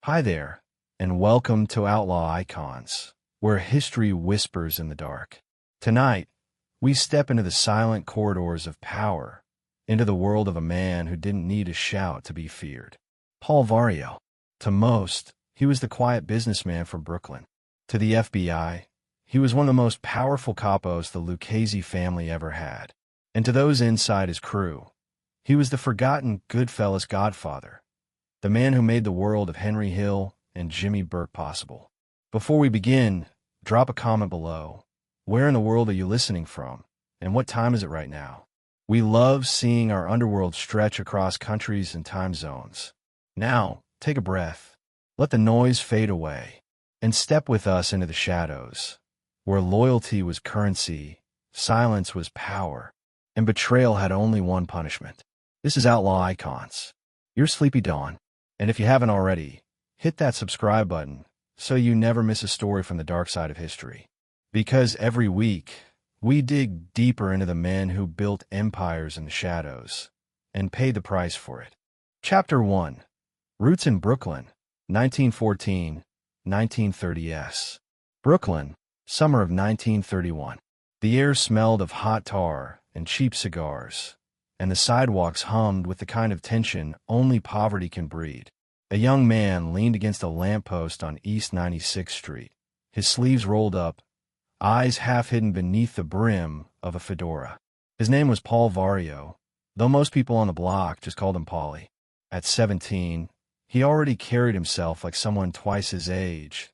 Hi there, and welcome to Outlaw Icons, where history whispers in the dark. Tonight, we step into the silent corridors of power, into the world of a man who didn't need a shout to be feared. Paul Vario. To most, he was the quiet businessman from Brooklyn. To the FBI, he was one of the most powerful capos the Lucchese family ever had. And to those inside his crew, he was the forgotten Goodfellas godfather, the man who made the world of Henry Hill and Jimmy Burke possible. Before we begin, drop a comment below. Where in the world are you listening from, and what time is it right now? We love seeing our underworld stretch across countries and time zones. Now, take a breath, let the noise fade away, and step with us into the shadows, where loyalty was currency, silence was power, and betrayal had only one punishment. This is Outlaw Icons, your sleepy dawn. And if you haven't already, hit that subscribe button so you never miss a story from the dark side of history. Because every week, we dig deeper into the men who built empires in the shadows and paid the price for it. Chapter 1. Roots in Brooklyn, 1914-1930s. Brooklyn, summer of 1931. The air smelled of hot tar and cheap cigars, and the sidewalks hummed with the kind of tension only poverty can breed. A young man leaned against a lamppost on East 96th Street, his sleeves rolled up, eyes half hidden beneath the brim of a fedora. His name was Paul Vario, though most people on the block just called him Paulie. At 17, he already carried himself like someone twice his age,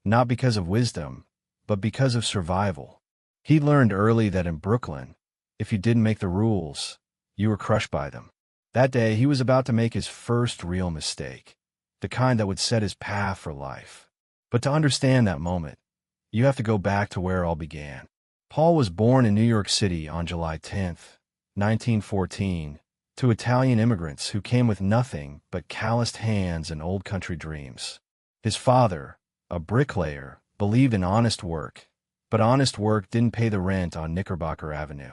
not because of wisdom, but because of survival. He learned early that in Brooklyn, if you didn't make the rules, you were crushed by them. That day, he was about to make his first real mistake, the kind that would set his path for life. But to understand that moment, you have to go back to where it all began. Paul was born in New York City on July 10th, 1914, to Italian immigrants who came with nothing but calloused hands and old country dreams. His father, a bricklayer, believed in honest work, but honest work didn't pay the rent on Knickerbocker Avenue.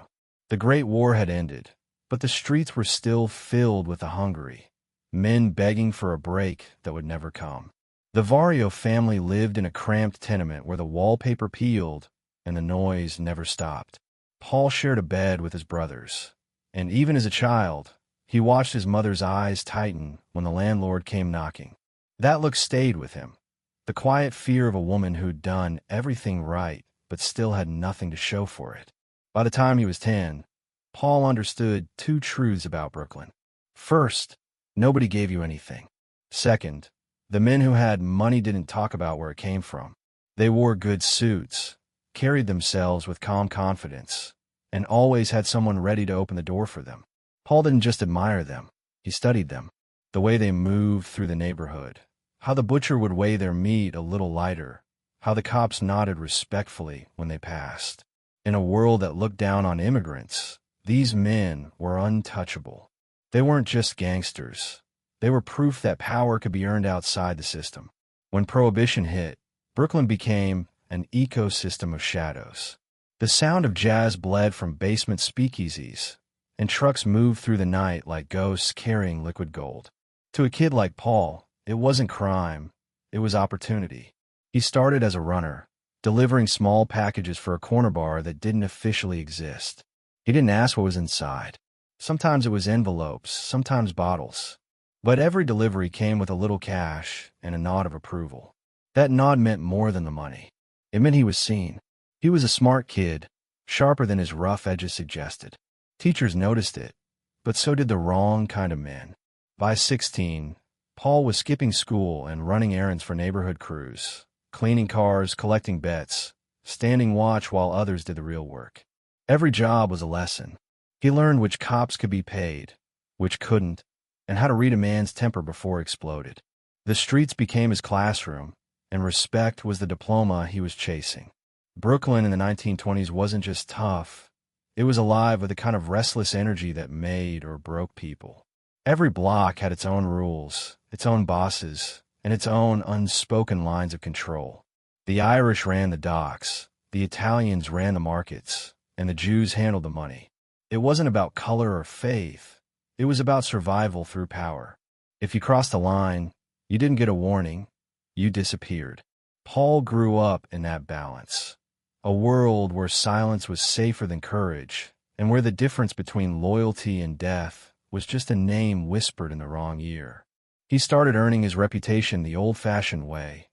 The Great War had ended, but the streets were still filled with the hungry, men begging for a break that would never come. The Vario family lived in a cramped tenement where the wallpaper peeled and the noise never stopped. Paul shared a bed with his brothers, and even as a child, he watched his mother's eyes tighten when the landlord came knocking. That look stayed with him, the quiet fear of a woman who'd done everything right but still had nothing to show for it. By the time he was 10, Paul understood two truths about Brooklyn. First, nobody gave you anything. Second, the men who had money didn't talk about where it came from. They wore good suits, carried themselves with calm confidence, and always had someone ready to open the door for them. Paul didn't just admire them, he studied them. The way they moved through the neighborhood, how the butcher would weigh their meat a little lighter, how the cops nodded respectfully when they passed. In a world that looked down on immigrants, these men were untouchable. They weren't just gangsters. They were proof that power could be earned outside the system. When Prohibition hit, Brooklyn became an ecosystem of shadows. The sound of jazz bled from basement speakeasies, and trucks moved through the night like ghosts carrying liquid gold. To a kid like Paul, it wasn't crime, it was opportunity. He started as a runner, delivering small packages for a corner bar that didn't officially exist. He didn't ask what was inside. Sometimes it was envelopes, sometimes bottles. But every delivery came with a little cash and a nod of approval. That nod meant more than the money. It meant he was seen. He was a smart kid, sharper than his rough edges suggested. Teachers noticed it, but so did the wrong kind of men. By 16, Paul was skipping school and running errands for neighborhood crews, cleaning cars, collecting bets, standing watch while others did the real work. Every job was a lesson. He learned which cops could be paid, which couldn't, and how to read a man's temper before it exploded. The streets became his classroom, and respect was the diploma he was chasing. Brooklyn in the 1920s wasn't just tough, it was alive with the kind of restless energy that made or broke people. Every block had its own rules, its own bosses, and its own unspoken lines of control. The Irish ran the docks, the Italians ran the markets, and the Jews handled the money. It wasn't about color or faith. It was about survival through power. If you crossed the line, You didn't get a warning. You disappeared. Paul grew up in that balance. A world where silence was safer than courage, and where the difference between loyalty and death was just a name whispered in the wrong ear. He started earning his reputation the old-fashioned way,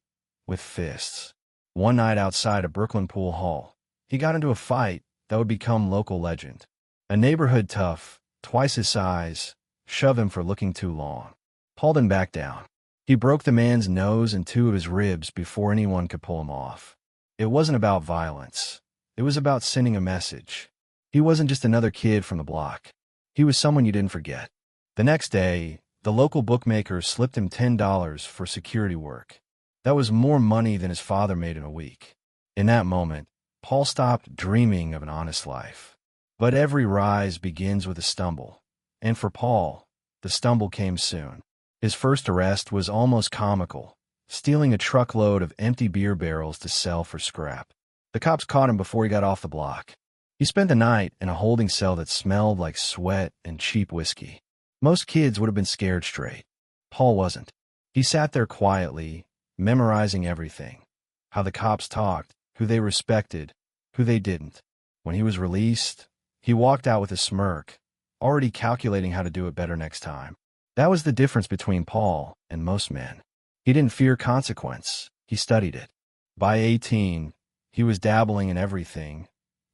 with fists. One night outside a Brooklyn pool hall, he got into a fight that would become local legend. A neighborhood tough, twice his size, shoved him for looking too long. Paul didn't back down. He broke the man's nose and two of his ribs before anyone could pull him off. It wasn't about violence. It was about sending a message. He wasn't just another kid from the block. He was someone you didn't forget. The next day, the local bookmaker slipped him $10 for security work. That was more money than his father made in a week. In that moment, Paul stopped dreaming of an honest life. But every rise begins with a stumble. And for Paul, the stumble came soon. His first arrest was almost comical, stealing a truckload of empty beer barrels to sell for scrap. The cops caught him before he got off the block. He spent the night in a holding cell that smelled like sweat and cheap whiskey. Most kids would have been scared straight. Paul wasn't. He sat there quietly, memorizing everything. How the cops talked, who they respected, who they didn't. When he was released, he walked out with a smirk, already calculating how to do it better next time. That was the difference between Paul and most men. He didn't fear consequence. He studied it. By 18, he was dabbling in everything.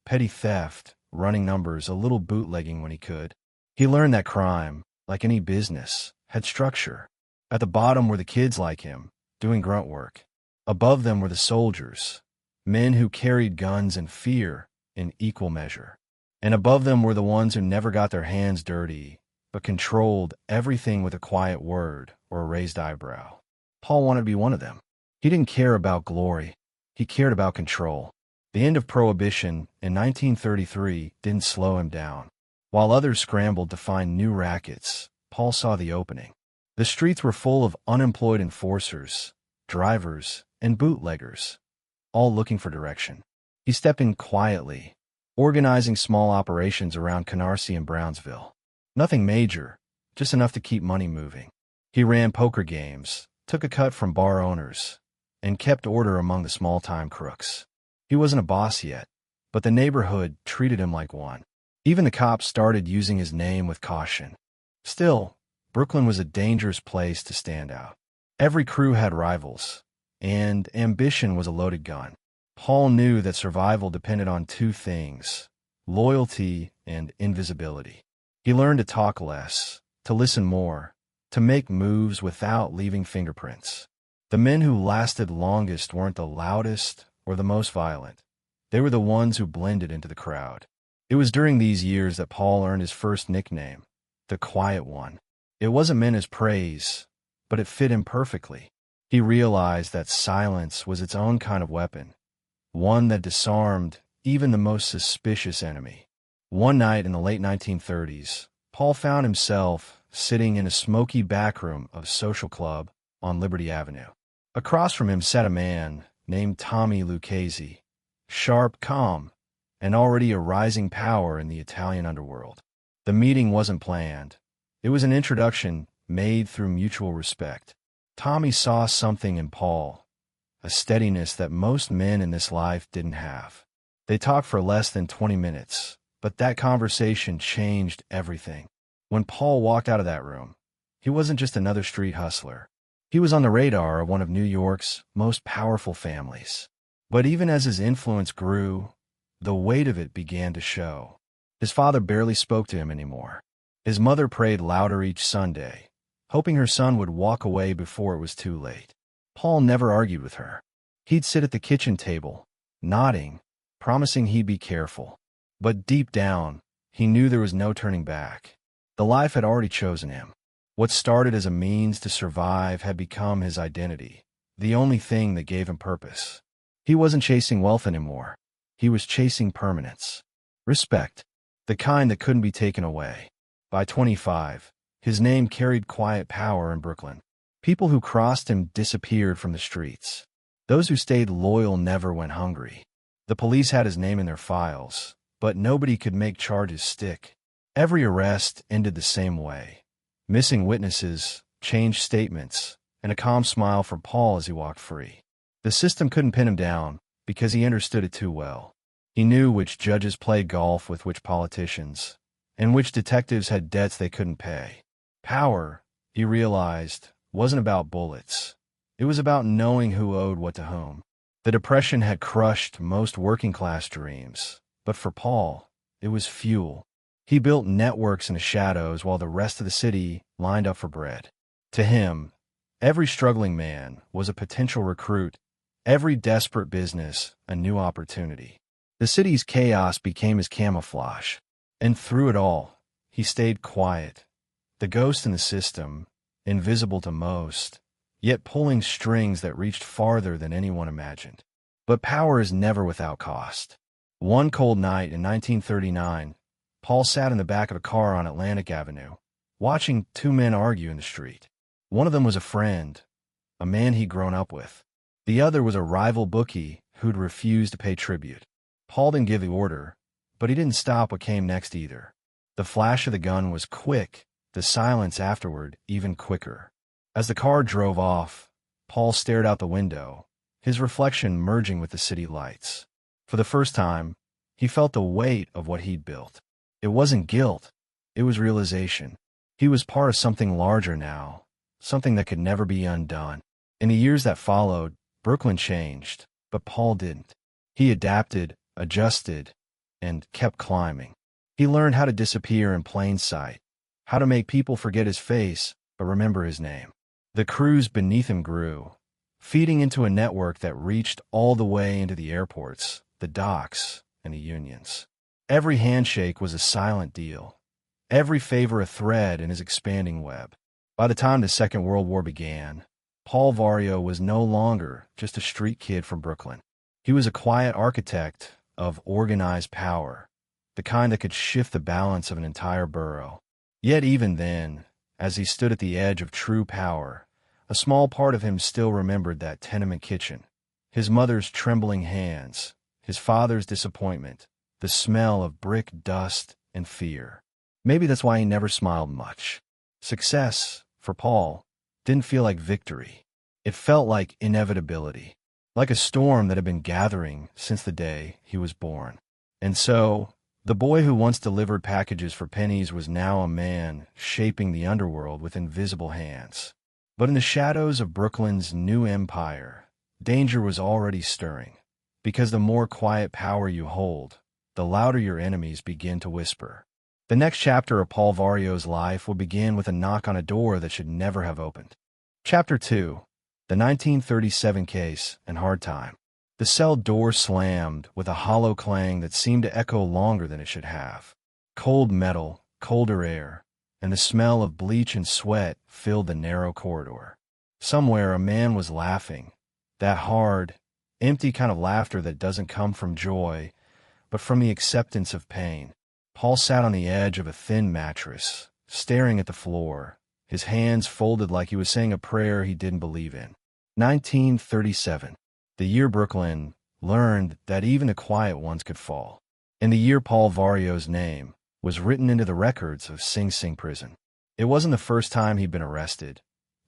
Petty theft, running numbers, a little bootlegging when he could. He learned that crime, like any business, had structure. At the bottom were the kids like him, doing grunt work. Above them were the soldiers, men who carried guns and fear in equal measure. And above them were the ones who never got their hands dirty, but controlled everything with a quiet word or a raised eyebrow. Paul wanted to be one of them. He didn't care about glory. He cared about control. The end of Prohibition in 1933 didn't slow him down. While others scrambled to find new rackets, Paul saw the opening. The streets were full of unemployed enforcers, drivers, and bootleggers, all looking for direction. He stepped in quietly, organizing small operations around Canarsie and Brownsville. Nothing major, just enough to keep money moving. He ran poker games, took a cut from bar owners, and kept order among the small-time crooks. He wasn't a boss yet, but the neighborhood treated him like one. Even the cops started using his name with caution. Still, Brooklyn was a dangerous place to stand out. Every crew had rivals, and ambition was a loaded gun. Paul knew that survival depended on two things: loyalty and invisibility. He learned to talk less, to listen more, to make moves without leaving fingerprints. The men who lasted longest weren't the loudest or the most violent. They were the ones who blended into the crowd. It was during these years that Paul earned his first nickname, the Quiet One. It wasn't meant as praise, but it fit him perfectly. He realized that silence was its own kind of weapon, one that disarmed even the most suspicious enemy. One night in the late 1930s, Paul found himself sitting in a smoky backroom of a social club on Liberty Avenue. Across from him sat a man named Tommy Lucchese, sharp, calm, and already a rising power in the Italian underworld. The meeting wasn't planned. It was an introduction made through mutual respect. Tommy saw something in Paul, a steadiness that most men in this life didn't have. They talked for less than 20 minutes, but that conversation changed everything. When Paul walked out of that room, he wasn't just another street hustler. He was on the radar of one of New York's most powerful families. But even as his influence grew, the weight of it began to show. His father barely spoke to him anymore. His mother prayed louder each Sunday, hoping her son would walk away before it was too late. Paul never argued with her. He'd sit at the kitchen table, nodding, promising he'd be careful. But deep down, he knew there was no turning back. The life had already chosen him. What started as a means to survive had become his identity, the only thing that gave him purpose. He wasn't chasing wealth anymore. He was chasing permanence. Respect, the kind that couldn't be taken away. By 25, his name carried quiet power in Brooklyn. People who crossed him disappeared from the streets. Those who stayed loyal never went hungry. The police had his name in their files, but nobody could make charges stick. Every arrest ended the same way. Missing witnesses, changed statements, and a calm smile for Paul as he walked free. The system couldn't pin him down because he understood it too well. He knew which judges played golf with which politicians, and which detectives had debts they couldn't pay. Power, he realized, wasn't about bullets. It was about knowing who owed what to whom. The Depression had crushed most working-class dreams, but for Paul, it was fuel. He built networks in the shadows while the rest of the city lined up for bread. To him, every struggling man was a potential recruit, every desperate business a new opportunity. The city's chaos became his camouflage, and through it all, he stayed quiet, the ghost in the system, invisible to most, yet pulling strings that reached farther than anyone imagined. But power is never without cost. One cold night in 1939, Paul sat in the back of a car on Atlantic Avenue, watching two men argue in the street. One of them was a friend, a man he'd grown up with. The other was a rival bookie who'd refused to pay tribute. Paul didn't give the order, but he didn't stop what came next either. The flash of the gun was quick, the silence afterward even quicker. As the car drove off, Paul stared out the window, his reflection merging with the city lights. For the first time, he felt the weight of what he'd built. It wasn't guilt, it was realization. He was part of something larger now, something that could never be undone. In the years that followed, Brooklyn changed, but Paul didn't. He adapted, adjusted, and kept climbing. He learned how to disappear in plain sight, how to make people forget his face but remember his name. The crews beneath him grew, feeding into a network that reached all the way into the airports, the docks, and the unions. Every handshake was a silent deal, every favor a thread in his expanding web. By the time the Second World War began, Paul Vario was no longer just a street kid from Brooklyn. He was a quiet architect of organized power, the kind that could shift the balance of an entire borough. Yet even then, as he stood at the edge of true power, a small part of him still remembered that tenement kitchen, his mother's trembling hands, his father's disappointment, the smell of brick dust and fear. Maybe that's why he never smiled much. Success, for Paul, didn't feel like victory. It felt like inevitability, like a storm that had been gathering since the day he was born. And so, the boy who once delivered packages for pennies was now a man shaping the underworld with invisible hands. But in the shadows of Brooklyn's new empire, danger was already stirring, because the more quiet power you hold, the louder your enemies begin to whisper. The next chapter of Paul Vario's life will begin with a knock on a door that should never have opened. Chapter 2. The 1937 Case and Hard Time. The cell door slammed with a hollow clang that seemed to echo longer than it should have. Cold metal, colder air, and the smell of bleach and sweat filled the narrow corridor. Somewhere a man was laughing, that hard, empty kind of laughter that doesn't come from joy, but from the acceptance of pain. Paul sat on the edge of a thin mattress, staring at the floor, his hands folded like he was saying a prayer he didn't believe in. 1937. The year Brooklyn learned that even the quiet ones could fall. And the year Paul Vario's name was written into the records of Sing Sing prison. It wasn't the first time he'd been arrested,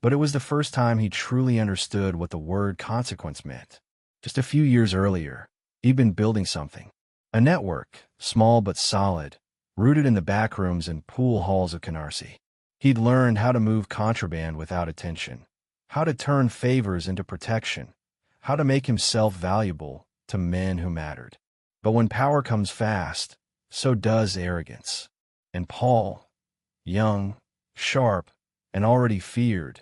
but it was the first time he truly understood what the word consequence meant. Just a few years earlier, he'd been building something. A network, small but solid, rooted in the backrooms and pool halls of Canarsie. He'd learned how to move contraband without attention, how to turn favors into protection, how to make himself valuable to men who mattered. But when power comes fast, so does arrogance. And Paul, young, sharp, and already feared,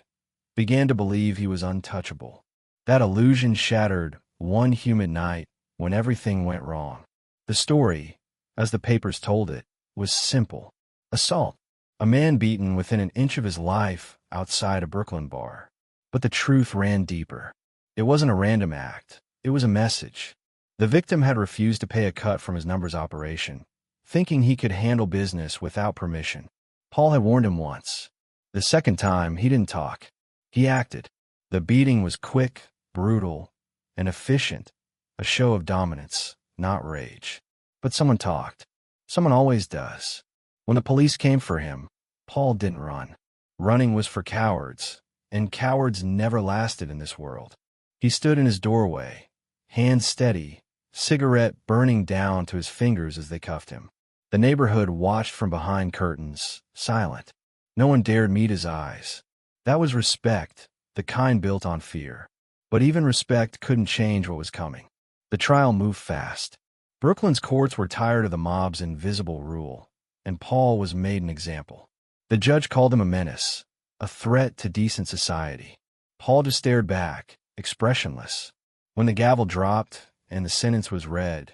began to believe he was untouchable. That illusion shattered one humid night when everything went wrong. The story, as the papers told it, was simple. Assault. A man beaten within an inch of his life outside a Brooklyn bar. But the truth ran deeper. It wasn't a random act. It was a message. The victim had refused to pay a cut from his numbers operation, thinking he could handle business without permission. Paul had warned him once. The second time, he didn't talk. He acted. The beating was quick, brutal, and efficient, a show of dominance, not rage. But someone talked. Someone always does. When the police came for him, Paul didn't run. Running was for cowards. and cowards never lasted in this world. He stood in his doorway, hands steady, cigarette burning down to his fingers as they cuffed him. The neighborhood watched from behind curtains, silent. No one dared meet his eyes. That was respect, the kind built on fear. But even respect couldn't change what was coming. The trial moved fast. Brooklyn's courts were tired of the mob's invisible rule, and Paul was made an example. The judge called him a menace, a threat to decent society. Paul just stared back, expressionless. When the gavel dropped and the sentence was read,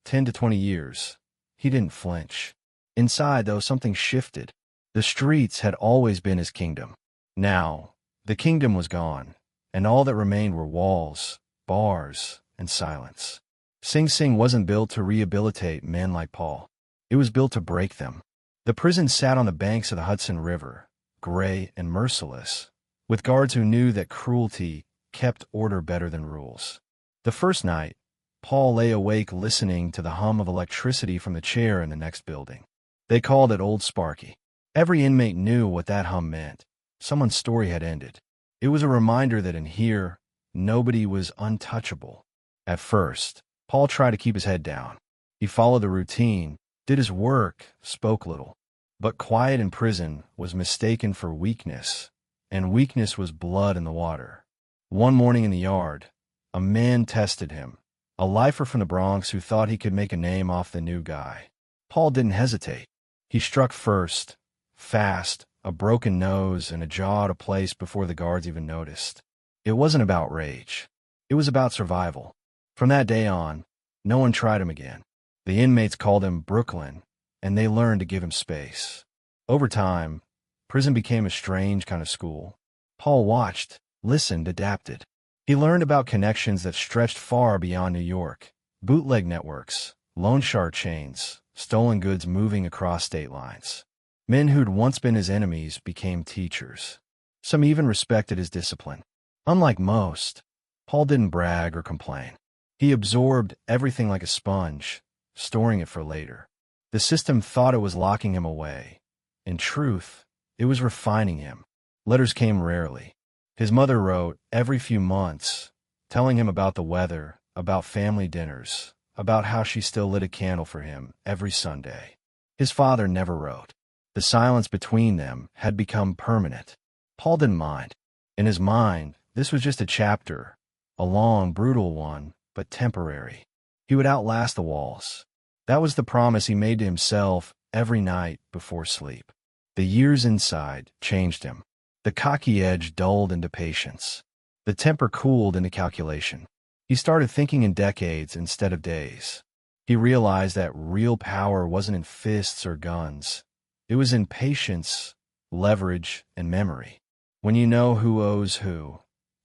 10 to 20 years, he didn't flinch. Inside, though, something shifted. The streets had always been his kingdom. Now, the kingdom was gone, and all that remained were walls, bars, and silence. Sing Sing wasn't built to rehabilitate men like Paul. It was built to break them. The prison sat on the banks of the Hudson River, gray and merciless, with guards who knew that cruelty kept order better than rules. The first night, Paul lay awake listening to the hum of electricity from the chair in the next building. They called it Old Sparky. Every inmate knew what that hum meant. Someone's story had ended. It was a reminder that in here, nobody was untouchable. At first, Paul tried to keep his head down. He followed the routine, did his work, spoke little. But quiet in prison was mistaken for weakness, and weakness was blood in the water. One morning in the yard, a man tested him, a lifer from the Bronx who thought he could make a name off the new guy. Paul didn't hesitate. He struck first, fast, a broken nose and a jaw out of place before the guards even noticed. It wasn't about rage. It was about survival. From that day on, no one tried him again. The inmates called him Brooklyn, and they learned to give him space. Over time, prison became a strange kind of school. Paul watched, listened, adapted. He learned about connections that stretched far beyond New York, bootleg networks, loan shark chains, stolen goods moving across state lines. Men who'd once been his enemies became teachers. Some even respected his discipline. Unlike most, Paul didn't brag or complain. He absorbed everything like a sponge, storing it for later. The system thought it was locking him away. In truth, it was refining him. Letters came rarely. His mother wrote every few months, telling him about the weather, about family dinners, about how she still lit a candle for him every Sunday. His father never wrote. The silence between them had become permanent. Paul didn't mind. In his mind, this was just a chapter, a long, brutal one, but temporary. He would outlast the walls. That was the promise he made to himself every night before sleep. The years inside changed him. The cocky edge dulled into patience. The temper cooled into calculation. He started thinking in decades instead of days. He realized that real power wasn't in fists or guns. It was in patience, leverage, and memory. When you know who owes who,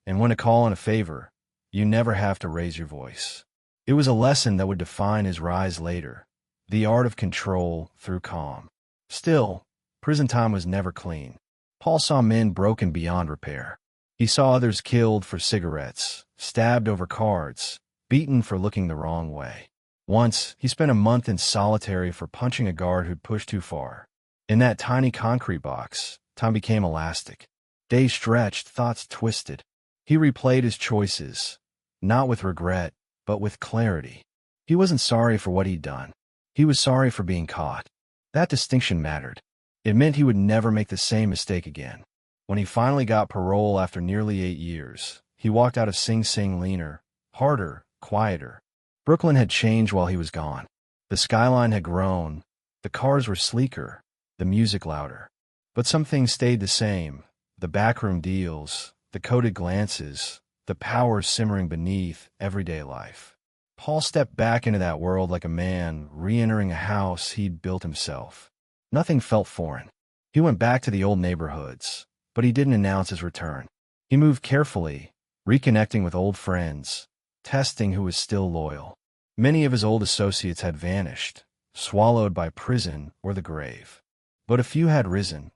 and when to call in a favor, you never have to raise your voice. It was a lesson that would define his rise later, the art of control through calm. Still, prison time was never clean. Paul saw men broken beyond repair. He saw others killed for cigarettes, stabbed over cards, beaten for looking the wrong way. Once, he spent a month in solitary for punching a guard who'd pushed too far. In that tiny concrete box, time became elastic. Days stretched, thoughts twisted. He replayed his choices, not with regret, but with clarity. He wasn't sorry for what he'd done. He was sorry for being caught. That distinction mattered. It meant he would never make the same mistake again. When he finally got parole after nearly 8 years, he walked out of Sing Sing leaner, harder, quieter. Brooklyn had changed while he was gone. The skyline had grown, the cars were sleeker, the music louder. But some things stayed the same: the backroom deals, the coded glances, the power simmering beneath everyday life. Paul stepped back into that world like a man re-entering a house he'd built himself. Nothing felt foreign. He went back to the old neighborhoods, but he didn't announce his return. He moved carefully, reconnecting with old friends, testing who was still loyal. Many of his old associates had vanished, swallowed by prison or the grave. But a few had risen,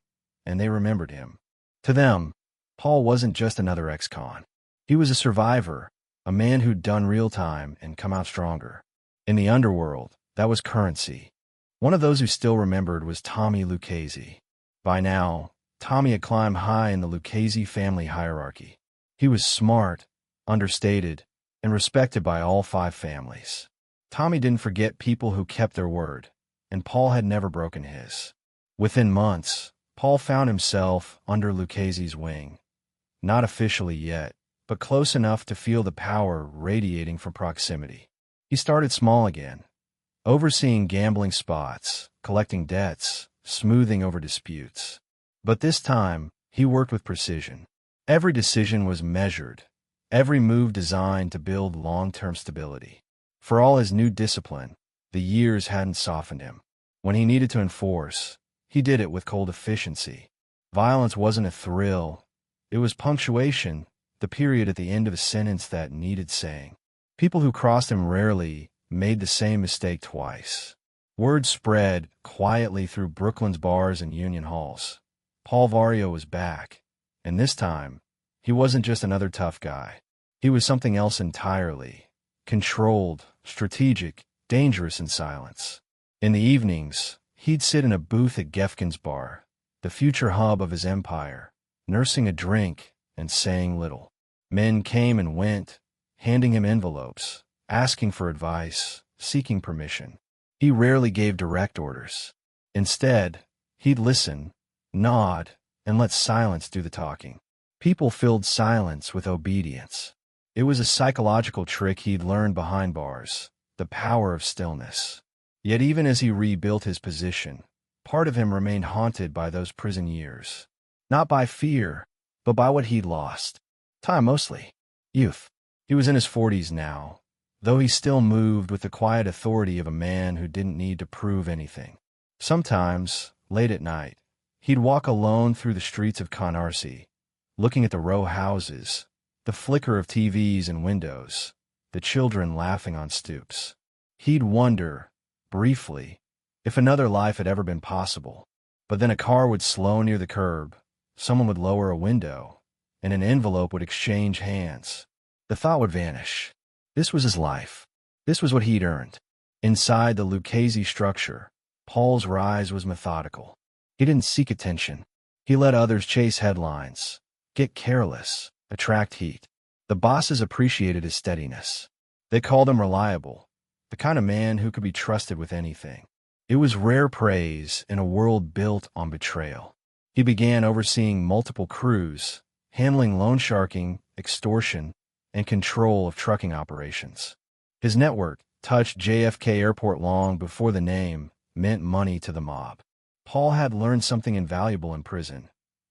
and they remembered him. To them, Paul wasn't just another ex-con. He was a survivor, a man who'd done real time and come out stronger. In the underworld, that was currency. One of those who still remembered was Tommy Lucchese. By now, Tommy had climbed high in the Lucchese family hierarchy. He was smart, understated, and respected by all 5 families. Tommy didn't forget people who kept their word, and Paul had never broken his. Within months, Paul found himself under Lucchese's wing. Not officially yet, but close enough to feel the power radiating from proximity. He started small again, overseeing gambling spots, collecting debts, smoothing over disputes. But this time, he worked with precision. Every decision was measured, every move designed to build long-term stability. For all his new discipline, the years hadn't softened him. When he needed to enforce, he did it with cold efficiency. Violence wasn't a thrill. It was punctuation, the period at the end of a sentence that needed saying. People who crossed him rarely made the same mistake twice. Word spread quietly through Brooklyn's bars and union halls. Paul Vario was back, and this time, he wasn't just another tough guy. He was something else entirely. Controlled, strategic, dangerous in silence. In the evenings, he'd sit in a booth at Gefkin's bar, the future hub of his empire, nursing a drink and saying little. Men came and went, handing him envelopes, asking for advice, seeking permission. He rarely gave direct orders. Instead, he'd listen, nod, and let silence do the talking. People filled silence with obedience. It was a psychological trick he'd learned behind bars, the power of stillness. Yet even as he rebuilt his position, part of him remained haunted by those prison years. Not by fear, but by what he'd lost. Time mostly. Youth. He was in his 40s now, though he still moved with the quiet authority of a man who didn't need to prove anything. Sometimes, late at night, he'd walk alone through the streets of Canarsie, looking at the row houses, the flicker of TVs and windows, the children laughing on stoops. He'd wonder, briefly, if another life had ever been possible. But then a car would slow near the curb, someone would lower a window, and an envelope would exchange hands. The thought would vanish. This was his life. This was what he'd earned. Inside the Lucchese structure, Paul's rise was methodical. He didn't seek attention. He let others chase headlines, get careless, attract heat. The bosses appreciated his steadiness. They called him reliable, the kind of man who could be trusted with anything. It was rare praise in a world built on betrayal. He began overseeing multiple crews, handling loan sharking, extortion, and control of trucking operations. His network touched JFK Airport long before the name meant money to the mob. Paul had learned something invaluable in prison.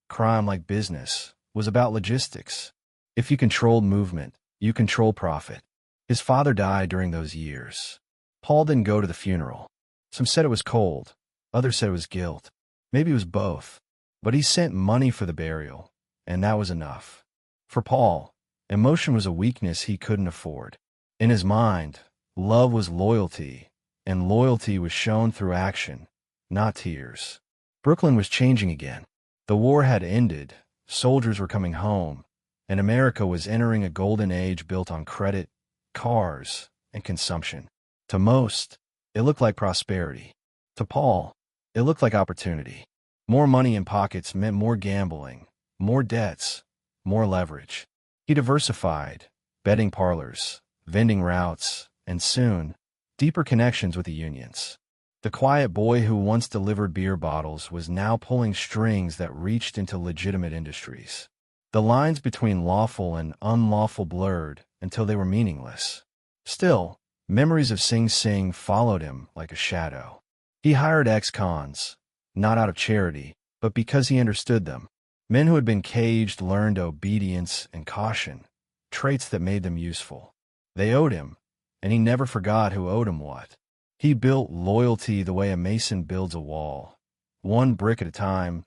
Crime, like business, was about logistics. If you controlled movement, you controlled profit. His father died during those years. Paul didn't go to the funeral. Some said it was cold. Others said it was guilt. Maybe it was both. But he sent money for the burial, and that was enough. For Paul, emotion was a weakness he couldn't afford. In his mind, love was loyalty, and loyalty was shown through action, not tears. Brooklyn was changing again. The war had ended, soldiers were coming home, and America was entering a golden age built on credit, cars, and consumption. To most, it looked like prosperity. To Paul, it looked like opportunity. More money in pockets meant more gambling, more debts, more leverage. He diversified, betting parlors, vending routes, and soon, deeper connections with the unions. The quiet boy who once delivered beer bottles was now pulling strings that reached into legitimate industries. The lines between lawful and unlawful blurred until they were meaningless. Still, memories of Sing Sing followed him like a shadow. He hired ex-cons, not out of charity, but because he understood them. Men who had been caged learned obedience and caution, traits that made them useful. They owed him, and he never forgot who owed him what. He built loyalty the way a mason builds a wall, one brick at a time,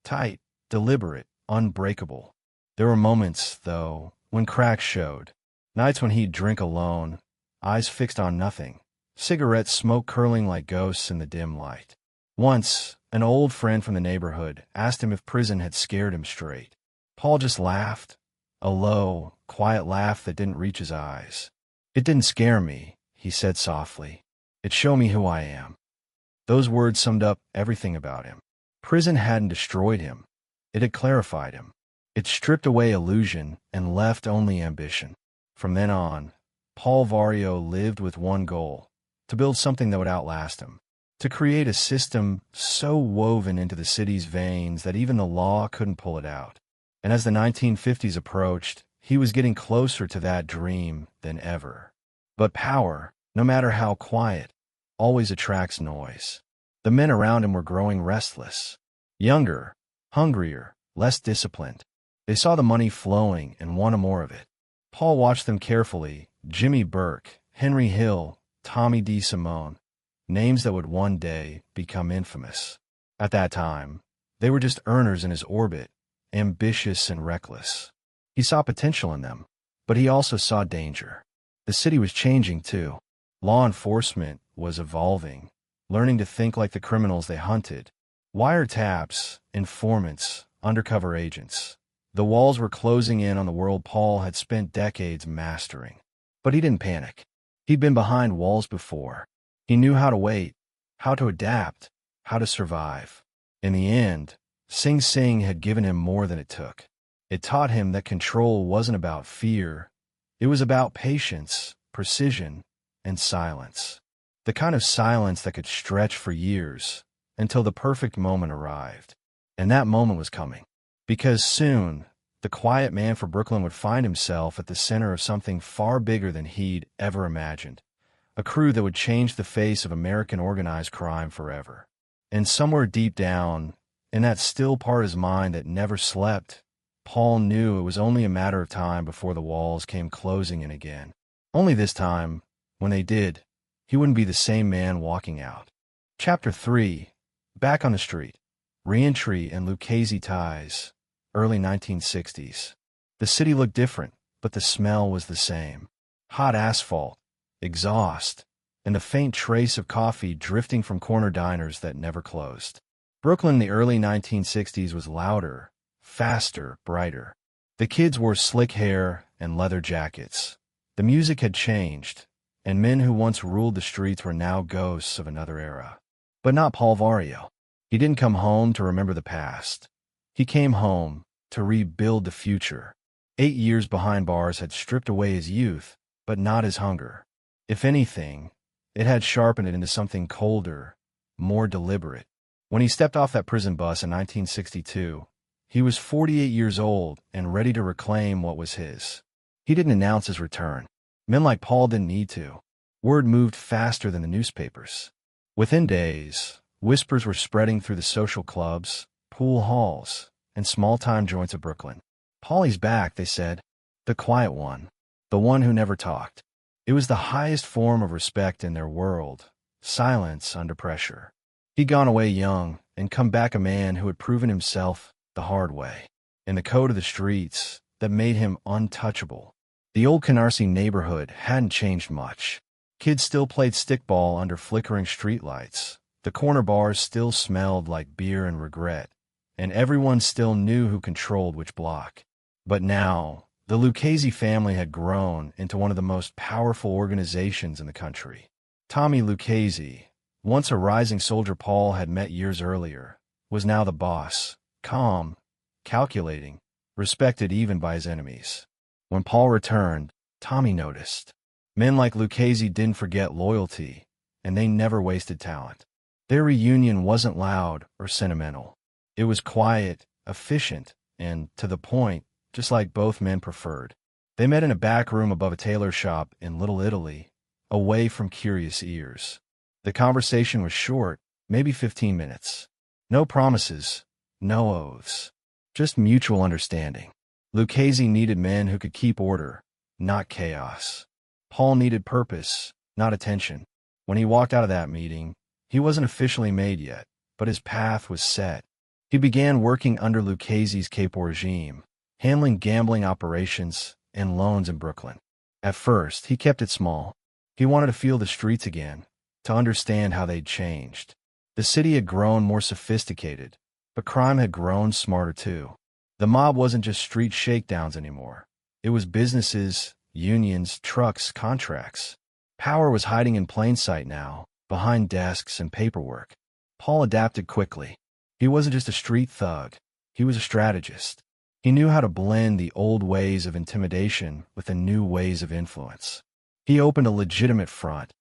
tight, deliberate, unbreakable. There were moments, though, when cracks showed. Nights when he'd drink alone, eyes fixed on nothing, cigarette smoke curling like ghosts in the dim light. Once, an old friend from the neighborhood asked him if prison had scared him straight. Paul just laughed, a low, quiet laugh that didn't reach his eyes. "It didn't scare me," he said softly. "It showed me who I am." Those words summed up everything about him. Prison hadn't destroyed him. It had clarified him. It stripped away illusion and left only ambition. From then on, Paul Vario lived with one goal: to build something that would outlast him, to create a system so woven into the city's veins that even the law couldn't pull it out. And as the 1950s approached, he was getting closer to that dream than ever. But power, no matter how quiet, always attracts noise. The men around him were growing restless. Younger, hungrier, less disciplined. They saw the money flowing and wanted more of it. Paul watched them carefully: Jimmy Burke, Henry Hill, Tommy D. Simone, names that would one day become infamous. At that time, they were just earners in his orbit, ambitious and reckless. He saw potential in them, but he also saw danger. The city was changing too. Law enforcement was evolving, learning to think like the criminals they hunted. Wiretaps, informants, undercover agents. The walls were closing in on the world Paul had spent decades mastering. But he didn't panic. He'd been behind walls before. He knew how to wait, how to adapt, how to survive. In the end, Sing Sing had given him more than it took. It taught him that control wasn't about fear. It was about patience, precision, and silence. The kind of silence that could stretch for years, until the perfect moment arrived. And that moment was coming. Because soon, the quiet man for Brooklyn would find himself at the center of something far bigger than he'd ever imagined. A crew that would change the face of American organized crime forever. And somewhere deep down, in that still part of his mind that never slept, Paul knew it was only a matter of time before the walls came closing in again. Only this time, when they did, he wouldn't be the same man walking out. Chapter 3. Back on the Street. Reentry and Lucchese ties. Early 1960s. The city looked different, but the smell was the same. Hot asphalt, exhaust, and a faint trace of coffee drifting from corner diners that never closed. Brooklyn in the early 1960s was louder, faster, brighter. The kids wore slick hair and leather jackets. The music had changed, and men who once ruled the streets were now ghosts of another era. But not Paul Vario. He didn't come home to remember the past. He came home to rebuild the future. 8 years behind bars had stripped away his youth, but not his hunger. If anything, it had sharpened it into something colder, more deliberate. When he stepped off that prison bus in 1962, he was 48 years old and ready to reclaim what was his. He didn't announce his return. Men like Paul didn't need to. Word moved faster than the newspapers. Within days, whispers were spreading through the social clubs, pool halls, and small-time joints of Brooklyn. "Paulie's back," they said. The quiet one. The one who never talked. It was the highest form of respect in their world. Silence under pressure. He'd gone away young and come back a man who had proven himself the hard way. In the code of the streets that made him untouchable. The old Canarsie neighborhood hadn't changed much. Kids still played stickball under flickering streetlights. The corner bars still smelled like beer and regret. And everyone still knew who controlled which block. But now, the Lucchese family had grown into one of the most powerful organizations in the country. Tommy Lucchese, once a rising soldier Paul had met years earlier, was now the boss, calm, calculating, respected even by his enemies. When Paul returned, Tommy noticed. Men like Lucchese didn't forget loyalty, and they never wasted talent. Their reunion wasn't loud or sentimental. It was quiet, efficient, and, to the point, just like both men preferred. They met in a back room above a tailor shop in Little Italy, away from curious ears. The conversation was short, maybe 15 minutes. No promises, no oaths, just mutual understanding. Lucchese needed men who could keep order, not chaos. Paul needed purpose, not attention. When he walked out of that meeting, he wasn't officially made yet, but his path was set. He began working under Lucchese's Cape regime, handling gambling operations and loans in Brooklyn. At first, he kept it small. He wanted to feel the streets again, to understand how they'd changed. The city had grown more sophisticated, but crime had grown smarter too. The mob wasn't just street shakedowns anymore. It was businesses, unions, trucks, contracts. Power was hiding in plain sight now, behind desks and paperwork. Paul adapted quickly. He wasn't just a street thug. He was a strategist. He knew how to blend the old ways of intimidation with the new ways of influence. He opened a legitimate front,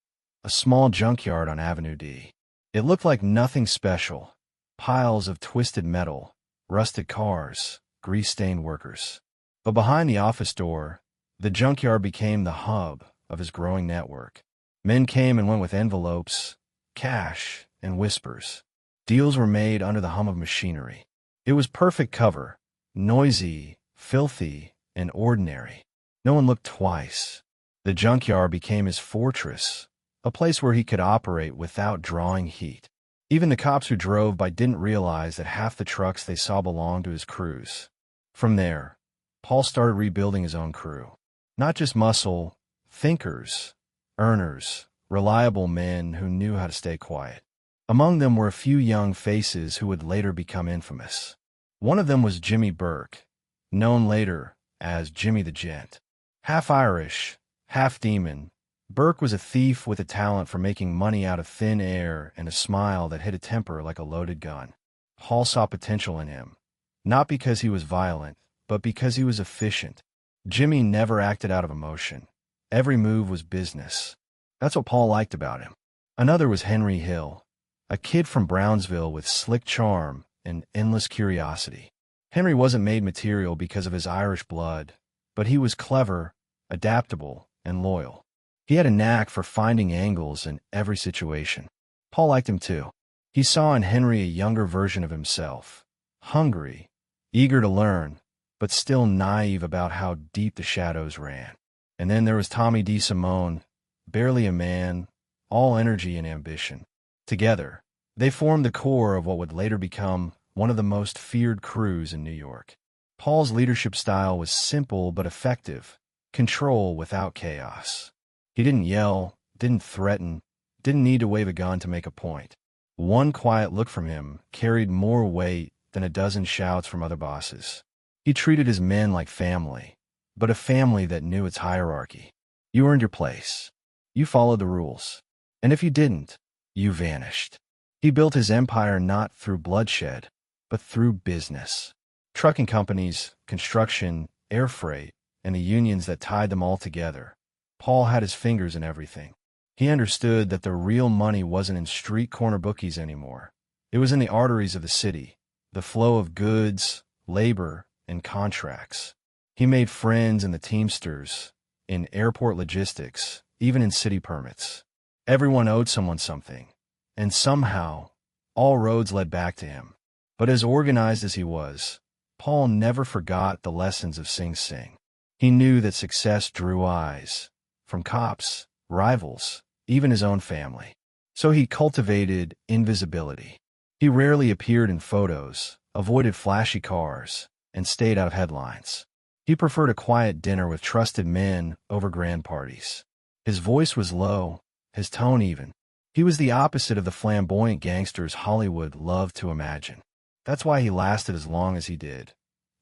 a small junkyard on Avenue D. It looked like nothing special. Piles of twisted metal, rusted cars, grease-stained workers. But behind the office door, the junkyard became the hub of his growing network. Men came and went with envelopes, cash, and whispers. Deals were made under the hum of machinery. It was perfect cover, noisy, filthy, and ordinary. No one looked twice. The junkyard became his fortress, a place where he could operate without drawing heat. Even the cops who drove by didn't realize that half the trucks they saw belonged to his crews. From there, Paul started rebuilding his own crew. Not just muscle, thinkers, earners, reliable men who knew how to stay quiet. Among them were a few young faces who would later become infamous. One of them was Jimmy Burke, known later as Jimmy the Gent. Half Irish, half demon, Burke was a thief with a talent for making money out of thin air and a smile that hit a temper like a loaded gun. Paul saw potential in him, not because he was violent, but because he was efficient. Jimmy never acted out of emotion. Every move was business. That's what Paul liked about him. Another was Henry Hill, a kid from Brownsville with slick charm and endless curiosity. Henry wasn't made material because of his Irish blood, but he was clever, adaptable, and loyal. He had a knack for finding angles in every situation. Paul liked him too. He saw in Henry a younger version of himself, hungry, eager to learn, but still naive about how deep the shadows ran. And then there was Tommy DeSimone, barely a man, all energy and ambition. Together, they formed the core of what would later become one of the most feared crews in New York. Paul's leadership style was simple but effective, control without chaos. He didn't yell, didn't threaten, didn't need to wave a gun to make a point. One quiet look from him carried more weight than a dozen shouts from other bosses. He treated his men like family, but a family that knew its hierarchy. You earned your place. You followed the rules. And if you didn't, you vanished. He built his empire not through bloodshed, but through business. Trucking companies, construction, air freight, and the unions that tied them all together. Paul had his fingers in everything. He understood that the real money wasn't in street corner bookies anymore. It was in the arteries of the city, the flow of goods, labor, and contracts. He made friends in the Teamsters, in airport logistics, even in city permits. Everyone owed someone something, and somehow, all roads led back to him. But as organized as he was, Paul never forgot the lessons of Sing Sing. He knew that success drew eyes, from cops, rivals, even his own family. So he cultivated invisibility. He rarely appeared in photos, avoided flashy cars, and stayed out of headlines. He preferred a quiet dinner with trusted men over grand parties. His voice was low, his tone even. He was the opposite of the flamboyant gangsters Hollywood loved to imagine. That's why he lasted as long as he did,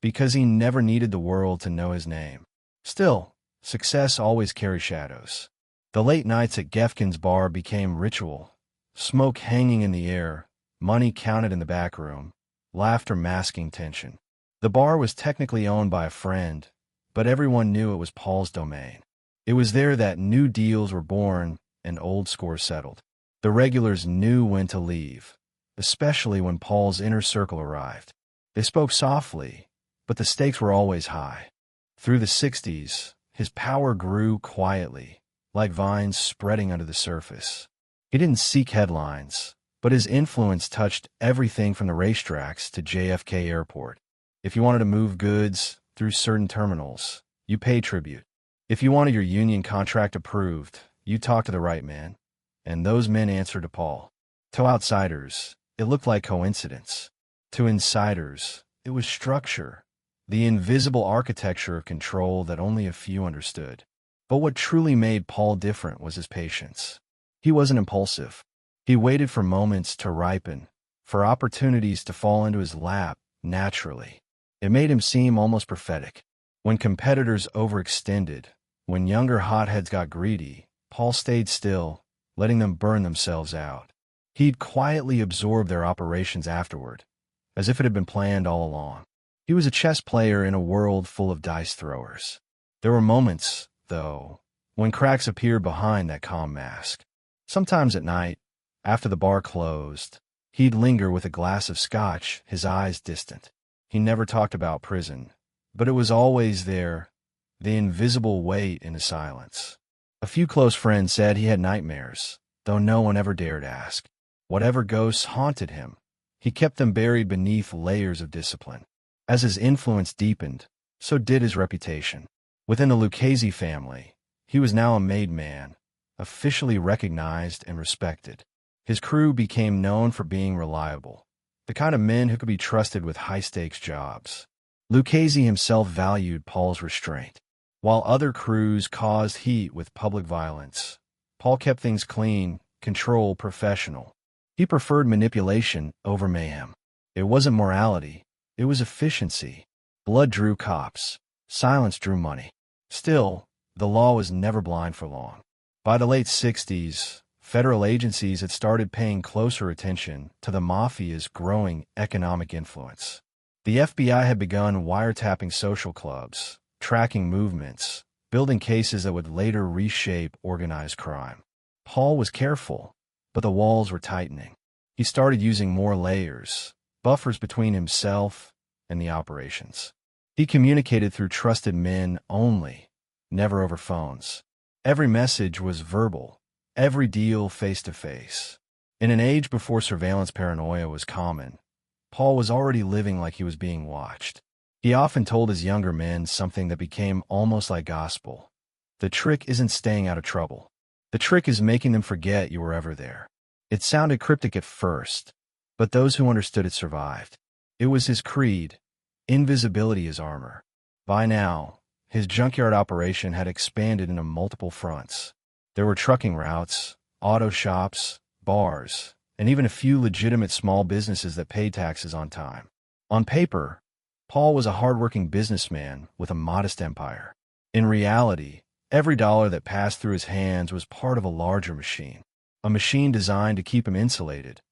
because he never needed the world to know his name. Still, success always carries shadows. The late nights at Gefkin's bar became ritual, smoke hanging in the air, money counted in the back room, laughter masking tension. The bar was technically owned by a friend, but everyone knew it was Paul's domain. It was there that new deals were born and old scores settled. The regulars knew when to leave, especially when Paul's inner circle arrived. They spoke softly, but the stakes were always high. Through the 60s, his power grew quietly, like vines spreading under the surface. He didn't seek headlines, but his influence touched everything from the racetracks to JFK Airport. If you wanted to move goods through certain terminals, you paid tribute. If you wanted your union contract approved, you talked to the right man, and those men answered to Paul. To outsiders, it looked like coincidence. To insiders, it was structure, the invisible architecture of control that only a few understood. But what truly made Paul different was his patience. He wasn't impulsive. He waited for moments to ripen, for opportunities to fall into his lap naturally. It made him seem almost prophetic. When competitors overextended, when younger hotheads got greedy, Paul stayed still, letting them burn themselves out. He'd quietly absorb their operations afterward, as if it had been planned all along. He was a chess player in a world full of dice throwers. There were moments, though, when cracks appeared behind that calm mask. Sometimes at night, after the bar closed, he'd linger with a glass of scotch, his eyes distant. He never talked about prison, but it was always there, the invisible weight in his silence. A few close friends said he had nightmares, though no one ever dared ask. Whatever ghosts haunted him, he kept them buried beneath layers of discipline. As his influence deepened, so did his reputation. Within the Lucchese family, he was now a made man, officially recognized and respected. His crew became known for being reliable, the kind of men who could be trusted with high-stakes jobs. Lucchese himself valued Paul's restraint. While other crews caused heat with public violence, Paul kept things clean, controlled, professional. He preferred manipulation over mayhem. It wasn't morality, it was efficiency. Blood drew cops, silence drew money. Still, the law was never blind for long. By the late 60s, federal agencies had started paying closer attention to the mafia's growing economic influence. The FBI had begun wiretapping social clubs, tracking movements, building cases that would later reshape organized crime. Paul was careful, but the walls were tightening. He started using more layers, buffers between himself and the operations. He communicated through trusted men only, never over phones. Every message was verbal, every deal face-to-face. In an age before surveillance paranoia was common, Paul was already living like he was being watched. He often told his younger men something that became almost like gospel. The trick isn't staying out of trouble. The trick is making them forget you were ever there. It sounded cryptic at first, but those who understood it survived. It was his creed, invisibility is armor. By now, his junkyard operation had expanded into multiple fronts. There were trucking routes, auto shops, bars, and even a few legitimate small businesses that paid taxes on time. On paper, Paul was a hardworking businessman with a modest empire. In reality, every dollar that passed through his hands was part of a larger machine. A machine designed to keep him insulated,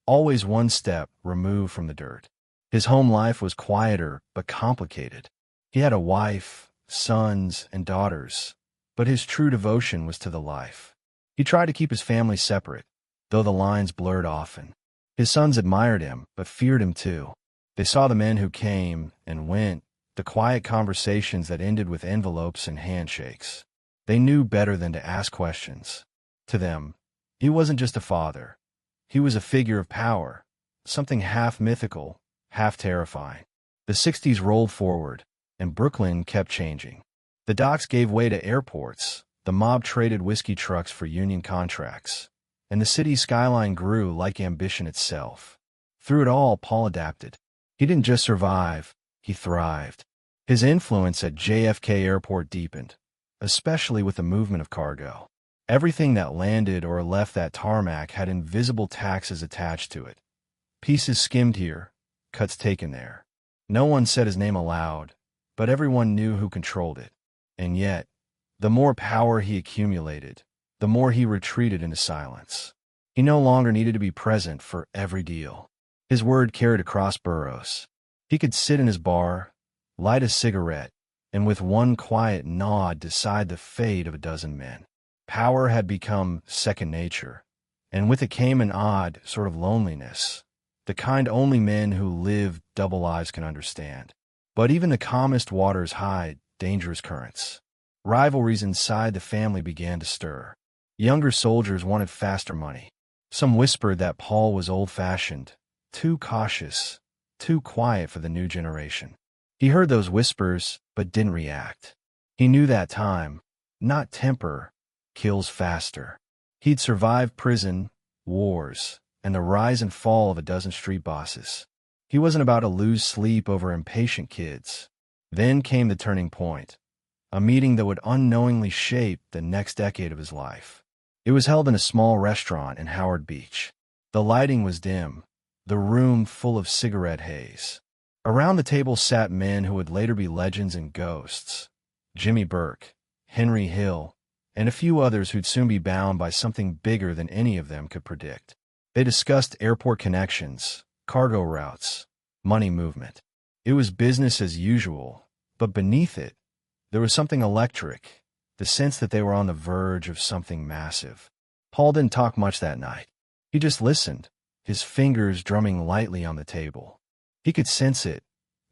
always one step removed from the dirt. His home life was quieter but complicated. He had a wife, sons, and daughters, but his true devotion was to the life. He tried to keep his family separate, though the lines blurred often. His sons admired him, but feared him too. They saw the men who came and went, the quiet conversations that ended with envelopes and handshakes. They knew better than to ask questions. To them, he wasn't just a father. He was a figure of power, something half mythical, half terrifying. The 60s rolled forward, and Brooklyn kept changing. The docks gave way to airports, the mob traded whiskey trucks for union contracts, and the city's skyline grew like ambition itself. Through it all, Paul adapted. He didn't just survive, he thrived. His influence at JFK Airport deepened, especially with the movement of cargo. Everything that landed or left that tarmac had invisible taxes attached to it. Pieces skimmed here, cuts taken there. No one said his name aloud, but everyone knew who controlled it. And yet, the more power he accumulated, the more he retreated into silence. He no longer needed to be present for every deal. His word carried across boroughs. He could sit in his bar, light a cigarette, and with one quiet nod decide the fate of a dozen men. Power had become second nature, and with it came an odd sort of loneliness, the kind only men who live double lives can understand. But even the calmest waters hide dangerous currents. Rivalries inside the family began to stir. Younger soldiers wanted faster money. Some whispered that Paul was old-fashioned, too cautious, too quiet for the new generation. He heard those whispers, but didn't react. He knew that time, not temper, kills faster. He'd survived prison, wars, and the rise and fall of a dozen street bosses. He wasn't about to lose sleep over impatient kids. Then came the turning point, a meeting that would unknowingly shape the next decade of his life. It was held in a small restaurant in Howard Beach. The lighting was dim, the room full of cigarette haze. Around the table sat men who would later be legends and ghosts. Jimmy Burke, Henry Hill, and a few others who'd soon be bound by something bigger than any of them could predict. They discussed airport connections, cargo routes, money movement. It was business as usual, but beneath it, there was something electric, the sense that they were on the verge of something massive. Paul didn't talk much that night. He just listened, his fingers drumming lightly on the table. He could sense it,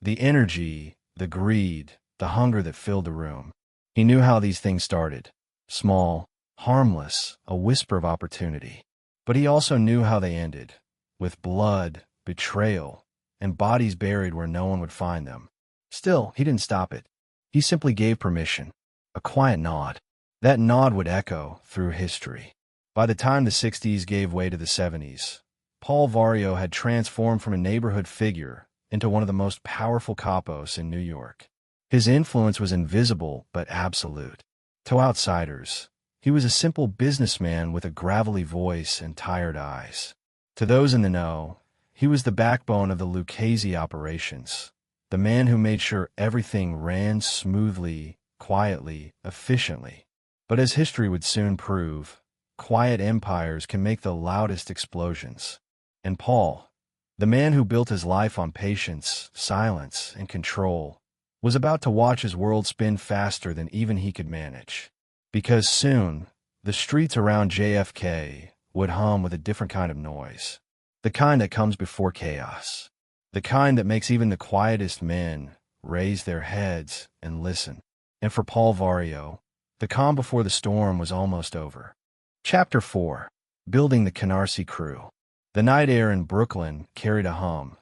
the energy, the greed, the hunger that filled the room. He knew how these things started. Small, harmless, a whisper of opportunity. But he also knew how they ended, with blood, betrayal, and bodies buried where no one would find them. Still, he didn't stop it. He simply gave permission, a quiet nod. That nod would echo through history. By the time the 60s gave way to the 70s, Paul Vario had transformed from a neighborhood figure into one of the most powerful capos in New York. His influence was invisible but absolute. To outsiders, he was a simple businessman with a gravelly voice and tired eyes. To those in the know, he was the backbone of the Lucchese operations, the man who made sure everything ran smoothly, quietly, efficiently. But as history would soon prove, quiet empires can make the loudest explosions. And Paul, the man who built his life on patience, silence, and control, was about to watch his world spin faster than even he could manage. Because soon, the streets around JFK would hum with a different kind of noise. The kind that comes before chaos. The kind that makes even the quietest men raise their heads and listen. And for Paul Vario, the calm before the storm was almost over. Chapter 4. Building the Canarsie Crew. The night air in Brooklyn carried a hum,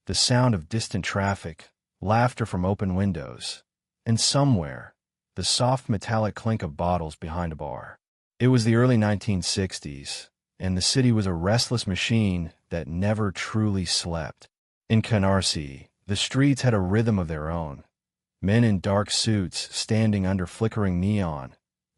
the sound of distant traffic, laughter from open windows, and somewhere, the soft metallic clink of bottles behind a bar. It was the early 1960s, and the city was a restless machine that never truly slept. In Canarsie, the streets had a rhythm of their own. Men in dark suits standing under flickering neon,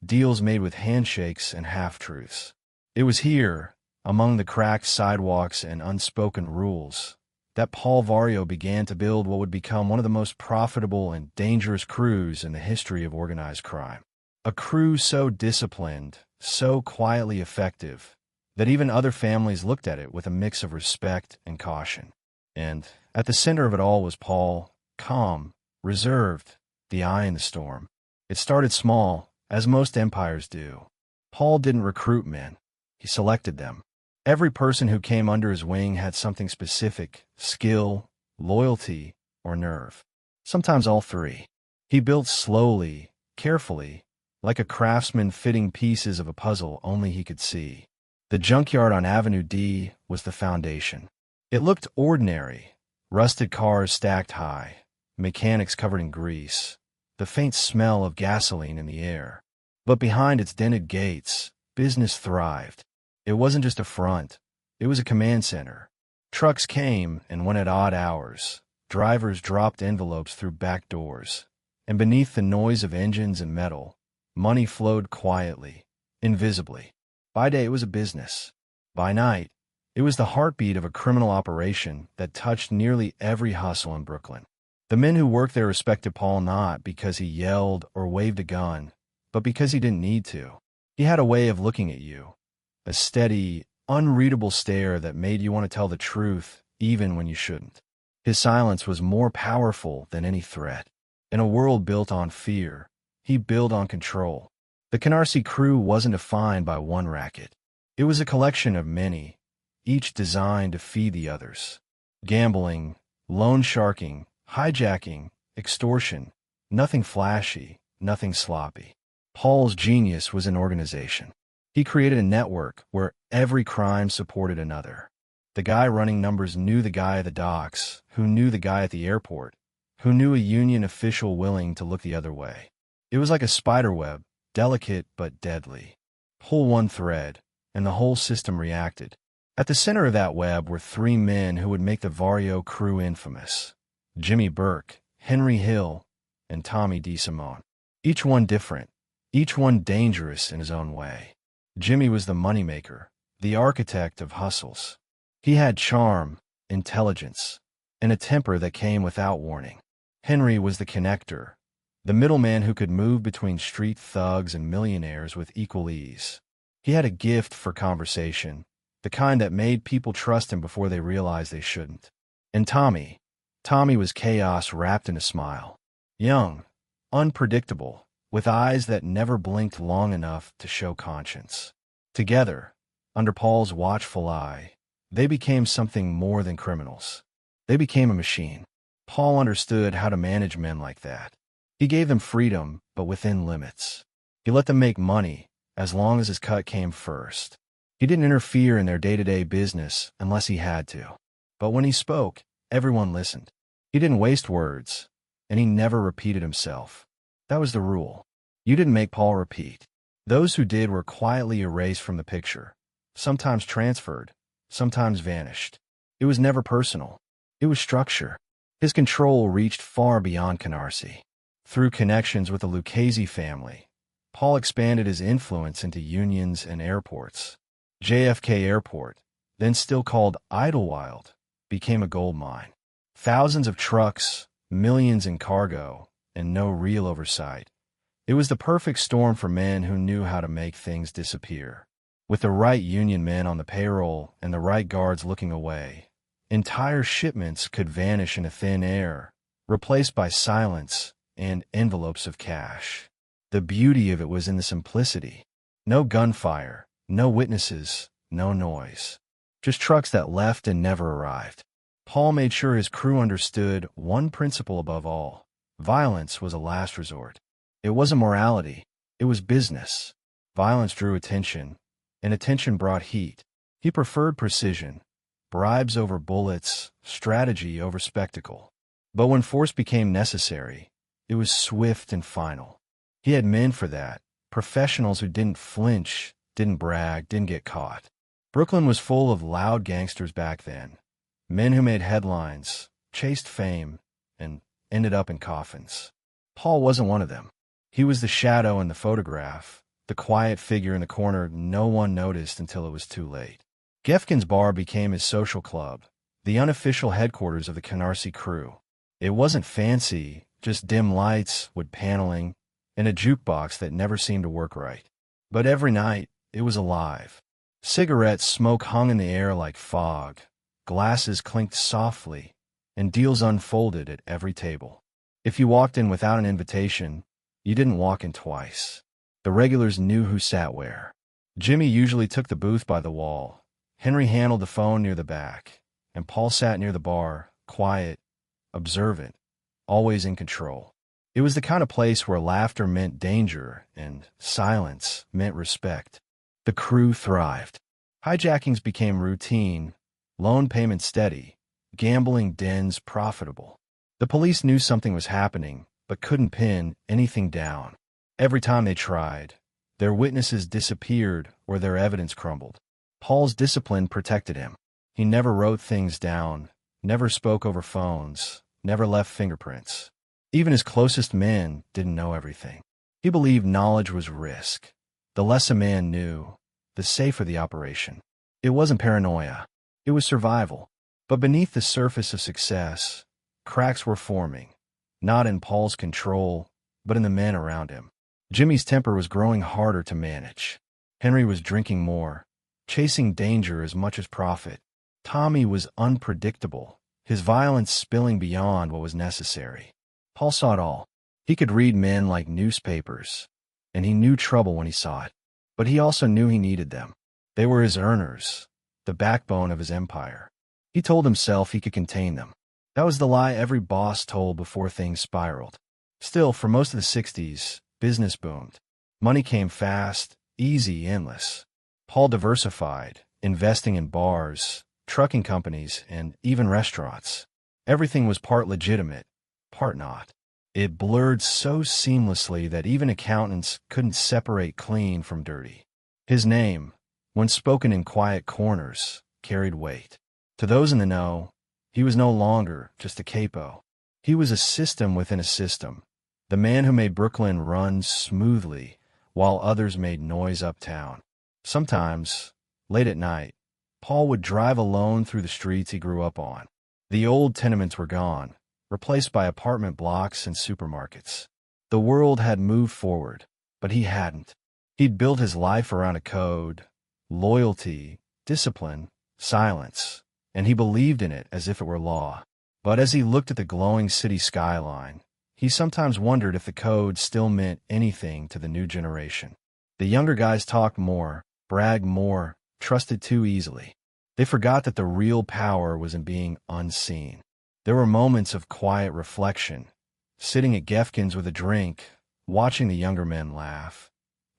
deals made with handshakes and half-truths. It was here, among the cracked sidewalks and unspoken rules, that Paul Vario began to build what would become one of the most profitable and dangerous crews in the history of organized crime. A crew so disciplined, so quietly effective, that even other families looked at it with a mix of respect and caution. And at the center of it all was Paul, calm, reserved, the eye in the storm. It started small, as most empires do. Paul didn't recruit men. He selected them. Every person who came under his wing had something specific: skill, loyalty, or nerve. Sometimes all three. He built slowly, carefully, like a craftsman fitting pieces of a puzzle only he could see. The junkyard on Avenue D was the foundation. It looked ordinary: rusted cars stacked high, mechanics covered in grease, the faint smell of gasoline in the air. But behind its dented gates, business thrived. It wasn't just a front, it was a command center. Trucks came and went at odd hours. Drivers dropped envelopes through back doors. And beneath the noise of engines and metal, money flowed quietly, invisibly. By day, it was a business. By night, it was the heartbeat of a criminal operation that touched nearly every hustle in Brooklyn. The men who worked there respected Paul not because he yelled or waved a gun, but because he didn't need to. He had a way of looking at you, a steady, unreadable stare that made you want to tell the truth even when you shouldn't. His silence was more powerful than any threat. In a world built on fear, he built on control. The Canarsie Crew wasn't defined by one racket. It was a collection of many, each designed to feed the others. Gambling, loan sharking, hijacking, extortion, nothing flashy, nothing sloppy. Paul's genius was in organization. He created a network where every crime supported another. The guy running numbers knew the guy at the docks, who knew the guy at the airport, who knew a union official willing to look the other way. It was like a spider web, delicate but deadly. Pull one thread, and the whole system reacted. At the center of that web were three men who would make the Vario Crew infamous: Jimmy Burke, Henry Hill, and Tommy DeSimone. Each one different, each one dangerous in his own way. Jimmy was the moneymaker, the architect of hustles. He had charm, intelligence, and a temper that came without warning. Henry was the connector, the middleman who could move between street thugs and millionaires with equal ease. He had a gift for conversation, the kind that made people trust him before they realized they shouldn't. And Tommy, Tommy was chaos wrapped in a smile. Young, unpredictable, with eyes that never blinked long enough to show conscience. Together, under Paul's watchful eye, they became something more than criminals. They became a machine. Paul understood how to manage men like that. He gave them freedom, but within limits. He let them make money, as long as his cut came first. He didn't interfere in their day-to-day business unless he had to. But when he spoke, everyone listened. He didn't waste words, and he never repeated himself. That was the rule. You didn't make Paul repeat. Those who did were quietly erased from the picture, sometimes transferred, sometimes vanished. It was never personal. It was structure. His control reached far beyond Canarsie. Through connections with the Lucchese family, Paul expanded his influence into unions and airports. JFK Airport, then still called Idlewild, became a gold mine. Thousands of trucks, millions in cargo, and no real oversight. It was the perfect storm for men who knew how to make things disappear. With the right union men on the payroll and the right guards looking away, entire shipments could vanish into thin air, replaced by silence and envelopes of cash. The beauty of it was in the simplicity. No gunfire, no witnesses, no noise. Just trucks that left and never arrived. Paul made sure his crew understood one principle above all. Violence was a last resort. It wasn't morality. It was business. Violence drew attention, and attention brought heat. He preferred precision, bribes over bullets, strategy over spectacle. But when force became necessary, it was swift and final. He had men for that, professionals who didn't flinch, didn't brag, didn't get caught. Brooklyn was full of loud gangsters back then, men who made headlines, chased fame, and ended up in coffins. Paul wasn't one of them. He was the shadow in the photograph, the quiet figure in the corner no one noticed until it was too late. Gefkin's bar became his social club, the unofficial headquarters of the Canarsie crew. It wasn't fancy, just dim lights, wood paneling, and a jukebox that never seemed to work right. But every night, it was alive. Cigarette smoke hung in the air like fog, glasses clinked softly, and deals unfolded at every table. If you walked in without an invitation, you didn't walk in twice. The regulars knew who sat where. Jimmy usually took the booth by the wall. Henry handled the phone near the back, and Paul sat near the bar, quiet, observant, always in control. It was the kind of place where laughter meant danger and silence meant respect. The crew thrived. Hijackings became routine, loan payments steady, gambling dens profitable. The police knew something was happening, but couldn't pin anything down. Every time they tried, their witnesses disappeared or their evidence crumbled. Paul's discipline protected him. He never wrote things down, never spoke over phones, never left fingerprints. Even his closest men didn't know everything. He believed knowledge was risk. The less a man knew, the safer the operation. It wasn't paranoia. It was survival. But beneath the surface of success, cracks were forming, not in Paul's control, but in the men around him. Jimmy's temper was growing harder to manage. Henry was drinking more, chasing danger as much as profit. Tommy was unpredictable, his violence spilling beyond what was necessary. Paul saw it all. He could read men like newspapers, and he knew trouble when he saw it. But he also knew he needed them. They were his earners, the backbone of his empire. He told himself he could contain them. That was the lie every boss told before things spiraled. Still, for most of the 60s, business boomed. Money came fast, easy, endless. Paul diversified, investing in bars, trucking companies, and even restaurants. Everything was part legitimate, part not. It blurred so seamlessly that even accountants couldn't separate clean from dirty. His name, when spoken in quiet corners, carried weight. To those in the know, he was no longer just a capo. He was a system within a system, the man who made Brooklyn run smoothly while others made noise uptown. Sometimes, late at night, Paul would drive alone through the streets he grew up on. The old tenements were gone, replaced by apartment blocks and supermarkets. The world had moved forward, but he hadn't. He'd built his life around a code, loyalty, discipline, silence, and he believed in it as if it were law. But as he looked at the glowing city skyline, he sometimes wondered if the code still meant anything to the new generation. The younger guys talked more, bragged more, trusted too easily. They forgot that the real power was in being unseen. There were moments of quiet reflection, sitting at Gefkin's with a drink, watching the younger men laugh,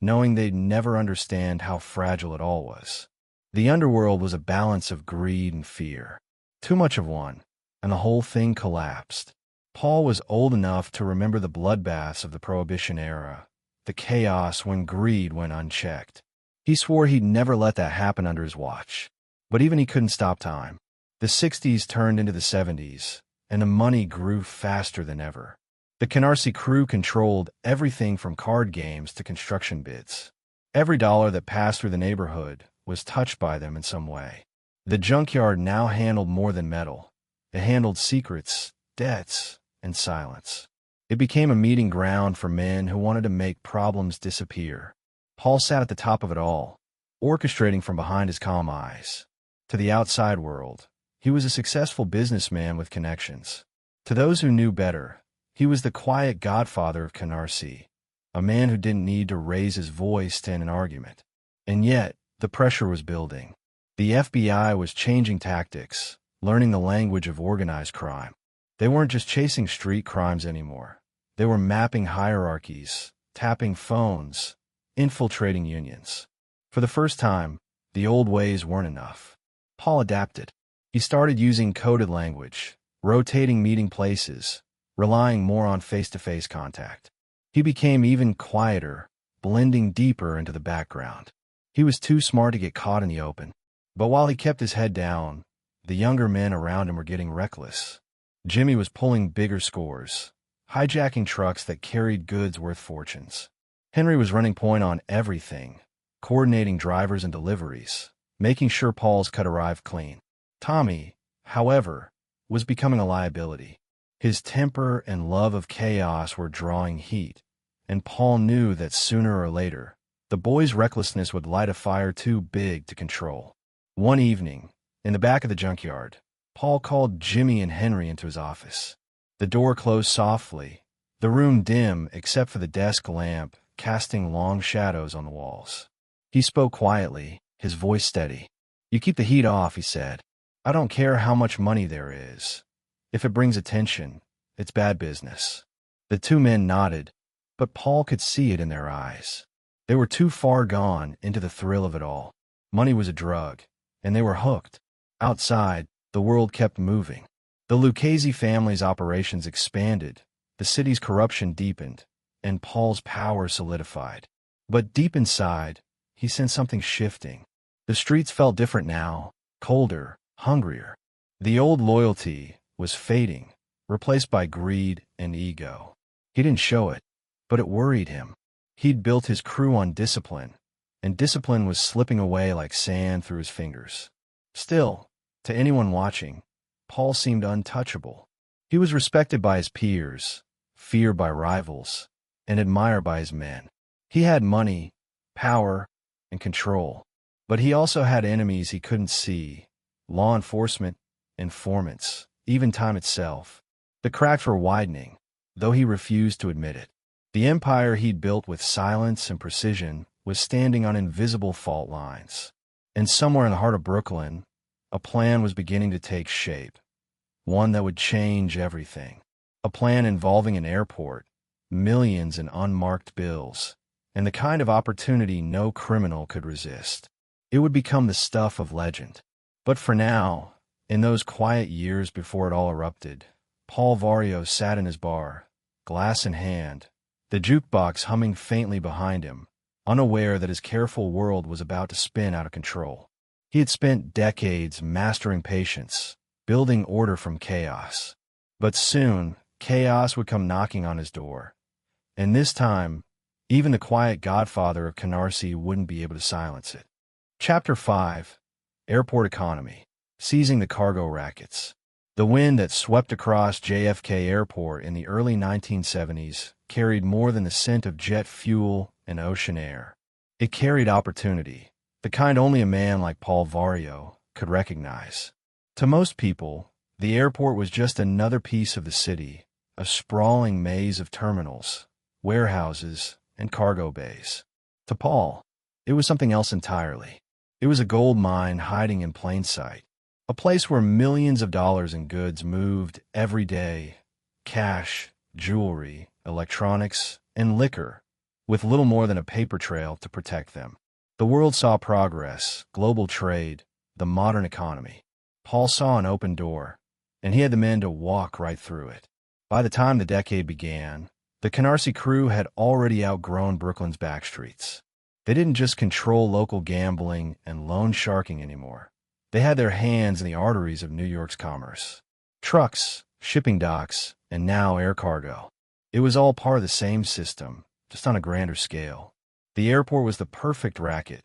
knowing they'd never understand how fragile it all was. The underworld was a balance of greed and fear. Too much of one, and the whole thing collapsed. Paul was old enough to remember the bloodbaths of the Prohibition era, the chaos when greed went unchecked. He swore he'd never let that happen under his watch. But even he couldn't stop time. The 60s turned into the 70s, and the money grew faster than ever. The Canarsie crew controlled everything from card games to construction bids. Every dollar that passed through the neighborhood was touched by them in some way. The junkyard now handled more than metal. It handled secrets, debts, and silence. It became a meeting ground for men who wanted to make problems disappear. Paul sat at the top of it all, orchestrating from behind his calm eyes. To the outside world, he was a successful businessman with connections. To those who knew better, he was the quiet godfather of Canarsie, a man who didn't need to raise his voice to end an argument. And yet, the pressure was building. The FBI was changing tactics, learning the language of organized crime. They weren't just chasing street crimes anymore. They were mapping hierarchies, tapping phones, infiltrating unions. For the first time, the old ways weren't enough. Paul adapted. He started using coded language, rotating meeting places, relying more on face-to-face contact. He became even quieter, blending deeper into the background. He was too smart to get caught in the open. But while he kept his head down, the younger men around him were getting reckless. Jimmy was pulling bigger scores, hijacking trucks that carried goods worth fortunes. Henry was running point on everything, coordinating drivers and deliveries, making sure Paul's cut arrived clean. Tommy, however, was becoming a liability. His temper and love of chaos were drawing heat, and Paul knew that sooner or later, the boy's recklessness would light a fire too big to control. One evening, in the back of the junkyard, Paul called Jimmy and Henry into his office. The door closed softly, the room dim except for the desk lamp casting long shadows on the walls. He spoke quietly, his voice steady. "You keep the heat off," he said. "I don't care how much money there is. If it brings attention, it's bad business." The two men nodded, but Paul could see it in their eyes. They were too far gone into the thrill of it all. Money was a drug, and they were hooked. Outside, the world kept moving. The Lucchese family's operations expanded, the city's corruption deepened, and Paul's power solidified. But deep inside, he sensed something shifting. The streets felt different now, colder, hungrier. The old loyalty was fading, replaced by greed and ego. He didn't show it, but it worried him. He'd built his crew on discipline, and discipline was slipping away like sand through his fingers. Still, to anyone watching, Paul seemed untouchable. He was respected by his peers, feared by rivals, and admired by his men. He had money, power, and control, but he also had enemies he couldn't see: law enforcement, informants, even time itself. The cracks were widening, though he refused to admit it. The empire he'd built with silence and precision was standing on invisible fault lines. And somewhere in the heart of Brooklyn, a plan was beginning to take shape, one that would change everything. A plan involving an airport, millions in unmarked bills, and the kind of opportunity no criminal could resist. It would become the stuff of legend. But for now, in those quiet years before it all erupted, Paul Vario sat in his bar, glass in hand, the jukebox humming faintly behind him, unaware that his careful world was about to spin out of control. He had spent decades mastering patience, building order from chaos. But soon, chaos would come knocking on his door. And this time, even the quiet godfather of Canarsie wouldn't be able to silence it. Chapter 5. Airport Economy. Seizing the cargo rackets. The wind that swept across JFK Airport in the early 1970s carried more than the scent of jet fuel and ocean air. It carried opportunity, the kind only a man like Paul Vario could recognize. To most people, The airport was just another piece of the city, a sprawling maze of terminals, warehouses, and cargo bays. To Paul, it was something else entirely. It was a gold mine hiding in plain sight, a place where millions of dollars in goods moved every day: cash, jewelry, electronics, and liquor, with little more than a paper trail to protect them. The world saw progress, global trade, the modern economy. Paul saw an open door, and he had the men to walk right through it. By the time the decade began, the Canarsie crew had already outgrown Brooklyn's backstreets. They didn't just control local gambling and loan sharking anymore. They had their hands in the arteries of New York's commerce. Trucks, shipping docks, and now air cargo. It was all part of the same system, just on a grander scale. The airport was the perfect racket: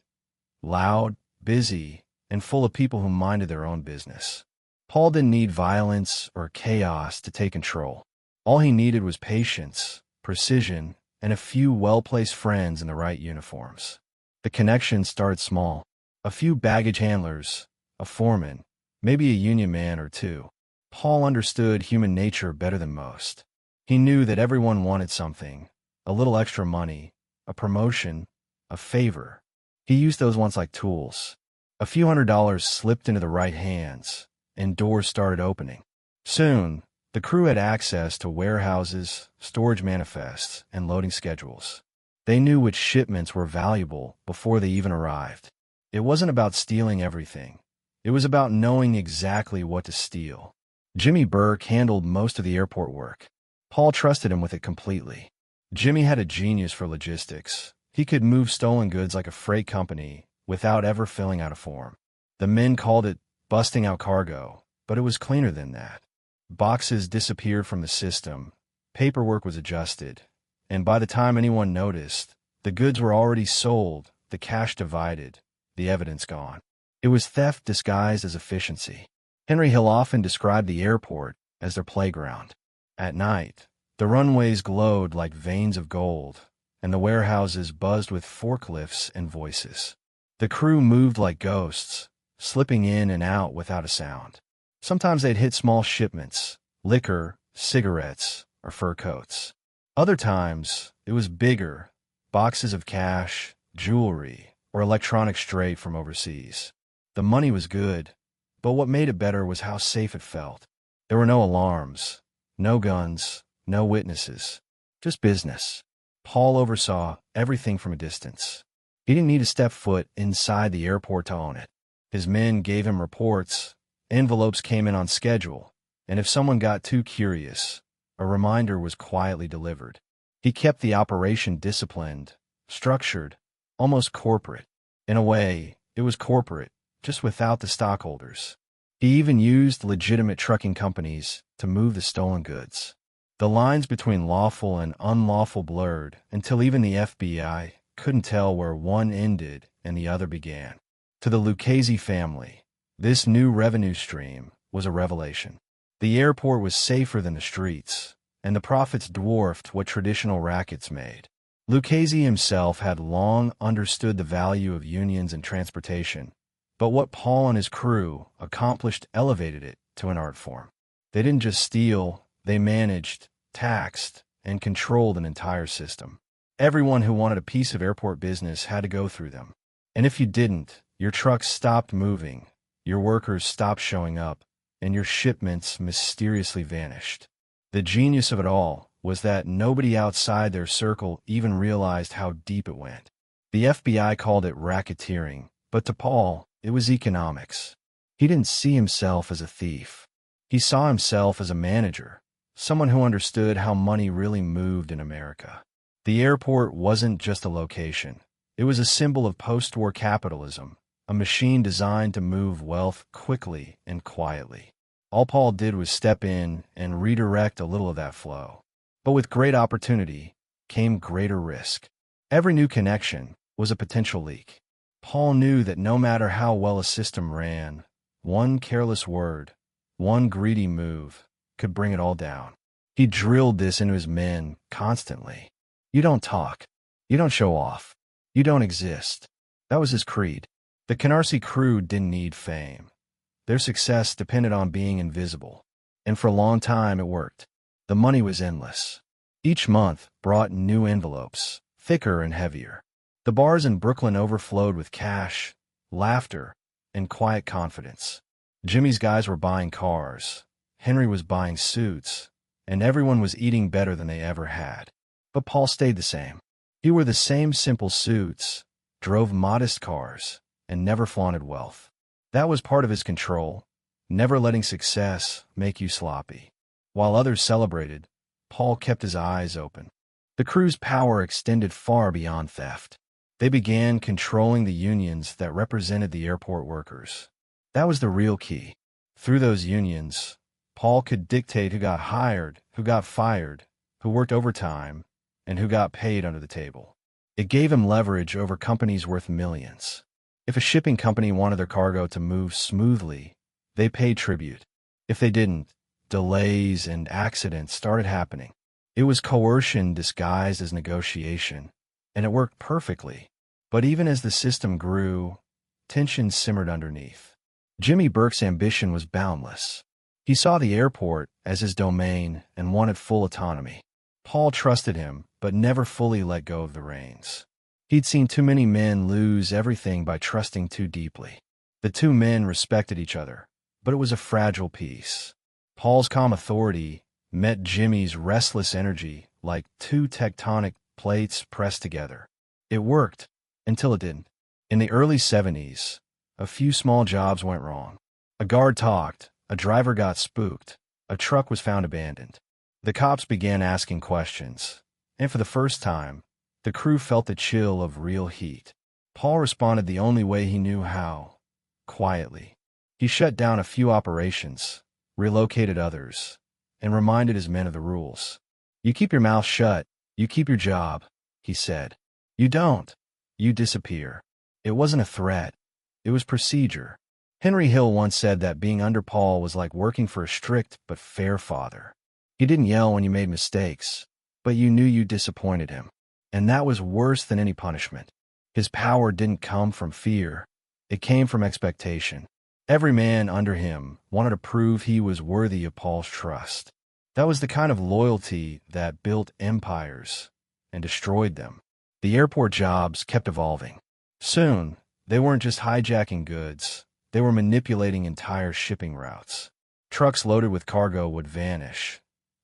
loud, busy, and full of people who minded their own business. Paul didn't need violence or chaos to take control. All he needed was patience, precision, and a few well-placed friends in the right uniforms. The connections started small: a few baggage handlers, a foreman, maybe a union man or two. Paul understood human nature better than most. He knew that everyone wanted something: a little extra money, a promotion, a favor. He used those ones like tools. A few $100s slipped into the right hands, and doors started opening. Soon, the crew had access to warehouses, storage manifests, and loading schedules. They knew which shipments were valuable before they even arrived. It wasn't about stealing everything. It was about knowing exactly what to steal. Jimmy Burke handled most of the airport work. Paul trusted him with it completely. Jimmy had a genius for logistics. He could move stolen goods like a freight company without ever filling out a form. The men called it busting out cargo, but it was cleaner than that. Boxes disappeared from the system, paperwork was adjusted, and by the time anyone noticed, the goods were already sold, the cash divided, the evidence gone. It was theft disguised as efficiency. Henry Hill often described the airport as their playground. At night, the runways glowed like veins of gold, and the warehouses buzzed with forklifts and voices. The crew moved like ghosts, slipping in and out without a sound. Sometimes they'd hit small shipments: liquor, cigarettes, or fur coats. Other times, it was bigger: boxes of cash, jewelry, or electronics straight from overseas. The money was good, but what made it better was how safe it felt. There were no alarms, no guns, no witnesses, just business. Paul oversaw everything from a distance. He didn't need to step foot inside the airport to own it. His men gave him reports, envelopes came in on schedule, and if someone got too curious, a reminder was quietly delivered. He kept the operation disciplined, structured, almost corporate. In a way, it was corporate, just without the stockholders. He even used legitimate trucking companies to move the stolen goods. The lines between lawful and unlawful blurred until even the FBI couldn't tell where one ended and the other began. To the Lucchese family, this new revenue stream was a revelation. The airport was safer than the streets, and the profits dwarfed what traditional rackets made. Lucchese himself had long understood the value of unions and transportation, but what Paul and his crew accomplished elevated it to an art form. They didn't just steal, they managed, taxed, and controlled an entire system. Everyone who wanted a piece of airport business had to go through them. And if you didn't, your trucks stopped moving, your workers stopped showing up, and your shipments mysteriously vanished. The genius of it all was that nobody outside their circle even realized how deep it went. The FBI called it racketeering, but to Paul, it was economics. He didn't see himself as a thief. He saw himself as a manager, someone who understood how money really moved in America. The airport wasn't just a location. It was a symbol of post-war capitalism, a machine designed to move wealth quickly and quietly. All Paul did was step in and redirect a little of that flow. But with great opportunity came greater risk. Every new connection was a potential leak. Paul knew that no matter how well a system ran, one careless word, one greedy move, could bring it all down. He drilled this into his men constantly. You don't talk. You don't show off. You don't exist. That was his creed. The Canarsie crew didn't need fame. Their success depended on being invisible. And for a long time it worked. The money was endless. Each month brought new envelopes, thicker and heavier. The bars in Brooklyn overflowed with cash, laughter, and quiet confidence. Jimmy's guys were buying cars, Henry was buying suits, and everyone was eating better than they ever had. But Paul stayed the same. He wore the same simple suits, drove modest cars, and never flaunted wealth. That was part of his control, never letting success make you sloppy. While others celebrated, Paul kept his eyes open. The crew's power extended far beyond theft. They began controlling the unions that represented the airport workers. That was the real key. Through those unions, Paul could dictate who got hired, who got fired, who worked overtime, and who got paid under the table. It gave him leverage over companies worth millions. If a shipping company wanted their cargo to move smoothly, they paid tribute. If they didn't, delays and accidents started happening. It was coercion disguised as negotiation, and it worked perfectly. But even as the system grew, tension simmered underneath. Jimmy Burke's ambition was boundless. He saw the airport as his domain and wanted full autonomy. Paul trusted him, but never fully let go of the reins. He'd seen too many men lose everything by trusting too deeply. The two men respected each other, but it was a fragile peace. Paul's calm authority met Jimmy's restless energy like two tectonic plates pressed together. It worked, until it didn't. In the early 70s, a few small jobs went wrong. A guard talked, a driver got spooked, a truck was found abandoned. The cops began asking questions, and for the first time, the crew felt the chill of real heat. Paul responded the only way he knew how, quietly. He shut down a few operations, relocated others, and reminded his men of the rules. You keep your mouth shut, you keep your job, he said. You don't, you disappear. It wasn't a threat, it was procedure. Henry Hill once said that being under Paul was like working for a strict but fair father. He didn't yell when you made mistakes, but you knew you disappointed him. And that was worse than any punishment. His power didn't come from fear, it came from expectation. Every man under him wanted to prove he was worthy of Paul's trust. That was the kind of loyalty that built empires and destroyed them. The airport jobs kept evolving. Soon, they weren't just hijacking goods, they were manipulating entire shipping routes. Trucks loaded with cargo would vanish,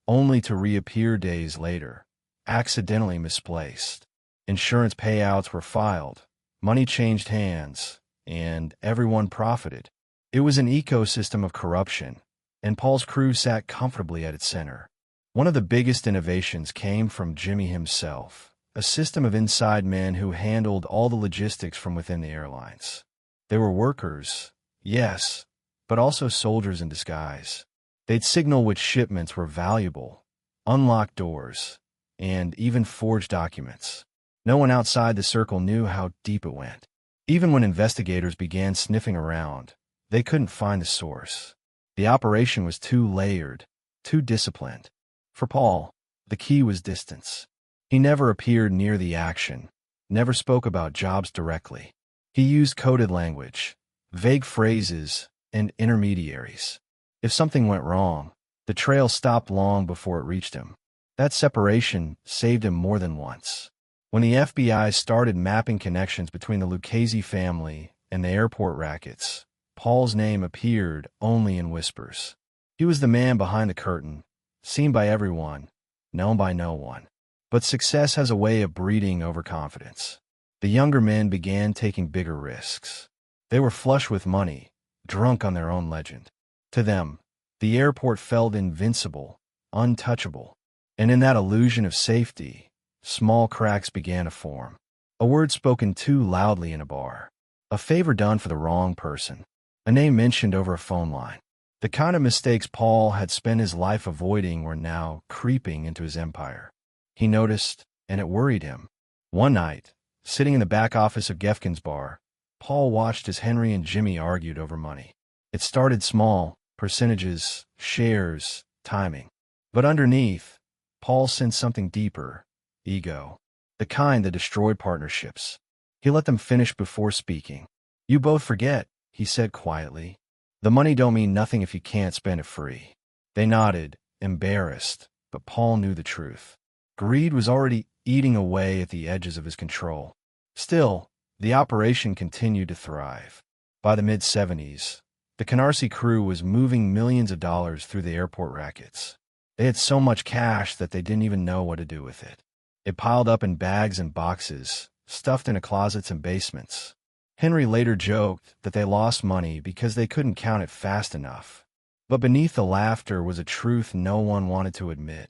only to reappear days later, accidentally misplaced. Insurance payouts were filed, money changed hands, and everyone profited. It was an ecosystem of corruption, and Paul's crew sat comfortably at its center. One of the biggest innovations came from Jimmy himself, a system of inside men who handled all the logistics from within the airlines. They were workers, yes, but also soldiers in disguise. They'd signal which shipments were valuable, unlock doors, and even forge documents. No one outside the circle knew how deep it went. Even when investigators began sniffing around, they couldn't find the source. The operation was too layered, too disciplined. For Paul, the key was distance. He never appeared near the action, never spoke about jobs directly. He used coded language, vague phrases, and intermediaries. If something went wrong, the trail stopped long before it reached him. That separation saved him more than once. When the FBI started mapping connections between the Lucchese family and the airport rackets, Paul's name appeared only in whispers. He was the man behind the curtain, seen by everyone, known by no one. But success has a way of breeding overconfidence. The younger men began taking bigger risks. They were flush with money, drunk on their own legend. To them, the airport felt invincible, untouchable. And in that illusion of safety, small cracks began to form. A word spoken too loudly in a bar. A favor done for the wrong person. A name mentioned over a phone line. The kind of mistakes Paul had spent his life avoiding were now creeping into his empire. He noticed, and it worried him. One night, sitting in the back office of Gefkin's bar, Paul watched as Henry and Jimmy argued over money. It started small, percentages, shares, timing. But underneath, Paul sensed something deeper, ego. The kind that destroyed partnerships. He let them finish before speaking. You both forget, he said quietly. The money don't mean nothing if you can't spend it free. They nodded, embarrassed, but Paul knew the truth. Greed was already eating away at the edges of his control. Still, the operation continued to thrive. By the mid-70s, the Canarsie crew was moving millions of dollars through the airport rackets. They had so much cash that they didn't even know what to do with it. It piled up in bags and boxes, stuffed into closets and basements. Henry later joked that they lost money because they couldn't count it fast enough. But beneath the laughter was a truth no one wanted to admit.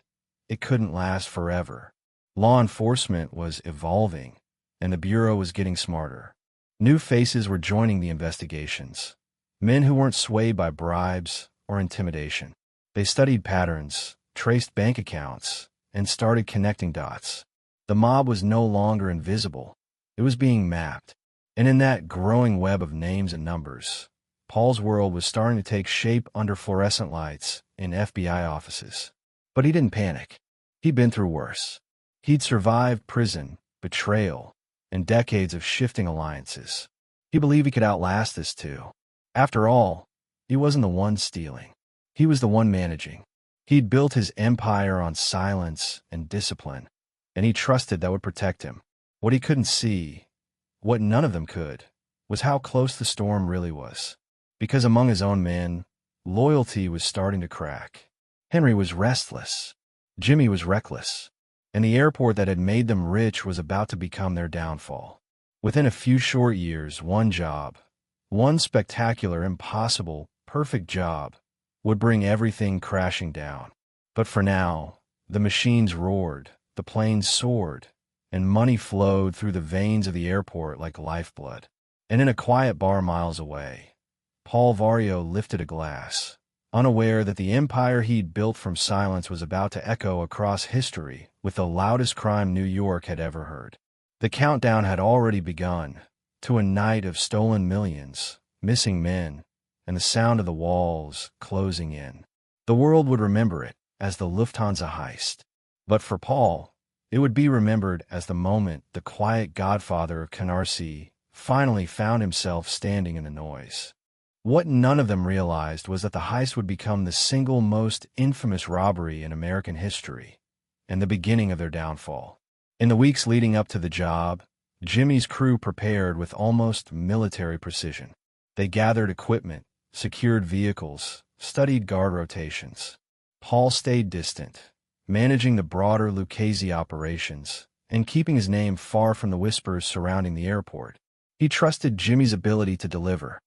It couldn't last forever. Law enforcement was evolving, and the Bureau was getting smarter. New faces were joining the investigations. Men who weren't swayed by bribes or intimidation. They studied patterns, traced bank accounts, and started connecting dots. The mob was no longer invisible. It was being mapped. And in that growing web of names and numbers, Paul's world was starting to take shape under fluorescent lights in FBI offices. But he didn't panic. He'd been through worse. He'd survived prison, betrayal, and decades of shifting alliances. He believed he could outlast this too. After all, he wasn't the one stealing. He was the one managing. He'd built his empire on silence and discipline, and he trusted that would protect him. What he couldn't see, what none of them could, was how close the storm really was. Because among his own men, loyalty was starting to crack. Henry was restless. Jimmy was reckless. And the airport that had made them rich was about to become their downfall. Within a few short years, one job, one spectacular, impossible, perfect job, would bring everything crashing down. But for now, the machines roared, the planes soared, and money flowed through the veins of the airport like lifeblood. And in a quiet bar miles away, Paul Vario lifted a glass, unaware that the empire he'd built from silence was about to echo across history with the loudest crime New York had ever heard. The countdown had already begun to a night of stolen millions, missing men, and the sound of the walls closing in. The world would remember it as the Lufthansa heist. But for Paul, it would be remembered as the moment the quiet godfather of Canarsie finally found himself standing in the noise. What none of them realized was that the heist would become the single most infamous robbery in American history, and the beginning of their downfall. In the weeks leading up to the job, Jimmy's crew prepared with almost military precision. They gathered equipment, secured vehicles, studied guard rotations. Paul stayed distant, managing the broader Lucchese operations and keeping his name far from the whispers surrounding the airport. He trusted Jimmy's ability to deliver,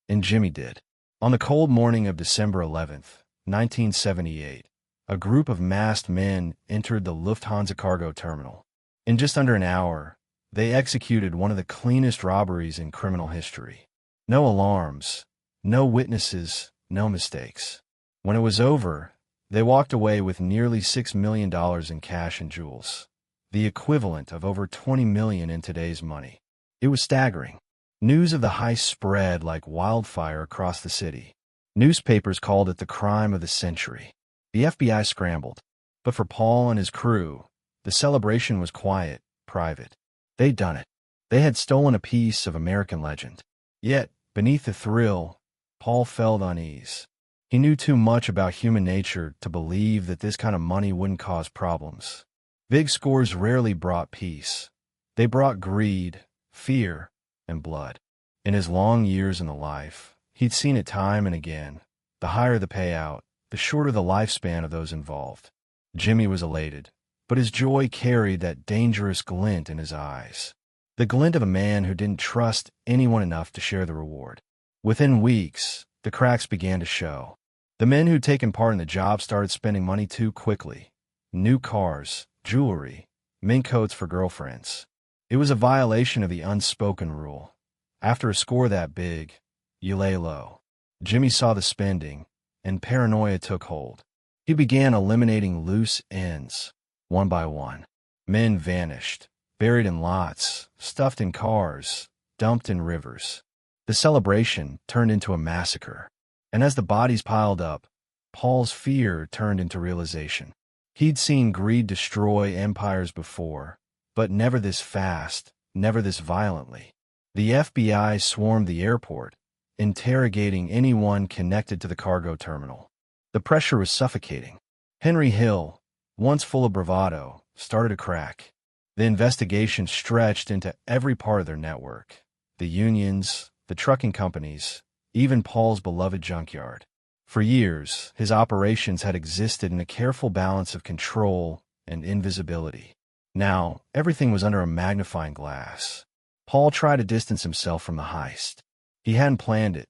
and Jimmy did. On the cold morning of December 11th, 1978, a group of masked men entered the Lufthansa cargo terminal. In just under an hour, they executed one of the cleanest robberies in criminal history. No alarms, no witnesses, no mistakes. When it was over, they walked away with nearly $6 million in cash and jewels, the equivalent of over $20 million in today's money. It was staggering. News of the heist spread like wildfire across the city. Newspapers called it the crime of the century. The FBI scrambled. But for Paul and his crew, the celebration was quiet, private. They'd done it. They had stolen a piece of American legend. Yet, beneath the thrill, Paul felt unease. He knew too much about human nature to believe that this kind of money wouldn't cause problems. Big scores rarely brought peace. They brought greed, fear, and blood. In his long years in the life, he'd seen it time and again. The higher the payout, the shorter the lifespan of those involved. Jimmy was elated, but his joy carried that dangerous glint in his eyes. The glint of a man who didn't trust anyone enough to share the reward. Within weeks, the cracks began to show. The men who'd taken part in the job started spending money too quickly. New cars, jewelry, mink coats for girlfriends. It was a violation of the unspoken rule. After a score that big, you lay low. Jimmy saw the spending, and paranoia took hold. He began eliminating loose ends, one by one. Men vanished, buried in lots, stuffed in cars, dumped in rivers. The celebration turned into a massacre. And as the bodies piled up, Paul's fear turned into realization. He'd seen greed destroy empires before, but never this fast, never this violently. The FBI swarmed the airport, interrogating anyone connected to the cargo terminal. The pressure was suffocating. Henry Hill, once full of bravado, started to crack. The investigation stretched into every part of their network. The unions, the trucking companies, even Paul's beloved junkyard. For years, his operations had existed in a careful balance of control and invisibility. Now, everything was under a magnifying glass. Paul tried to distance himself from the heist. He hadn't planned it,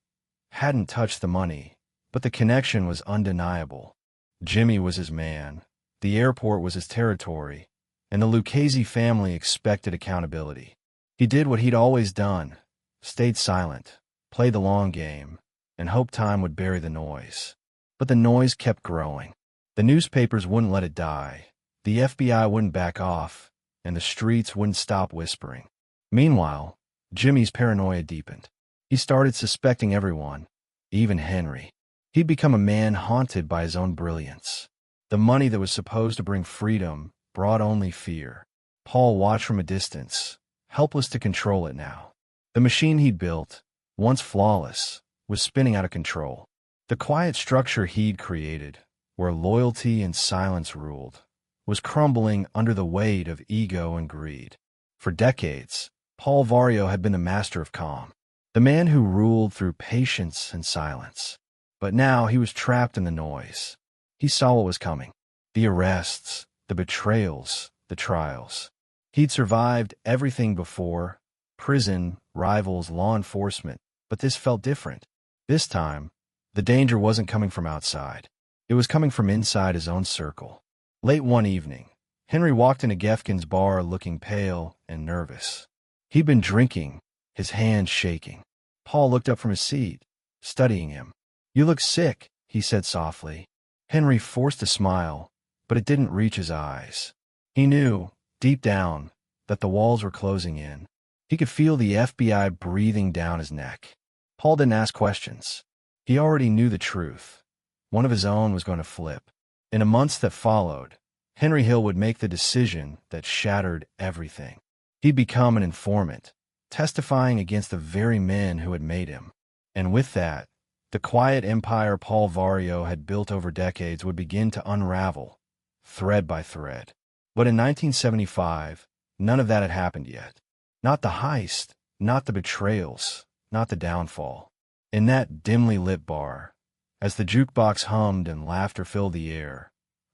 hadn't touched the money, but the connection was undeniable. Jimmy was his man, the airport was his territory, and the Lucchese family expected accountability. He did what he'd always done, stayed silent, played the long game, and hoped time would bury the noise. But the noise kept growing. The newspapers wouldn't let it die, the FBI wouldn't back off, and the streets wouldn't stop whispering. Meanwhile, Jimmy's paranoia deepened. He started suspecting everyone, even Henry. He'd become a man haunted by his own brilliance. The money that was supposed to bring freedom brought only fear. Paul watched from a distance, helpless to control it now. The machine he'd built, once flawless, was spinning out of control. The quiet structure he'd created, where loyalty and silence ruled, was crumbling under the weight of ego and greed. For decades, Paul Vario had been the master of calm, the man who ruled through patience and silence. But now he was trapped in the noise. He saw what was coming. The arrests, the betrayals, the trials. He'd survived everything before, prison, rivals, law enforcement, but this felt different. This time, the danger wasn't coming from outside. It was coming from inside his own circle. Late one evening, Henry walked into Gefkin's bar looking pale and nervous. He'd been drinking, his hands shaking. Paul looked up from his seat, studying him. "You look sick," he said softly. Henry forced a smile, but it didn't reach his eyes. He knew, deep down, that the walls were closing in. He could feel the FBI breathing down his neck. Paul didn't ask questions. He already knew the truth. One of his own was going to flip. In the months that followed, Henry Hill would make the decision that shattered everything. He'd become an informant, testifying against the very men who had made him. And with that, the quiet empire Paul Vario had built over decades would begin to unravel, thread by thread. But in 1975, none of that had happened yet. Not the heist, not the betrayals, not the downfall. In that dimly lit bar, as the jukebox hummed and laughter filled the air,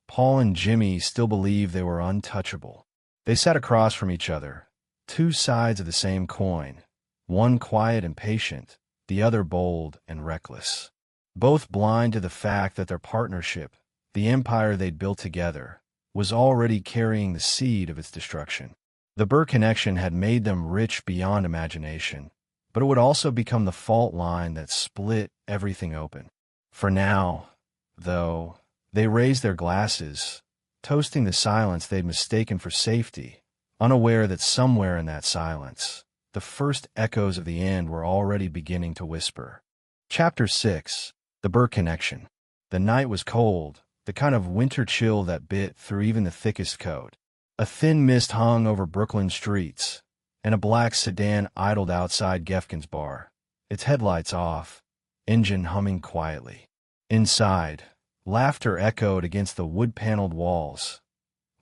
Paul and Jimmy still believed they were untouchable. They sat across from each other, two sides of the same coin, one quiet and patient, the other bold and reckless. Both blind to the fact that their partnership, the empire they'd built together, was already carrying the seed of its destruction. The Burke connection had made them rich beyond imagination, but it would also become the fault line that split everything open. For now, though, they raised their glasses, toasting the silence they'd mistaken for safety, unaware that somewhere in that silence, the first echoes of the end were already beginning to whisper. Chapter 6. The Burke Connection. The night was cold, the kind of winter chill that bit through even the thickest coat. A thin mist hung over Brooklyn streets, and a black sedan idled outside Gefkin's bar, its headlights off, engine humming quietly. Inside, laughter echoed against the wood-paneled walls,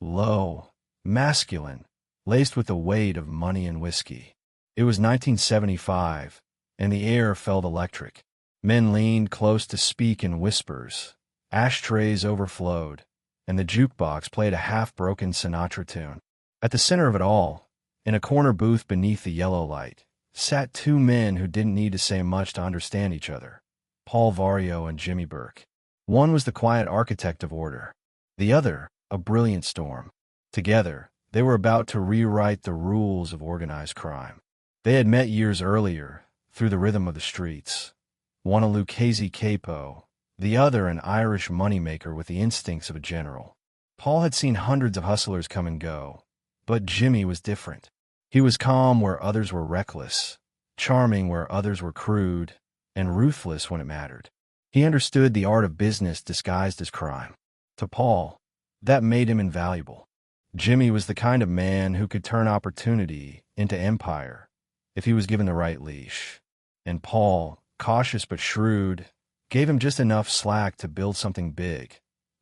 low, masculine, laced with the weight of money and whiskey. It was 1975, and the air felt electric. Men leaned close to speak in whispers, ashtrays overflowed, and the jukebox played a half-broken Sinatra tune. At the center of it all, in a corner booth beneath the yellow light, sat two men who didn't need to say much to understand each other, Paul Vario and Jimmy Burke. One was the quiet architect of order, the other a brilliant storm. Together, they were about to rewrite the rules of organized crime. They had met years earlier, through the rhythm of the streets. One a Lucchese capo, the other an Irish moneymaker with the instincts of a general. Paul had seen hundreds of hustlers come and go, but Jimmy was different. He was calm where others were reckless, charming where others were crude, and ruthless when it mattered. He understood the art of business disguised as crime. To Paul, that made him invaluable. Jimmy was the kind of man who could turn opportunity into empire if he was given the right leash. And Paul, cautious but shrewd, gave him just enough slack to build something big,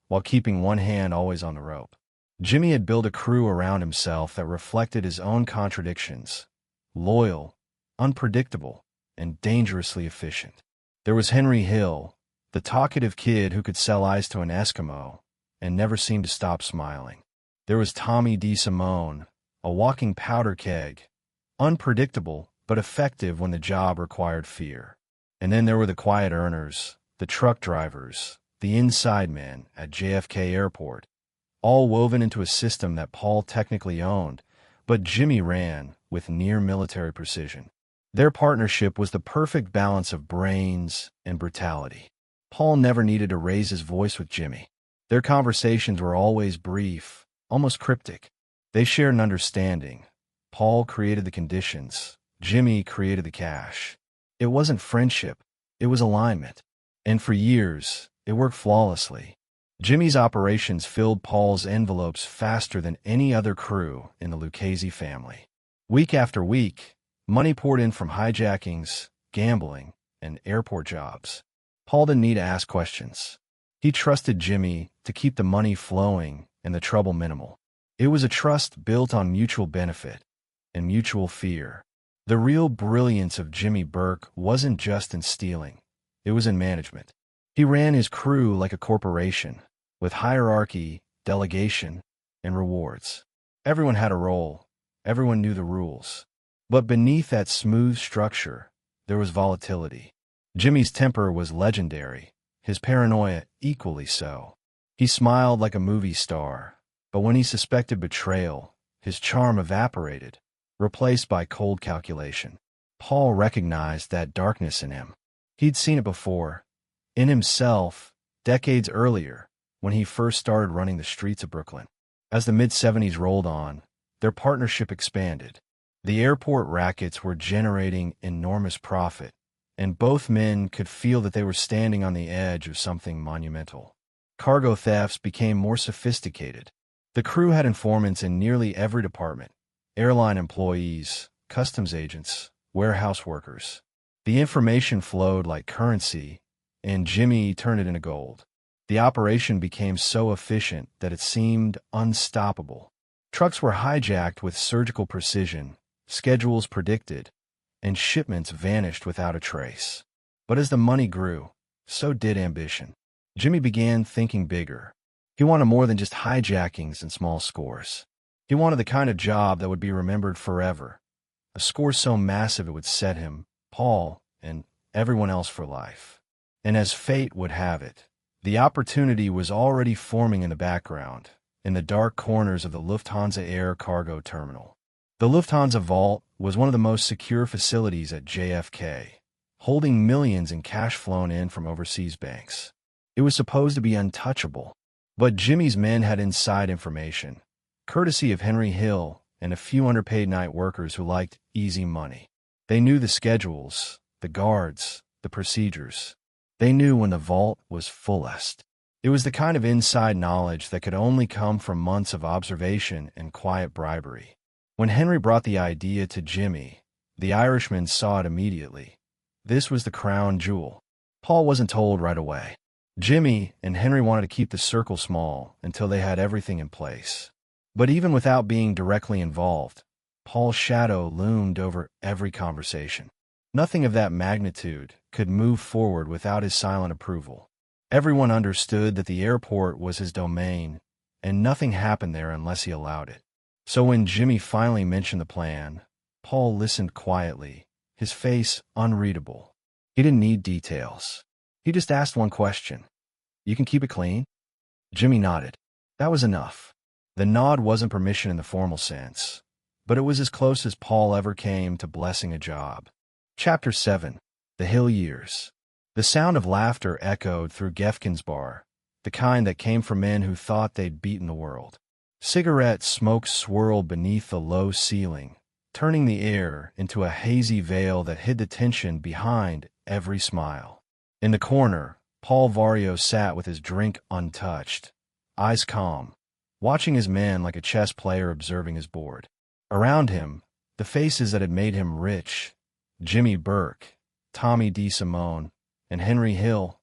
while keeping one hand always on the rope. Jimmy had built a crew around himself that reflected his own contradictions: loyal, unpredictable, and dangerously efficient. There was Henry Hill, the talkative kid who could sell ice to an Eskimo and never seemed to stop smiling. There was Tommy DeSimone, a walking powder keg, unpredictable but effective when the job required fear. And then there were the quiet earners, the truck drivers, the inside men at JFK Airport, all woven into a system that Paul technically owned, but Jimmy ran with near-military precision. Their partnership was the perfect balance of brains and brutality. Paul never needed to raise his voice with Jimmy. Their conversations were always brief, almost cryptic. They shared an understanding. Paul created the conditions. Jimmy created the cash. It wasn't friendship. It was alignment. And for years, it worked flawlessly. Jimmy's operations filled Paul's envelopes faster than any other crew in the Lucchese family. Week after week, money poured in from hijackings, gambling, and airport jobs. Paul didn't need to ask questions. He trusted Jimmy to keep the money flowing and the trouble minimal. It was a trust built on mutual benefit and mutual fear. The real brilliance of Jimmy Burke wasn't just in stealing. It was in management. He ran his crew like a corporation, with hierarchy, delegation, and rewards. Everyone had a role. Everyone knew the rules. But beneath that smooth structure, there was volatility. Jimmy's temper was legendary, his paranoia equally so. He smiled like a movie star, but when he suspected betrayal, his charm evaporated, replaced by cold calculation. Paul recognized that darkness in him. He'd seen it before, in himself, decades earlier, when he first started running the streets of Brooklyn. As the mid-70s rolled on, their partnership expanded. The airport rackets were generating enormous profit, and both men could feel that they were standing on the edge of something monumental. Cargo thefts became more sophisticated. The crew had informants in nearly every department: airline employees, customs agents, warehouse workers. The information flowed like currency, and Jimmy turned it into gold. The operation became so efficient that it seemed unstoppable. Trucks were hijacked with surgical precision, schedules predicted, and shipments vanished without a trace. But as the money grew, so did ambition. Jimmy began thinking bigger. He wanted more than just hijackings and small scores. He wanted the kind of job that would be remembered forever, a score so massive it would set him, Paul, and everyone else for life. And as fate would have it, the opportunity was already forming in the background, in the dark corners of the Lufthansa Air cargo terminal. The Lufthansa Vault was one of the most secure facilities at JFK, holding millions in cash flown in from overseas banks. It was supposed to be untouchable, but Jimmy's men had inside information, courtesy of Henry Hill and a few underpaid night workers who liked easy money. They knew the schedules, the guards, the procedures. They knew when the vault was fullest. It was the kind of inside knowledge that could only come from months of observation and quiet bribery. When Henry brought the idea to Jimmy, the Irishman saw it immediately. This was the crown jewel. Paul wasn't told right away. Jimmy and Henry wanted to keep the circle small until they had everything in place. But even without being directly involved, Paul's shadow loomed over every conversation. Nothing of that magnitude could move forward without his silent approval. Everyone understood that the airport was his domain, and nothing happened there unless he allowed it. So when Jimmy finally mentioned the plan, Paul listened quietly, his face unreadable. He didn't need details. He just asked one question. "You can keep it clean?" Jimmy nodded. That was enough. The nod wasn't permission in the formal sense, but it was as close as Paul ever came to blessing a job. Chapter 7. The Hill Years. The sound of laughter echoed through Gefkin's bar, the kind that came from men who thought they'd beaten the world. Cigarette smoke swirled beneath the low ceiling, turning the air into a hazy veil that hid the tension behind every smile. In the corner, Paul Vario sat with his drink untouched, eyes calm, watching his men like a chess player observing his board. Around him, the faces that had made him rich: Jimmy Burke, Tommy DeSimone, and Henry Hill,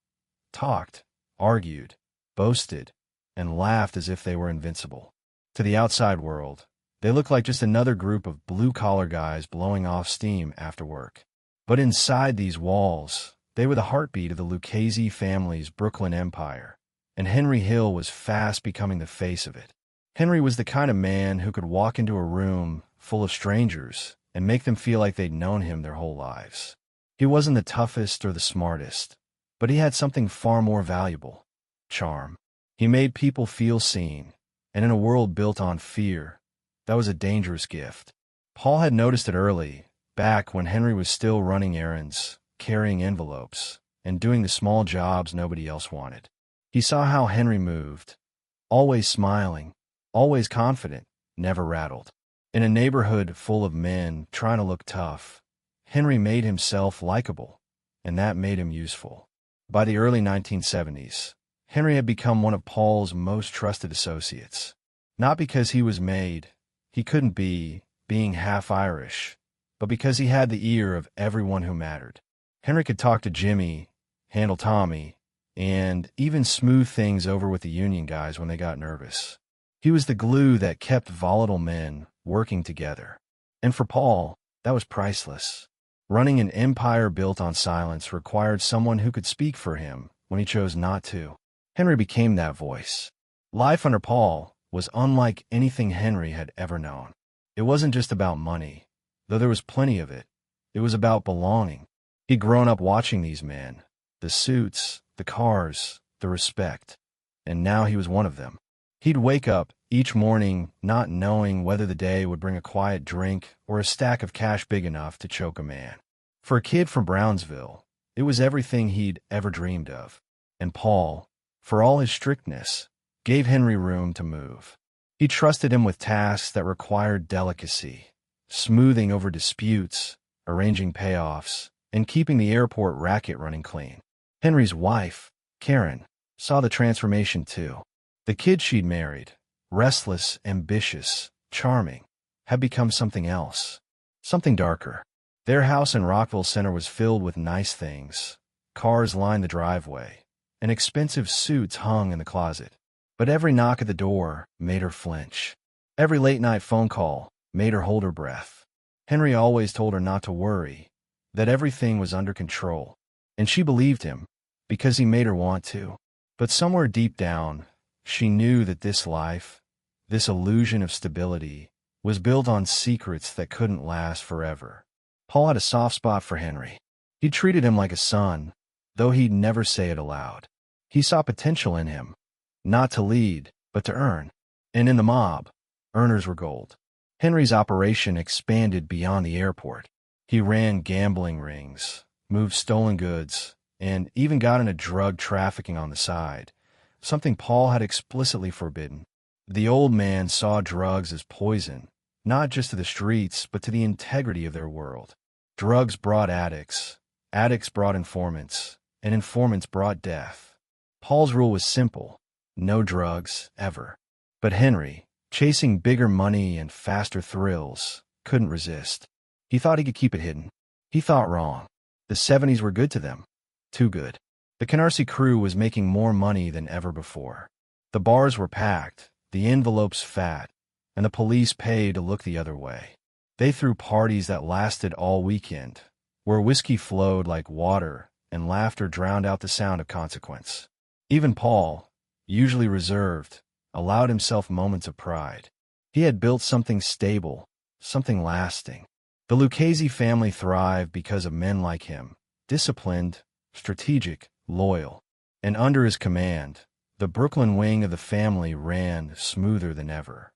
talked, argued, boasted, and laughed as if they were invincible. To the outside world, they looked like just another group of blue-collar guys blowing off steam after work. But inside these walls, they were the heartbeat of the Lucchese family's Brooklyn empire, and Henry Hill was fast becoming the face of it. Henry was the kind of man who could walk into a room full of strangers and make them feel like they'd known him their whole lives. He wasn't the toughest or the smartest, but he had something far more valuable: charm. He made people feel seen, and in a world built on fear, that was a dangerous gift. Paul had noticed it early, back when Henry was still running errands, carrying envelopes, and doing the small jobs nobody else wanted. He saw how Henry moved, always smiling, always confident, never rattled. In a neighborhood full of men trying to look tough, Henry made himself likable, and that made him useful. By the early 1970s, Henry had become one of Paul's most trusted associates. Not because he was made, he couldn't be, being half Irish, but because he had the ear of everyone who mattered. Henry could talk to Jimmy, handle Tommy, and even smooth things over with the union guys when they got nervous. He was the glue that kept volatile men working together. And for Paul, that was priceless. Running an empire built on silence required someone who could speak for him when he chose not to. Henry became that voice. Life under Paul was unlike anything Henry had ever known. It wasn't just about money, though there was plenty of it. It was about belonging. He'd grown up watching these men, the suits, the cars, the respect, and now he was one of them. He'd wake up each morning not knowing whether the day would bring a quiet drink or a stack of cash big enough to choke a man. For a kid from Brownsville, it was everything he'd ever dreamed of. And Paul, for all his strictness, gave Henry room to move. He trusted him with tasks that required delicacy, smoothing over disputes, arranging payoffs, and keeping the airport racket running clean. Henry's wife, Karen, saw the transformation too. The kid she'd married, restless, ambitious, charming, had become something else, something darker. Their house in Rockville Center was filled with nice things. Cars lined the driveway, and expensive suits hung in the closet. But every knock at the door made her flinch. Every late-night phone call made her hold her breath. Henry always told her not to worry, that everything was under control, and she believed him because he made her want to. But somewhere deep down, she knew that this life, this illusion of stability, was built on secrets that couldn't last forever. Paul had a soft spot for Henry. He treated him like a son, though he'd never say it aloud. He saw potential in him, not to lead, but to earn. And in the mob, earners were gold. Henry's operation expanded beyond the airport. He ran gambling rings, moved stolen goods, and even got into drug trafficking on the side, something Paul had explicitly forbidden. The old man saw drugs as poison, not just to the streets, but to the integrity of their world. Drugs brought addicts, addicts brought informants, and informants brought death. Paul's rule was simple: no drugs, ever. But Henry, chasing bigger money and faster thrills, couldn't resist. He thought he could keep it hidden. He thought wrong. The 70s were good to them. Too good. The Canarsie crew was making more money than ever before. The bars were packed, the envelopes fat, and the police paid to look the other way. They threw parties that lasted all weekend, where whiskey flowed like water and laughter drowned out the sound of consequence. Even Paul, usually reserved, allowed himself moments of pride. He had built something stable, something lasting. The Lucchese family thrived because of men like him, disciplined, strategic, loyal. And under his command, the Brooklyn wing of the family ran smoother than ever.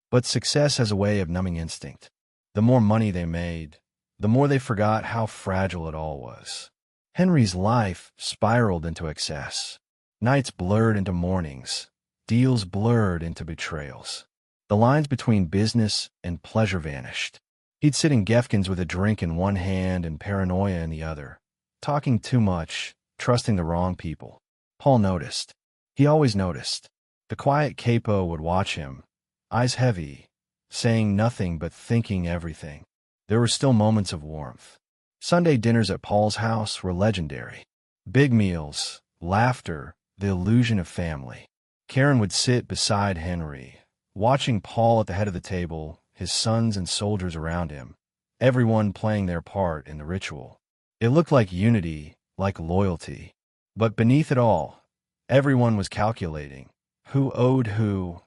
But success has a way of numbing instinct. The more money they made, the more they forgot how fragile it all was. Henry's life spiraled into excess. Nights blurred into mornings, deals blurred into betrayals. The lines between business and pleasure vanished. He'd sit in Gefkin's with a drink in one hand and paranoia in the other, talking too much, trusting the wrong people. Paul noticed. He always noticed. The quiet capo would watch him, eyes heavy, saying nothing but thinking everything. There were still moments of warmth. Sunday dinners at Paul's house were legendary. Big meals, laughter, the illusion of family. Karen would sit beside Henry, watching Paul at the head of the table, his sons and soldiers around him, everyone playing their part in the ritual. It looked like unity, like loyalty. But beneath it all, everyone was calculating who owed who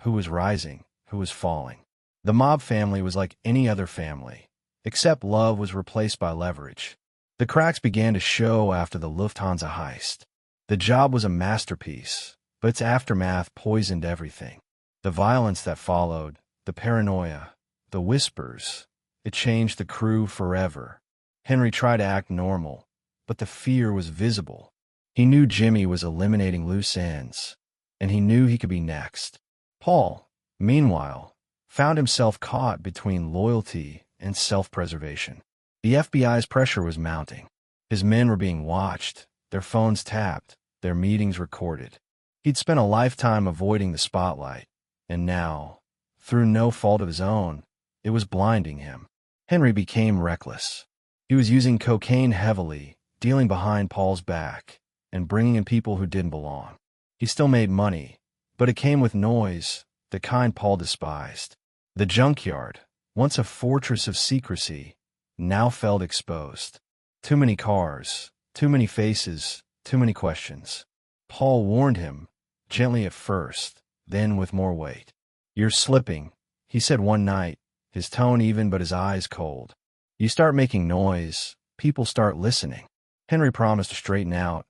was rising, who was falling. The mob family was like any other family, except love was replaced by leverage. The cracks began to show after the Lufthansa heist. The job was a masterpiece, but its aftermath poisoned everything. The violence that followed, the paranoia, the whispers, it changed the crew forever. Henry tried to act normal, but the fear was visible. He knew Jimmy was eliminating loose ends, and he knew he could be next. Paul, meanwhile, found himself caught between loyalty and self-preservation. The FBI's pressure was mounting. His men were being watched, their phones tapped, their meetings recorded. He'd spent a lifetime avoiding the spotlight, and now, through no fault of his own, it was blinding him. Henry became reckless. He was using cocaine heavily, dealing behind Paul's back, and bringing in people who didn't belong. He still made money, but it came with noise, the kind Paul despised. The junkyard, once a fortress of secrecy, now felt exposed. Too many cars, too many faces, too many questions. Paul warned him, gently at first, then with more weight. "You're slipping," he said one night, his tone even but his eyes cold. "You start making noise, people start listening." Henry promised to straighten out,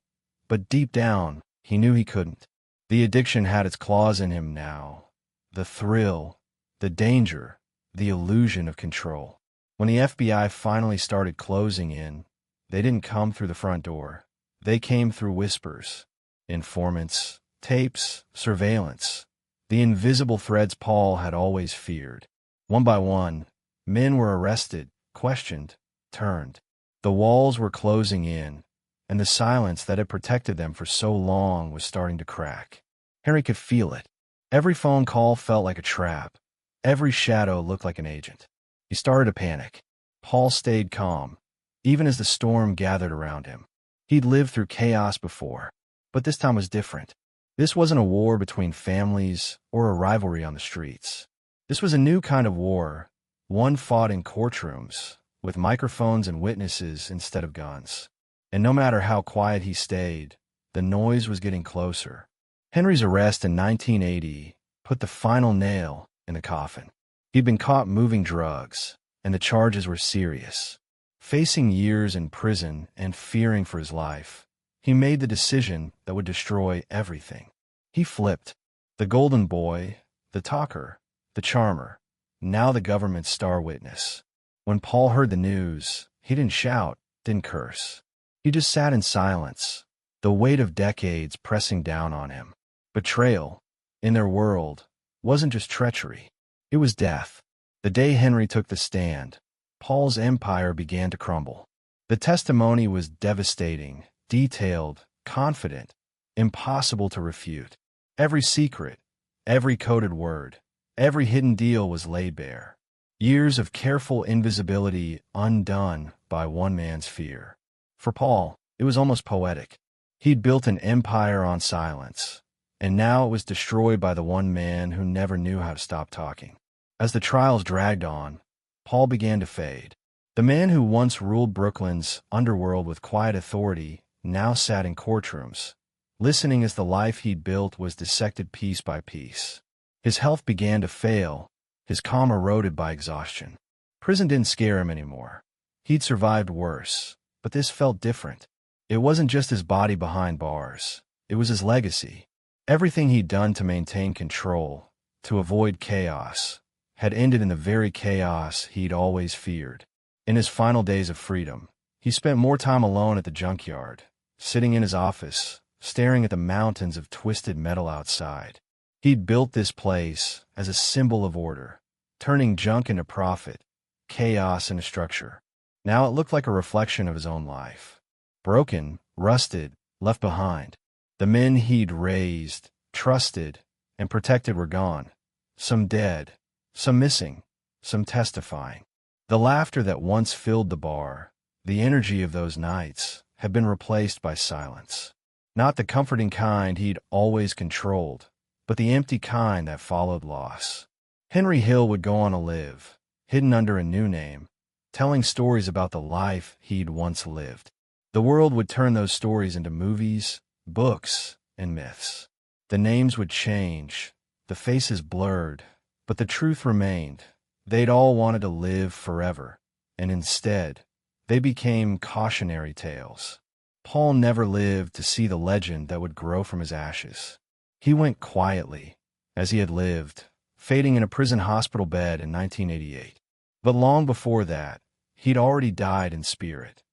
but deep down, he knew he couldn't. The addiction had its claws in him now. The thrill, the danger, the illusion of control. When the FBI finally started closing in, they didn't come through the front door. They came through whispers, informants, tapes, surveillance, the invisible threads Paul had always feared. One by one, men were arrested, questioned, turned. The walls were closing in, and the silence that had protected them for so long was starting to crack. Henry could feel it. Every phone call felt like a trap. Every shadow looked like an agent. He started to panic. Paul stayed calm, even as the storm gathered around him. He'd lived through chaos before, but this time was different. This wasn't a war between families or a rivalry on the streets. This was a new kind of war, one fought in courtrooms, with microphones and witnesses instead of guns. And no matter how quiet he stayed, the noise was getting closer. Henry's arrest in 1980 put the final nail in the coffin. He'd been caught moving drugs, and the charges were serious. Facing years in prison and fearing for his life, he made the decision that would destroy everything. He flipped. The golden boy, the talker, the charmer, now the government's star witness. When Paul heard the news, he didn't shout, didn't curse. He just sat in silence, the weight of decades pressing down on him. Betrayal, in their world, wasn't just treachery. It was death. The day Henry took the stand, Paul's empire began to crumble. The testimony was devastating, detailed, confident, impossible to refute. Every secret, every coded word, every hidden deal was laid bare. Years of careful invisibility undone by one man's fear. For Paul, it was almost poetic. He'd built an empire on silence, and now it was destroyed by the one man who never knew how to stop talking. As the trials dragged on, Paul began to fade. The man who once ruled Brooklyn's underworld with quiet authority now sat in courtrooms, listening as the life he'd built was dissected piece by piece. His health began to fail, his calm eroded by exhaustion. Prison didn't scare him anymore. He'd survived worse, but this felt different. It wasn't just his body behind bars. It was his legacy. Everything he'd done to maintain control, to avoid chaos, had ended in the very chaos he'd always feared. In his final days of freedom, he spent more time alone at the junkyard, sitting in his office, staring at the mountains of twisted metal outside. He'd built this place as a symbol of order, turning junk into profit, chaos into structure. Now it looked like a reflection of his own life. Broken, rusted, left behind. The men he'd raised, trusted, and protected were gone. Some dead, some missing, some testifying. The laughter that once filled the bar, the energy of those nights, had been replaced by silence. Not the comforting kind he'd always controlled, but the empty kind that followed loss. Henry Hill would go on to live, hidden under a new name, telling stories about the life he'd once lived. The world would turn those stories into movies, books, and myths. The names would change, the faces blurred, but the truth remained. They'd all wanted to live forever, and instead, they became cautionary tales. Paul never lived to see the legend that would grow from his ashes. He went quietly, as he had lived, fading in a prison hospital bed in 1988. But long before that, he'd already died in spirit.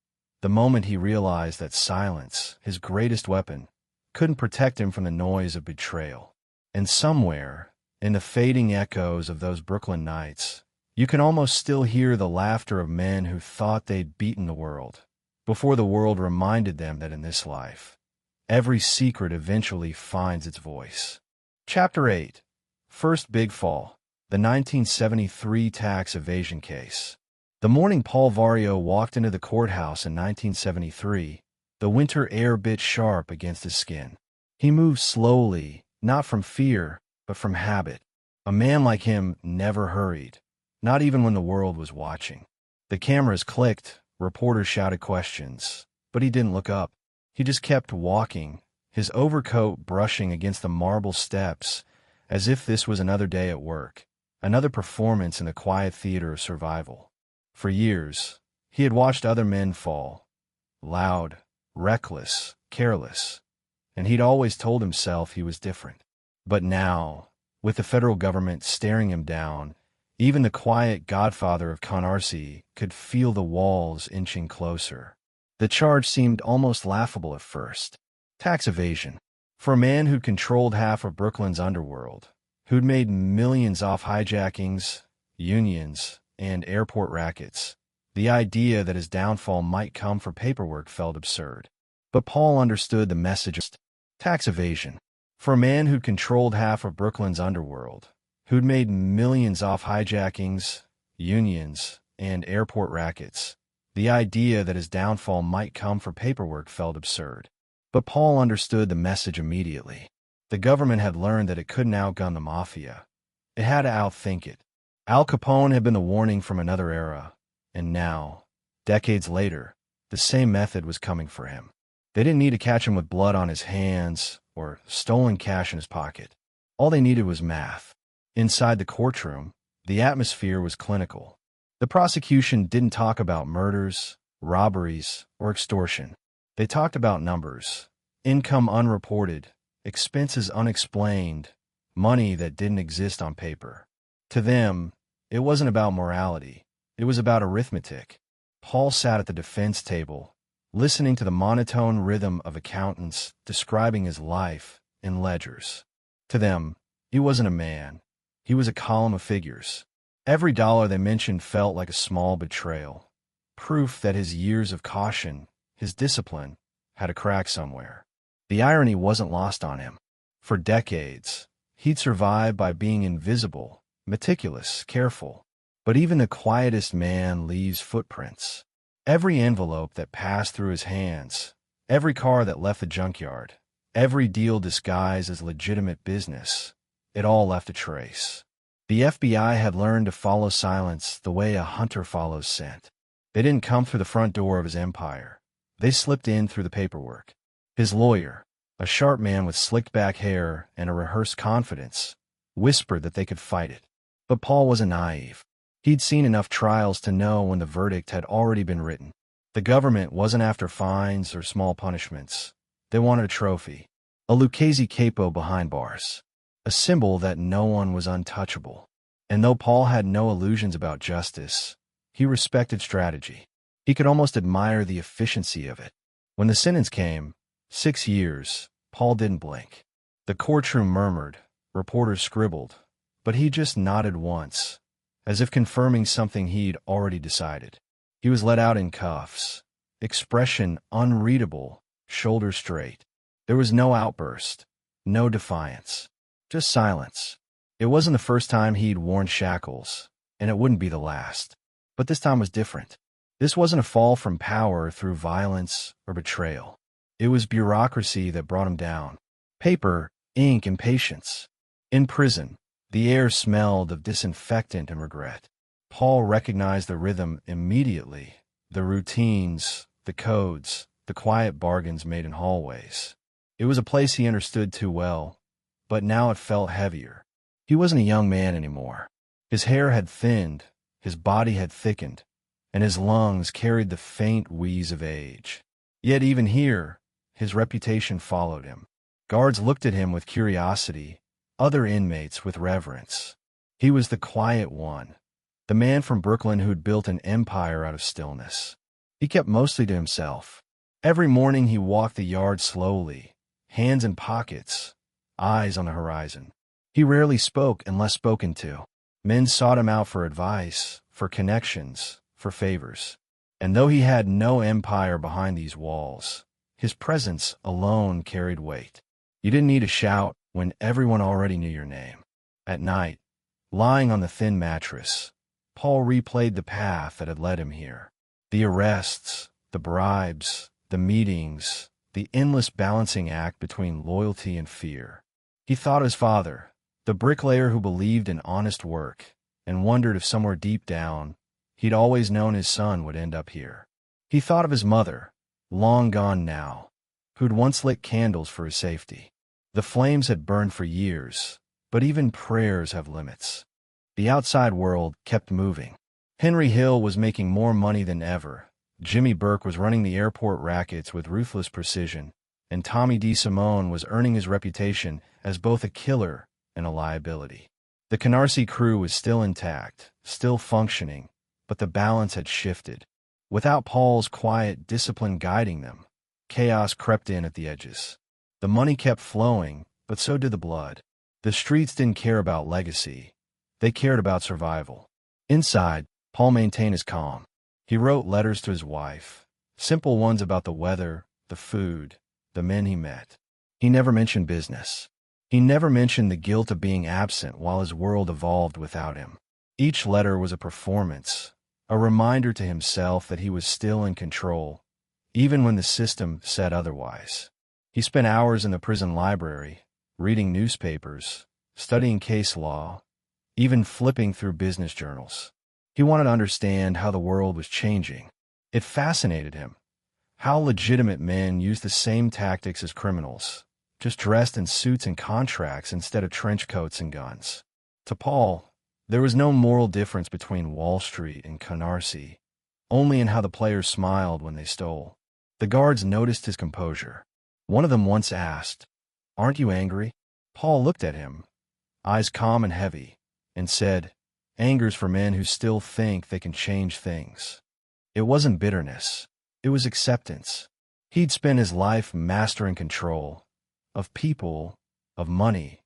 The moment he realized that silence, his greatest weapon, couldn't protect him from the noise of betrayal. And somewhere, in the fading echoes of those Brooklyn nights, you can almost still hear the laughter of men who thought they'd beaten the world, before the world reminded them that in this life, every secret eventually finds its voice. Chapter 8. First Big Fall. The 1973 Tax Evasion Case. The morning Paul Vario walked into the courthouse in 1973, the winter air bit sharp against his skin. He moved slowly, not from fear, but from habit. A man like him never hurried, not even when the world was watching. The cameras clicked, reporters shouted questions, but he didn't look up. He just kept walking, his overcoat brushing against the marble steps, as if this was another day at work, another performance in the quiet theater of survival. For years, he had watched other men fall, loud, reckless, careless, and he'd always told himself he was different. But now, with the federal government staring him down, even the quiet godfather of Conarsi could feel the walls inching closer. The charge seemed almost laughable at first. Tax evasion. For a man who'd controlled half of Brooklyn's underworld, who'd made millions off hijackings, unions, and airport rackets, the idea that his downfall might come for paperwork felt absurd. But Paul understood the message. Tax evasion. For a man who'd controlled half of Brooklyn's underworld, who'd made millions off hijackings, unions, and airport rackets, the idea that his downfall might come for paperwork felt absurd. But Paul understood the message immediately. The government had learned that it couldn't outgun the Mafia. It had to outthink it. Al Capone had been the warning from another era, and now, decades later, the same method was coming for him. They didn't need to catch him with blood on his hands or stolen cash in his pocket. All they needed was math. Inside the courtroom, the atmosphere was clinical. The prosecution didn't talk about murders, robberies, or extortion. They talked about numbers, income unreported, expenses unexplained, money that didn't exist on paper. To them, it wasn't about morality. It was about arithmetic. Paul sat at the defense table, listening to the monotone rhythm of accountants describing his life in ledgers. To them, he wasn't a man. He was a column of figures. Every dollar they mentioned felt like a small betrayal, proof that his years of caution, his discipline, had a crack somewhere. The irony wasn't lost on him. For decades, he'd survived by being invisible, meticulous, careful. But even the quietest man leaves footprints. Every envelope that passed through his hands, every car that left the junkyard, every deal disguised as legitimate business, it all left a trace. The FBI had learned to follow silence the way a hunter follows scent. They didn't come through the front door of his empire. They slipped in through the paperwork. His lawyer, a sharp man with slicked-back hair and a rehearsed confidence, whispered that they could fight it. But Paul wasn't naive. He'd seen enough trials to know when the verdict had already been written. The government wasn't after fines or small punishments. They wanted a trophy, a Lucchese capo behind bars, a symbol that no one was untouchable. And though Paul had no illusions about justice, he respected strategy. He could almost admire the efficiency of it. When the sentence came, 6 years, Paul didn't blink. The courtroom murmured, reporters scribbled, but he just nodded once, as if confirming something he'd already decided. He was let out in cuffs, expression unreadable, shoulders straight. There was no outburst, no defiance, just silence. It wasn't the first time he'd worn shackles, and it wouldn't be the last. But this time was different. This wasn't a fall from power through violence or betrayal. It was bureaucracy that brought him down. Paper, ink, and patience. In prison, the air smelled of disinfectant and regret. Paul recognized the rhythm immediately, the routines, the codes, the quiet bargains made in hallways. It was a place he understood too well, but now it felt heavier. He wasn't a young man anymore. His hair had thinned, his body had thickened, and his lungs carried the faint wheeze of age. Yet even here, his reputation followed him. Guards looked at him with curiosity, other inmates with reverence. He was the quiet one, the man from Brooklyn who'd built an empire out of stillness. He kept mostly to himself. Every morning he walked the yard slowly, hands in pockets, eyes on the horizon. He rarely spoke unless spoken to. Men sought him out for advice, for connections, for favors. And though he had no empire behind these walls, his presence alone carried weight. You didn't need to shout when everyone already knew your name. At night, lying on the thin mattress, Paul replayed the path that had led him here. The arrests, the bribes, the meetings, the endless balancing act between loyalty and fear. He thought of his father, the bricklayer who believed in honest work, and wondered if somewhere deep down, he'd always known his son would end up here. He thought of his mother, long gone now, who'd once lit candles for his safety. The flames had burned for years, but even prayers have limits. The outside world kept moving. Henry Hill was making more money than ever. Jimmy Burke was running the airport rackets with ruthless precision, and Tommy DeSimone was earning his reputation as both a killer and a liability. The Canarsie crew was still intact, still functioning, but the balance had shifted. Without Paul's quiet discipline guiding them, chaos crept in at the edges. The money kept flowing, but so did the blood. The streets didn't care about legacy. They cared about survival. Inside, Paul maintained his calm. He wrote letters to his wife, simple ones about the weather, the food, the men he met. He never mentioned business. He never mentioned the guilt of being absent while his world evolved without him. Each letter was a performance, a reminder to himself that he was still in control, even when the system said otherwise. He spent hours in the prison library, reading newspapers, studying case law, even flipping through business journals. He wanted to understand how the world was changing. It fascinated him, how legitimate men used the same tactics as criminals, just dressed in suits and contracts instead of trench coats and guns. To Paul, there was no moral difference between Wall Street and Canarsie, only in how the players smiled when they stole. The guards noticed his composure. One of them once asked, "Aren't you angry?" Paul looked at him, eyes calm and heavy, and said, "Anger's for men who still think they can change things." It wasn't bitterness. It was acceptance. He'd spent his life mastering control of people, of money,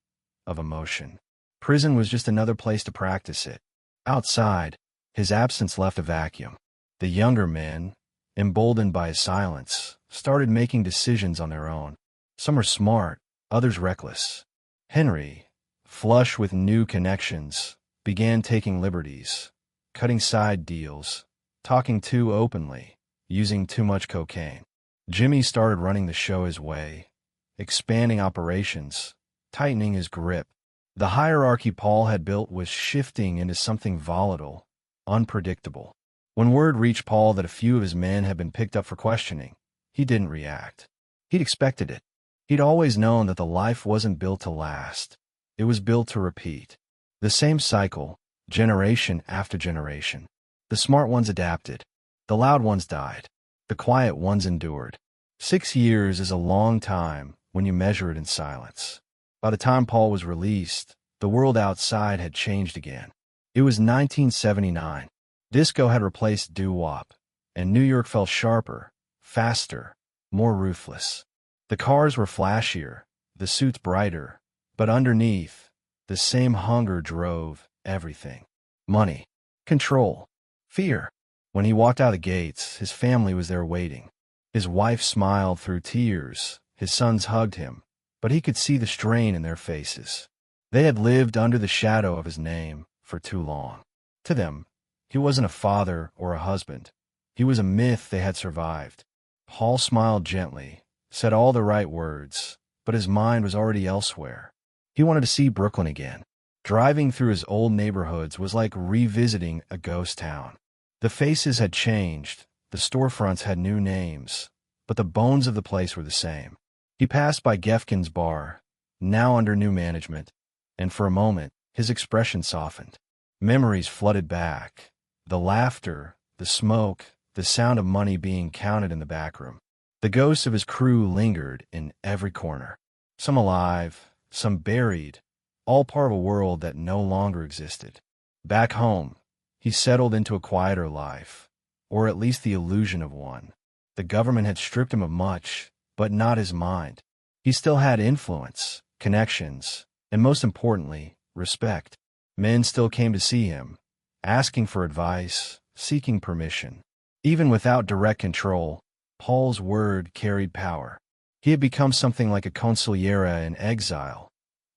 of emotion. Prison was just another place to practice it. Outside, his absence left a vacuum. The younger men, emboldened by his silence, started making decisions on their own. Some were smart, others reckless. Henry, flush with new connections, began taking liberties, cutting side deals, talking too openly, using too much cocaine. Jimmy started running the show his way, expanding operations, tightening his grip. The hierarchy Paul had built was shifting into something volatile, unpredictable. When word reached Paul that a few of his men had been picked up for questioning, he didn't react. He'd expected it. He'd always known that the life wasn't built to last. It was built to repeat. The same cycle, generation after generation. The smart ones adapted. The loud ones died. The quiet ones endured. 6 years is a long time when you measure it in silence. By the time Paul was released, the world outside had changed again. It was 1979. Disco had replaced doo-wop, and New York felt sharper, faster, more ruthless. The cars were flashier, the suits brighter, but underneath, the same hunger drove everything. Money, control, fear. When he walked out of the gates, his family was there waiting. His wife smiled through tears, his sons hugged him, but he could see the strain in their faces. They had lived under the shadow of his name for too long. To them, he wasn't a father or a husband. He was a myth they had survived. Paul smiled gently, said all the right words, but his mind was already elsewhere. He wanted to see Brooklyn again. Driving through his old neighborhoods was like revisiting a ghost town. The faces had changed, the storefronts had new names, but the bones of the place were the same. He passed by Gefkin's bar, now under new management, and for a moment, his expression softened. Memories flooded back. The laughter, the smoke, the sound of money being counted in the backroom. The ghosts of his crew lingered in every corner. Some alive, some buried, all part of a world that no longer existed. Back home, he settled into a quieter life, or at least the illusion of one. The government had stripped him of much, but not his mind. He still had influence, connections, and most importantly, respect. Men still came to see him, asking for advice, seeking permission. Even without direct control, Paul's word carried power. He had become something like a consigliere in exile,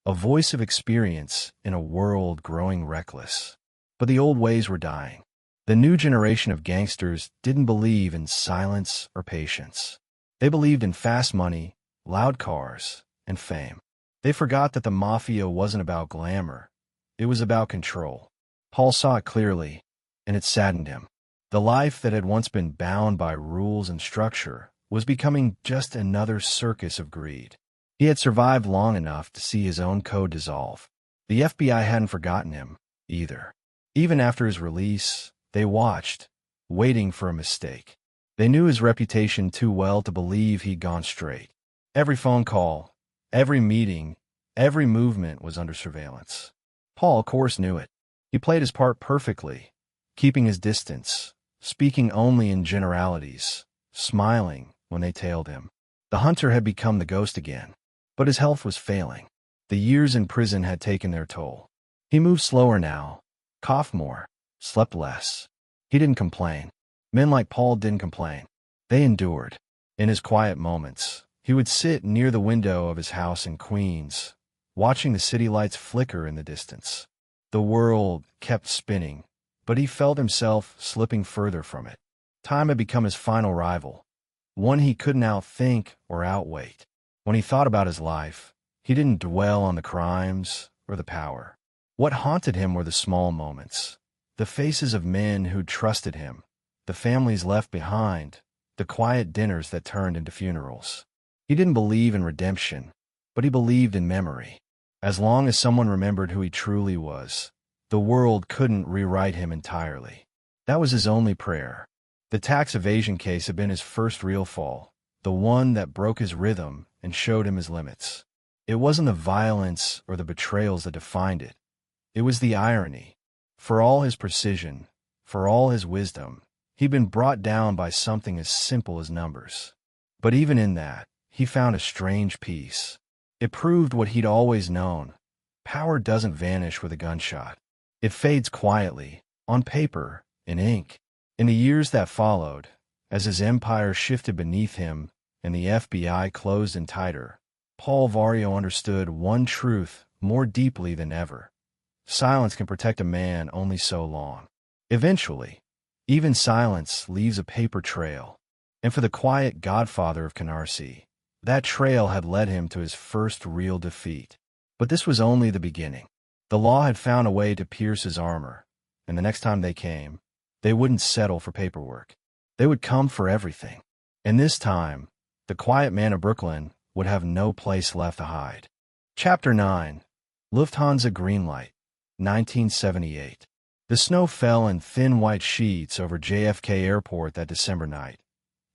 a voice of experience in a world growing reckless. But the old ways were dying. The new generation of gangsters didn't believe in silence or patience. They believed in fast money, loud cars, and fame. They forgot that the mafia wasn't about glamour. It was about control. Paul saw it clearly, and it saddened him. The life that had once been bound by rules and structure was becoming just another circus of greed. He had survived long enough to see his own code dissolve. The FBI hadn't forgotten him, either. Even after his release, they watched, waiting for a mistake. They knew his reputation too well to believe he'd gone straight. Every phone call, every meeting, every movement was under surveillance. Paul, of course, knew it. He played his part perfectly, keeping his distance, speaking only in generalities, smiling when they tailed him. The hunter had become the ghost again, but his health was failing. The years in prison had taken their toll. He moved slower now, coughed more, slept less. He didn't complain. Men like Paul didn't complain. They endured. In his quiet moments, he would sit near the window of his house in Queens, watching the city lights flicker in the distance. The world kept spinning, but he felt himself slipping further from it. Time had become his final rival, one he couldn't outthink or outwait. When he thought about his life, he didn't dwell on the crimes or the power. What haunted him were the small moments, the faces of men who trusted him, the families left behind, the quiet dinners that turned into funerals. He didn't believe in redemption, but he believed in memory. As long as someone remembered who he truly was, the world couldn't rewrite him entirely. That was his only prayer. The tax evasion case had been his first real fall, the one that broke his rhythm and showed him his limits. It wasn't the violence or the betrayals that defined it. It was the irony. For all his precision, for all his wisdom, he'd been brought down by something as simple as numbers. But even in that, he found a strange peace. It proved what he'd always known. Power doesn't vanish with a gunshot. It fades quietly, on paper, in ink. In the years that followed, as his empire shifted beneath him and the FBI closed in tighter, Paul Vario understood one truth more deeply than ever. Silence can protect a man only so long. Eventually, even silence leaves a paper trail. And for the quiet godfather of Canarsie, that trail had led him to his first real defeat. But this was only the beginning. The law had found a way to pierce his armor, and the next time they came, they wouldn't settle for paperwork. They would come for everything. And this time, the quiet man of Brooklyn would have no place left to hide. Chapter 9. Lufthansa Greenlight, 1978. The snow fell in thin white sheets over JFK Airport that December night,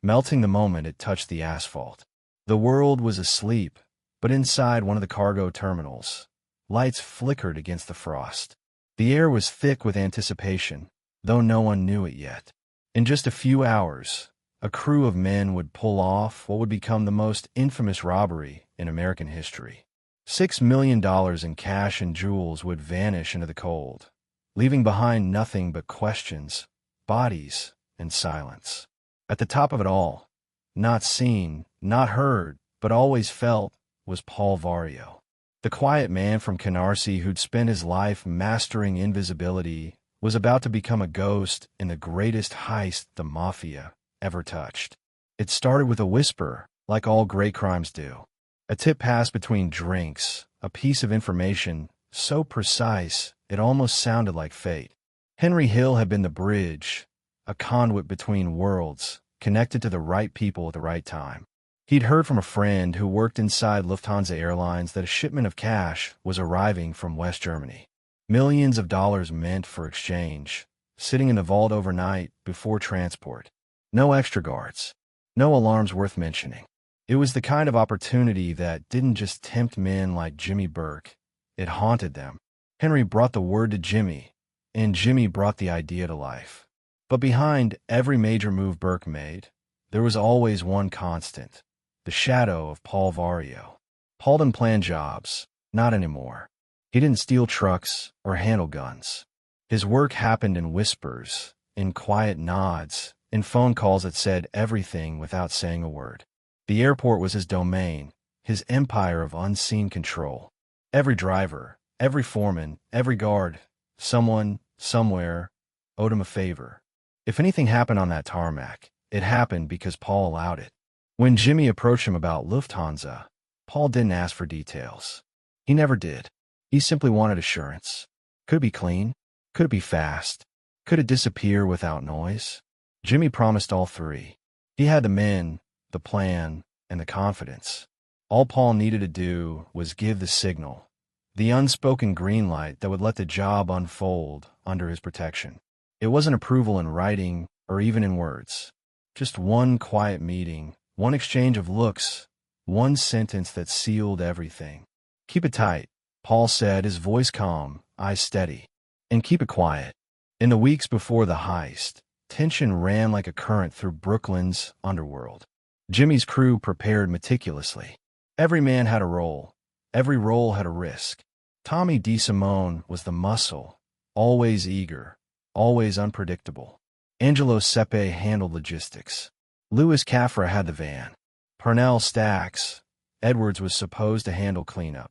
melting the moment it touched the asphalt. The world was asleep, but inside one of the cargo terminals, lights flickered against the frost. The air was thick with anticipation, though no one knew it yet. In just a few hours, a crew of men would pull off what would become the most infamous robbery in American history. $6 million in cash and jewels would vanish into the cold, leaving behind nothing but questions, bodies, and silence. At the top of it all, not seen, not heard, but always felt, was Paul Vario. The quiet man from Canarsie who'd spent his life mastering invisibility was about to become a ghost in the greatest heist the Mafia ever touched. It started with a whisper, like all great crimes do. A tip passed between drinks, a piece of information so precise it almost sounded like fate. Henry Hill had been the bridge, a conduit between worlds, connected to the right people at the right time. He'd heard from a friend who worked inside Lufthansa Airlines that a shipment of cash was arriving from West Germany. Millions of dollars meant for exchange, sitting in the vault overnight before transport. No extra guards. No alarms worth mentioning. It was the kind of opportunity that didn't just tempt men like Jimmy Burke. It haunted them. Henry brought the word to Jimmy, and Jimmy brought the idea to life. But behind every major move Burke made, there was always one constant, the shadow of Paul Vario. Paul didn't plan jobs, not anymore. He didn't steal trucks or handle guns. His work happened in whispers, in quiet nods, in phone calls that said everything without saying a word. The airport was his domain, his empire of unseen control. Every driver, every foreman, every guard, someone, somewhere, owed him a favor. If anything happened on that tarmac, it happened because Paul allowed it. When Jimmy approached him about Lufthansa, Paul didn't ask for details. He never did. He simply wanted assurance. Could it be clean? Could it be fast? Could it disappear without noise? Jimmy promised all three. He had the men, the plan, and the confidence. All Paul needed to do was give the signal, the unspoken green light that would let the job unfold under his protection. It wasn't approval in writing or even in words. Just one quiet meeting, one exchange of looks, one sentence that sealed everything. "Keep it tight," Paul said, his voice calm, eyes steady. "And keep it quiet." In the weeks before the heist, tension ran like a current through Brooklyn's underworld. Jimmy's crew prepared meticulously. Every man had a role. Every role had a risk. Tommy DeSimone was the muscle, always eager, always unpredictable. Angelo Sepe handled logistics. Louis Caffra had the van. Parnell Stacks. Edwards was supposed to handle cleanup.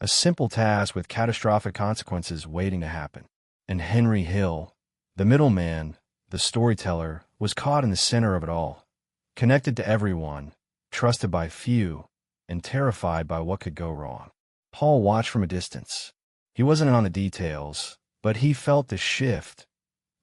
A simple task with catastrophic consequences waiting to happen. And Henry Hill, the middleman, the storyteller, was caught in the center of it all. Connected to everyone, trusted by few, and terrified by what could go wrong. Paul watched from a distance. He wasn't in on the details, but he felt the shift,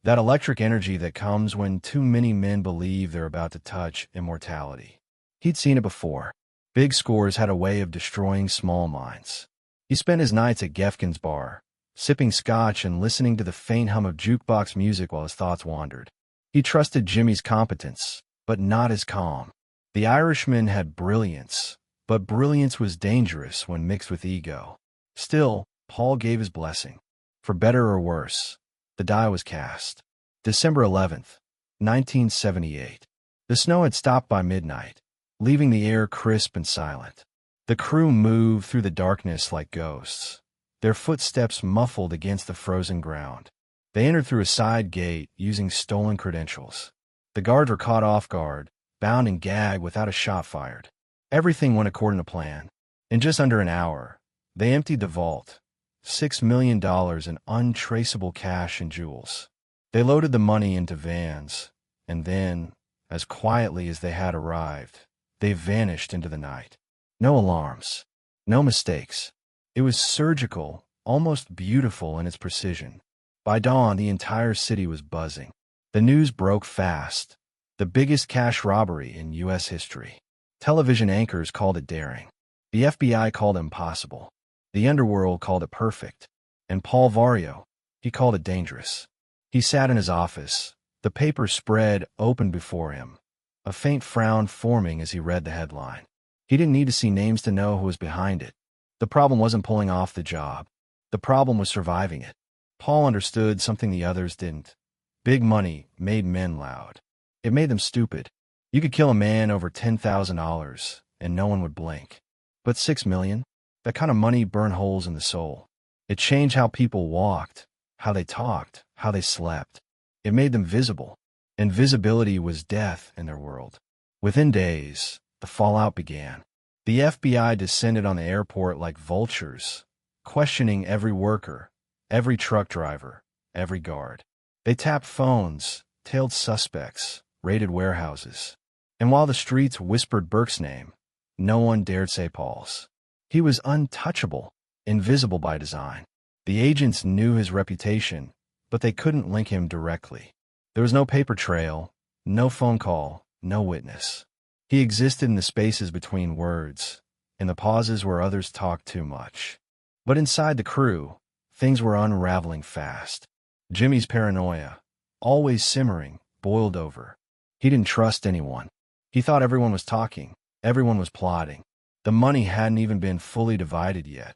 that electric energy that comes when too many men believe they're about to touch immortality. He'd seen it before. Big scores had a way of destroying small minds. He spent his nights at Gefkin's bar, sipping scotch and listening to the faint hum of jukebox music while his thoughts wandered. He trusted Jimmy's competence, but not his calm. The Irishman had brilliance, but brilliance was dangerous when mixed with ego. Still, Paul gave his blessing. For better or worse, the die was cast. December 11th, 1978. The snow had stopped by midnight, leaving the air crisp and silent. The crew moved through the darkness like ghosts, their footsteps muffled against the frozen ground. They entered through a side gate using stolen credentials. The guards were caught off guard, bound and gagged without a shot fired. Everything went according to plan. In just under an hour, they emptied the vault, $6 million in untraceable cash and jewels. They loaded the money into vans, and then, as quietly as they had arrived, they vanished into the night. No alarms, no mistakes. It was surgical, almost beautiful in its precision. By dawn, the entire city was buzzing. The news broke fast. The biggest cash robbery in U.S. history. Television anchors called it daring. The FBI called it impossible. The underworld called it perfect. And Paul Vario, he called it dangerous. He sat in his office, the paper spread open before him, a faint frown forming as he read the headline. He didn't need to see names to know who was behind it. The problem wasn't pulling off the job. The problem was surviving it. Paul understood something the others didn't. Big money made men loud. It made them stupid. You could kill a man over $10,000, and no one would blink. But $6 million? That kind of money burned holes in the soul. It changed how people walked, how they talked, how they slept. It made them visible, and visibility was death in their world. Within days, the fallout began. The FBI descended on the airport like vultures, questioning every worker, every truck driver, every guard. They tapped phones, tailed suspects, raided warehouses. And while the streets whispered Burke's name, no one dared say Paul's. He was untouchable, invisible by design. The agents knew his reputation, but they couldn't link him directly. There was no paper trail, no phone call, no witness. He existed in the spaces between words, in the pauses where others talked too much. But inside the crew, things were unraveling fast. Jimmy's paranoia, always simmering, boiled over. He didn't trust anyone. He thought everyone was talking, everyone was plotting. The money hadn't even been fully divided yet,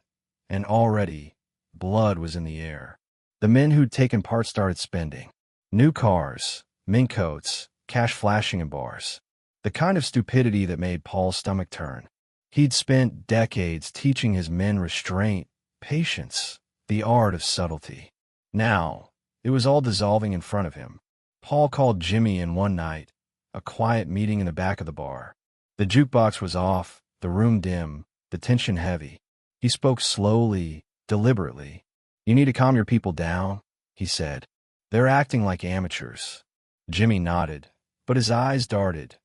and already, blood was in the air. The men who'd taken part started spending. New cars, mink coats, cash flashing in bars. The kind of stupidity that made Paul's stomach turn. He'd spent decades teaching his men restraint, patience, the art of subtlety. Now, it was all dissolving in front of him. Paul called Jimmy in one night, a quiet meeting in the back of the bar. The jukebox was off, the room dim, the tension heavy. He spoke slowly, deliberately. "You need to calm your people down," he said. "They're acting like amateurs." Jimmy nodded, but his eyes darted,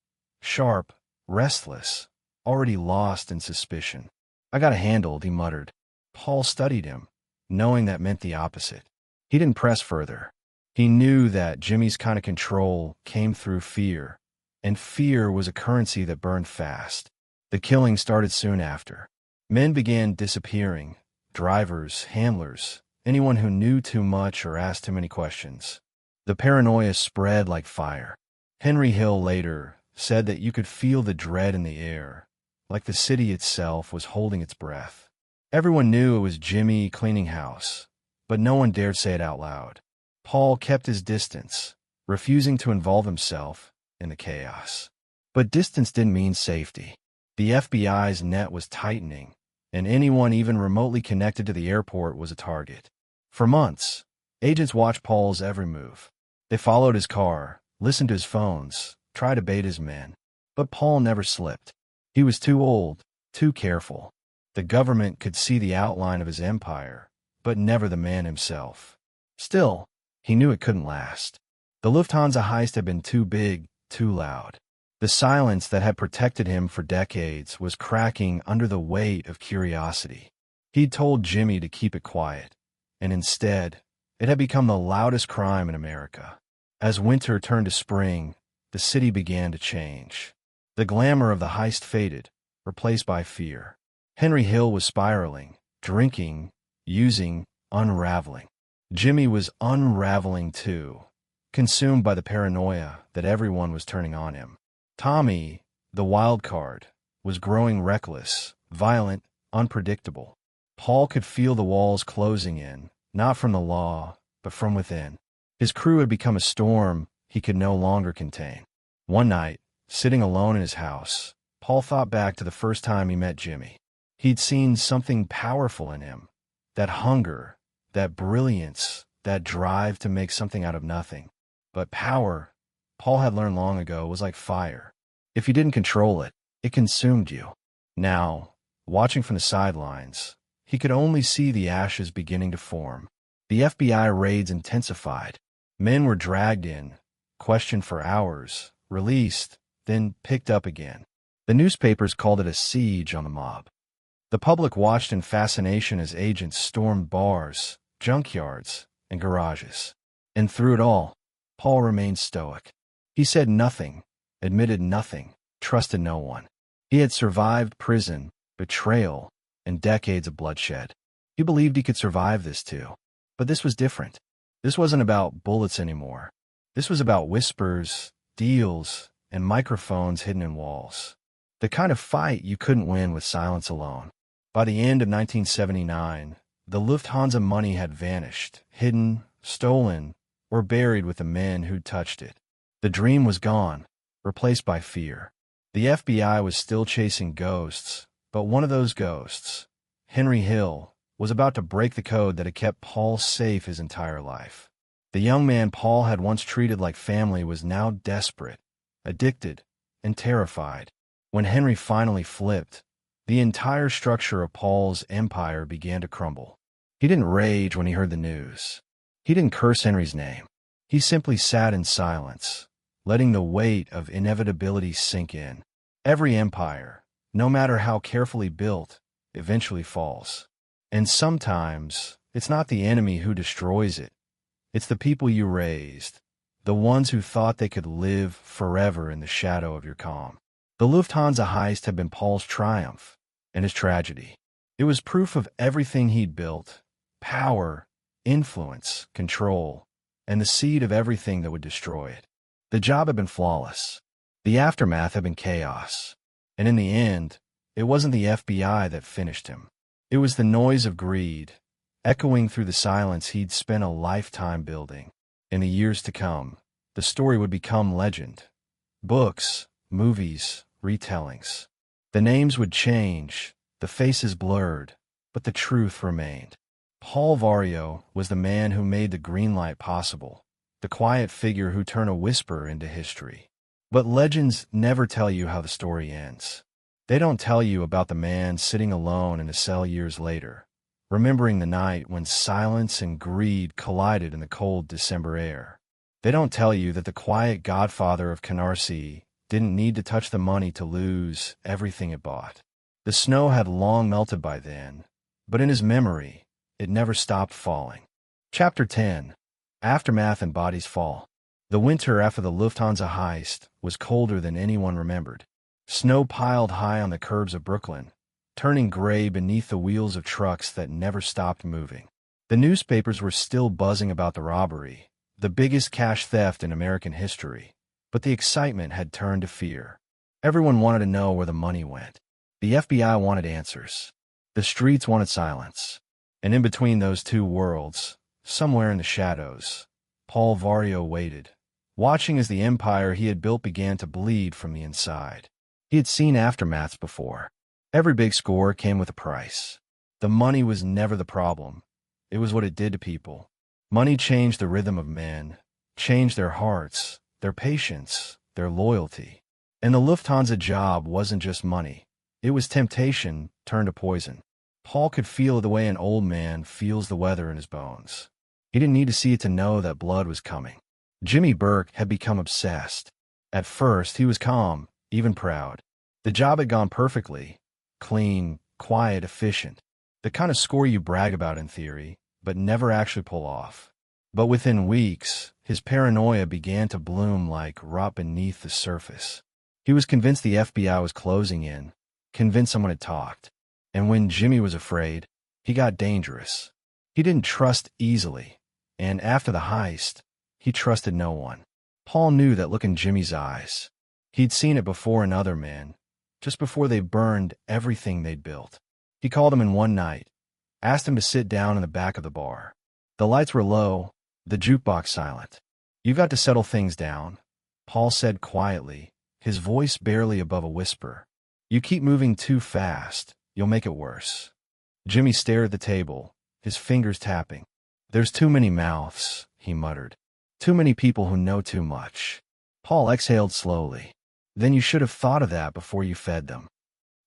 sharp, restless, already lost in suspicion. "I got it handled," he muttered. Paul studied him, knowing that meant the opposite. He didn't press further. He knew that Jimmy's kind of control came through fear, and fear was a currency that burned fast. The killing started soon after. Men began disappearing, drivers, handlers, anyone who knew too much or asked too many questions. The paranoia spread like fire. Henry Hill later said that you could feel the dread in the air, like the city itself was holding its breath. Everyone knew it was Jimmy cleaning house, but no one dared say it out loud. Paul kept his distance, refusing to involve himself in the chaos. But distance didn't mean safety. The FBI's net was tightening, and anyone even remotely connected to the airport was a target. For months, agents watched Paul's every move. They followed his car, listened to his phones, tried to bait his men. But Paul never slipped. He was too old, too careful. The government could see the outline of his empire, but never the man himself. Still, he knew it couldn't last. The Lufthansa heist had been too big, too loud. The silence that had protected him for decades was cracking under the weight of curiosity. He'd told Jimmy to keep it quiet, and instead, it had become the loudest crime in America. As winter turned to spring, the city began to change. The glamour of the heist faded, replaced by fear. Henry Hill was spiraling, drinking, using, unraveling. Jimmy was unraveling too, consumed by the paranoia that everyone was turning on him. Tommy, the wild card, was growing reckless, violent, unpredictable. Paul could feel the walls closing in, not from the law, but from within. His crew had become a storm he could no longer contain. One night, sitting alone in his house, Paul thought back to the first time he met Jimmy. He'd seen something powerful in him, that hunger, that brilliance, that drive to make something out of nothing. But power, Paul had learned long ago, was like fire. If you didn't control it, it consumed you. Now, watching from the sidelines, he could only see the ashes beginning to form. The FBI raids intensified. Men were dragged in, questioned for hours, released, then picked up again. The newspapers called it a siege on the mob. The public watched in fascination as agents stormed bars, junkyards, and garages. And through it all, Paul remained stoic. He said nothing, admitted nothing, trusted no one. He had survived prison, betrayal, and decades of bloodshed. He believed he could survive this too. But this was different. This wasn't about bullets anymore. This was about whispers, deals, and microphones hidden in walls. The kind of fight you couldn't win with silence alone. By the end of 1979, the Lufthansa money had vanished, hidden, stolen, or buried with the men who'd touched it. The dream was gone, replaced by fear. The FBI was still chasing ghosts, but one of those ghosts, Henry Hill, was about to break the code that had kept Paul safe his entire life. The young man Paul had once treated like family was now desperate, addicted, and terrified. When Henry finally flipped, the entire structure of Paul's empire began to crumble. He didn't rage when he heard the news. He didn't curse Henry's name. He simply sat in silence, letting the weight of inevitability sink in. Every empire, no matter how carefully built, eventually falls. And sometimes, it's not the enemy who destroys it. It's the people you raised, the ones who thought they could live forever in the shadow of your calm. The Lufthansa heist had been Paul's triumph and his tragedy. It was proof of everything he'd built: power, influence, control, and the seed of everything that would destroy it. The job had been flawless. The aftermath had been chaos. And in the end, it wasn't the FBI that finished him. It was the noise of greed, echoing through the silence he'd spent a lifetime building. In the years to come, the story would become legend. Books, movies, retellings. The names would change, the faces blurred, but the truth remained. Paul Vario was the man who made the green light possible, the quiet figure who turned a whisper into history. But legends never tell you how the story ends. They don't tell you about the man sitting alone in a cell years later, remembering the night when silence and greed collided in the cold December air. They don't tell you that the quiet godfather of Canarsie didn't need to touch the money to lose everything it bought. The snow had long melted by then, but in his memory, it never stopped falling. Chapter 10. Aftermath and Bodies Fall. The winter after the Lufthansa heist was colder than anyone remembered. Snow piled high on the curbs of Brooklyn, turning gray beneath the wheels of trucks that never stopped moving. The newspapers were still buzzing about the robbery, the biggest cash theft in American history, but the excitement had turned to fear. Everyone wanted to know where the money went. The FBI wanted answers. The streets wanted silence. And in between those two worlds, somewhere in the shadows, Paul Vario waited, watching as the empire he had built began to bleed from the inside. He had seen aftermaths before. Every big score came with a price. The money was never the problem. It was what it did to people. Money changed the rhythm of men, changed their hearts, their patience, their loyalty. And the Lufthansa job wasn't just money. It was temptation turned to poison. Paul could feel the way an old man feels the weather in his bones. He didn't need to see it to know that blood was coming. Jimmy Burke had become obsessed. At first, he was calm, even proud. The job had gone perfectly. Clean, quiet, efficient. The kind of score you brag about in theory, but never actually pull off. But within weeks, his paranoia began to bloom like rot beneath the surface. He was convinced the FBI was closing in, convinced someone had talked. And when Jimmy was afraid, he got dangerous. He didn't trust easily, and after the heist, he trusted no one. Paul knew that look in Jimmy's eyes. He'd seen it before in other men, just before they burned everything they'd built. He called him in one night, asked him to sit down in the back of the bar. The lights were low, the jukebox silent. "You've got to settle things down," Paul said quietly, his voice barely above a whisper. "You keep moving too fast, you'll make it worse." Jimmy stared at the table, his fingers tapping. "There's too many mouths," he muttered. "Too many people who know too much." Paul exhaled slowly. "Then you should have thought of that before you fed them."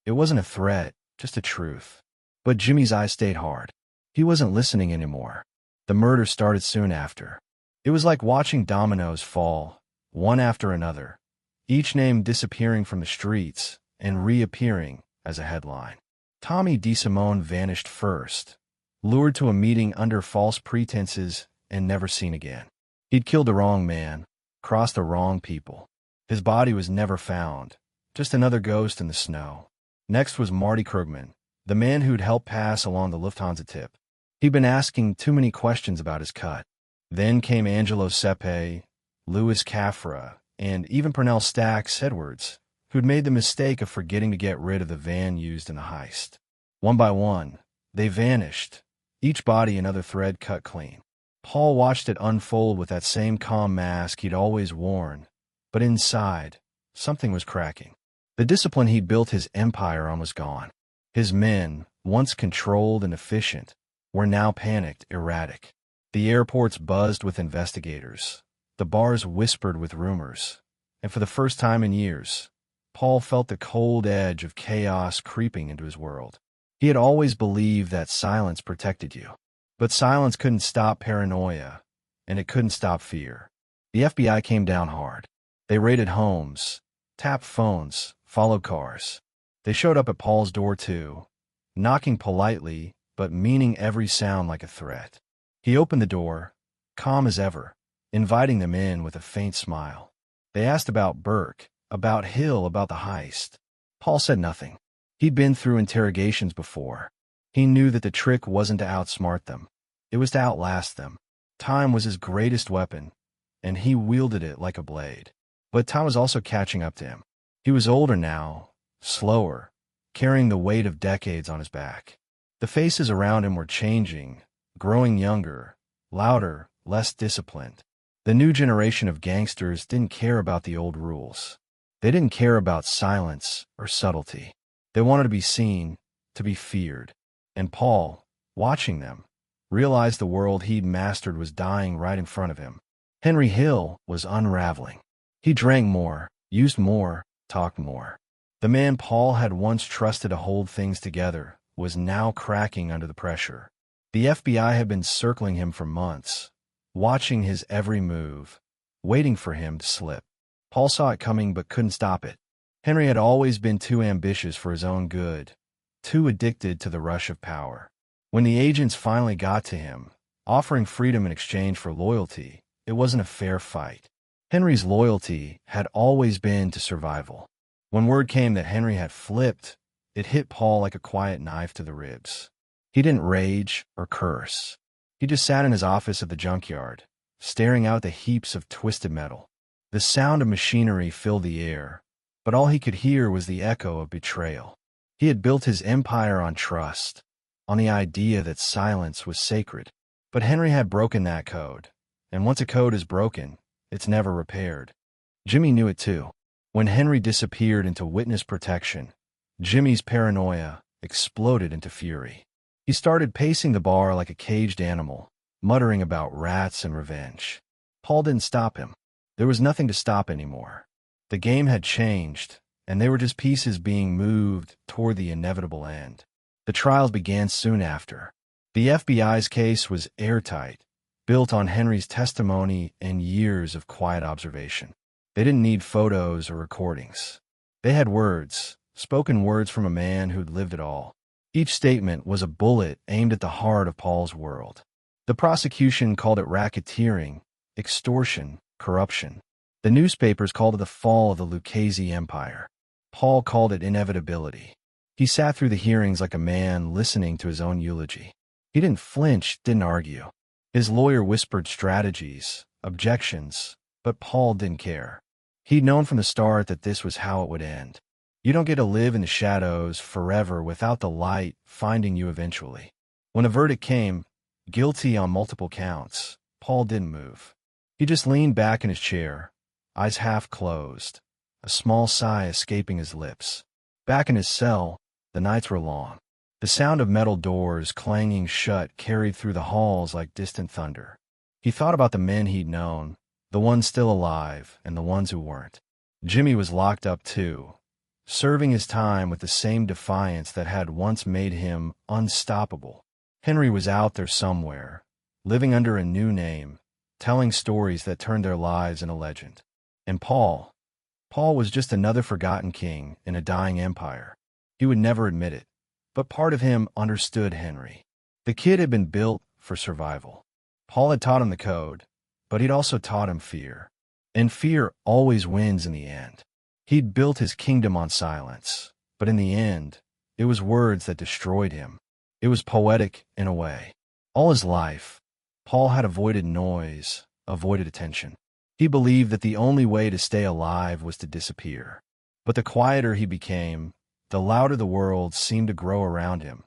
It wasn't a threat, just a truth. But Jimmy's eyes stayed hard. He wasn't listening anymore. The murder started soon after. It was like watching dominoes fall, one after another, each name disappearing from the streets and reappearing as a headline. Tommy DeSimone vanished first, lured to a meeting under false pretenses and never seen again. He'd killed the wrong man, crossed the wrong people. His body was never found, just another ghost in the snow. Next was Marty Krugman, the man who'd helped pass along the Lufthansa tip. He'd been asking too many questions about his cut. Then came Angelo Sepe, Louis Caffra, and even Pernell Stacks Edwards, who'd made the mistake of forgetting to get rid of the van used in the heist. One by one, they vanished, each body another thread cut clean. Paul watched it unfold with that same calm mask he'd always worn, but inside, something was cracking. The discipline he'd built his empire on was gone. His men, once controlled and efficient, were now panicked, erratic. The airports buzzed with investigators. The bars whispered with rumors. And for the first time in years, Paul felt the cold edge of chaos creeping into his world. He had always believed that silence protected you. But silence couldn't stop paranoia, and it couldn't stop fear. The FBI came down hard. They raided homes, tapped phones, followed cars. They showed up at Paul's door too, knocking politely, but meaning every sound like a threat. He opened the door, calm as ever, inviting them in with a faint smile. They asked about Burke, about Hill, about the heist. Paul said nothing. He'd been through interrogations before. He knew that the trick wasn't to outsmart them. It was to outlast them. Time was his greatest weapon, and he wielded it like a blade. But time was also catching up to him. He was older now, slower, carrying the weight of decades on his back. The faces around him were changing, growing younger, louder, less disciplined. The new generation of gangsters didn't care about the old rules. They didn't care about silence or subtlety. They wanted to be seen, to be feared. And Paul, watching them, realized the world he'd mastered was dying right in front of him. Henry Hill was unraveling. He drank more, used more, talked more. The man Paul had once trusted to hold things together was now cracking under the pressure. The FBI had been circling him for months, watching his every move, waiting for him to slip. Paul saw it coming but couldn't stop it. Henry had always been too ambitious for his own good, too addicted to the rush of power. When the agents finally got to him, offering freedom in exchange for loyalty, it wasn't a fair fight. Henry's loyalty had always been to survival. When word came that Henry had flipped, it hit Paul like a quiet knife to the ribs. He didn't rage or curse. He just sat in his office at the junkyard, staring out at the heaps of twisted metal. The sound of machinery filled the air, but all he could hear was the echo of betrayal. He had built his empire on trust, on the idea that silence was sacred. But Henry had broken that code, and once a code is broken, it's never repaired. Jimmy knew it too. When Henry disappeared into witness protection, Jimmy's paranoia exploded into fury. He started pacing the bar like a caged animal, muttering about rats and revenge. Paul didn't stop him. There was nothing to stop anymore. The game had changed, and they were just pieces being moved toward the inevitable end. The trials began soon after. The FBI's case was airtight, built on Henry's testimony and years of quiet observation. They didn't need photos or recordings. They had words, spoken words from a man who'd lived it all. Each statement was a bullet aimed at the heart of Paul's world. The prosecution called it racketeering, extortion, corruption. The newspapers called it the fall of the Lucchese empire. Paul called it inevitability. He sat through the hearings like a man listening to his own eulogy. He didn't flinch, didn't argue. His lawyer whispered strategies, objections, but Paul didn't care. He'd known from the start that this was how it would end. You don't get to live in the shadows forever without the light finding you eventually. When a verdict came, guilty on multiple counts, Paul didn't move. He just leaned back in his chair, eyes half closed, a small sigh escaping his lips. Back in his cell, the nights were long. The sound of metal doors clanging shut carried through the halls like distant thunder. He thought about the men he'd known, the ones still alive and the ones who weren't. Jimmy was locked up too, serving his time with the same defiance that had once made him unstoppable. Henry was out there somewhere, living under a new name, telling stories that turned their lives into legend. And Paul was just another forgotten king in a dying empire. He would never admit it, but part of him understood Henry. The kid had been built for survival. Paul had taught him the code, but he'd also taught him fear. And fear always wins in the end. He'd built his kingdom on silence, but in the end, it was words that destroyed him. It was poetic in a way. All his life, Paul had avoided noise, avoided attention. He believed that the only way to stay alive was to disappear. But the quieter he became, the louder the world seemed to grow around him,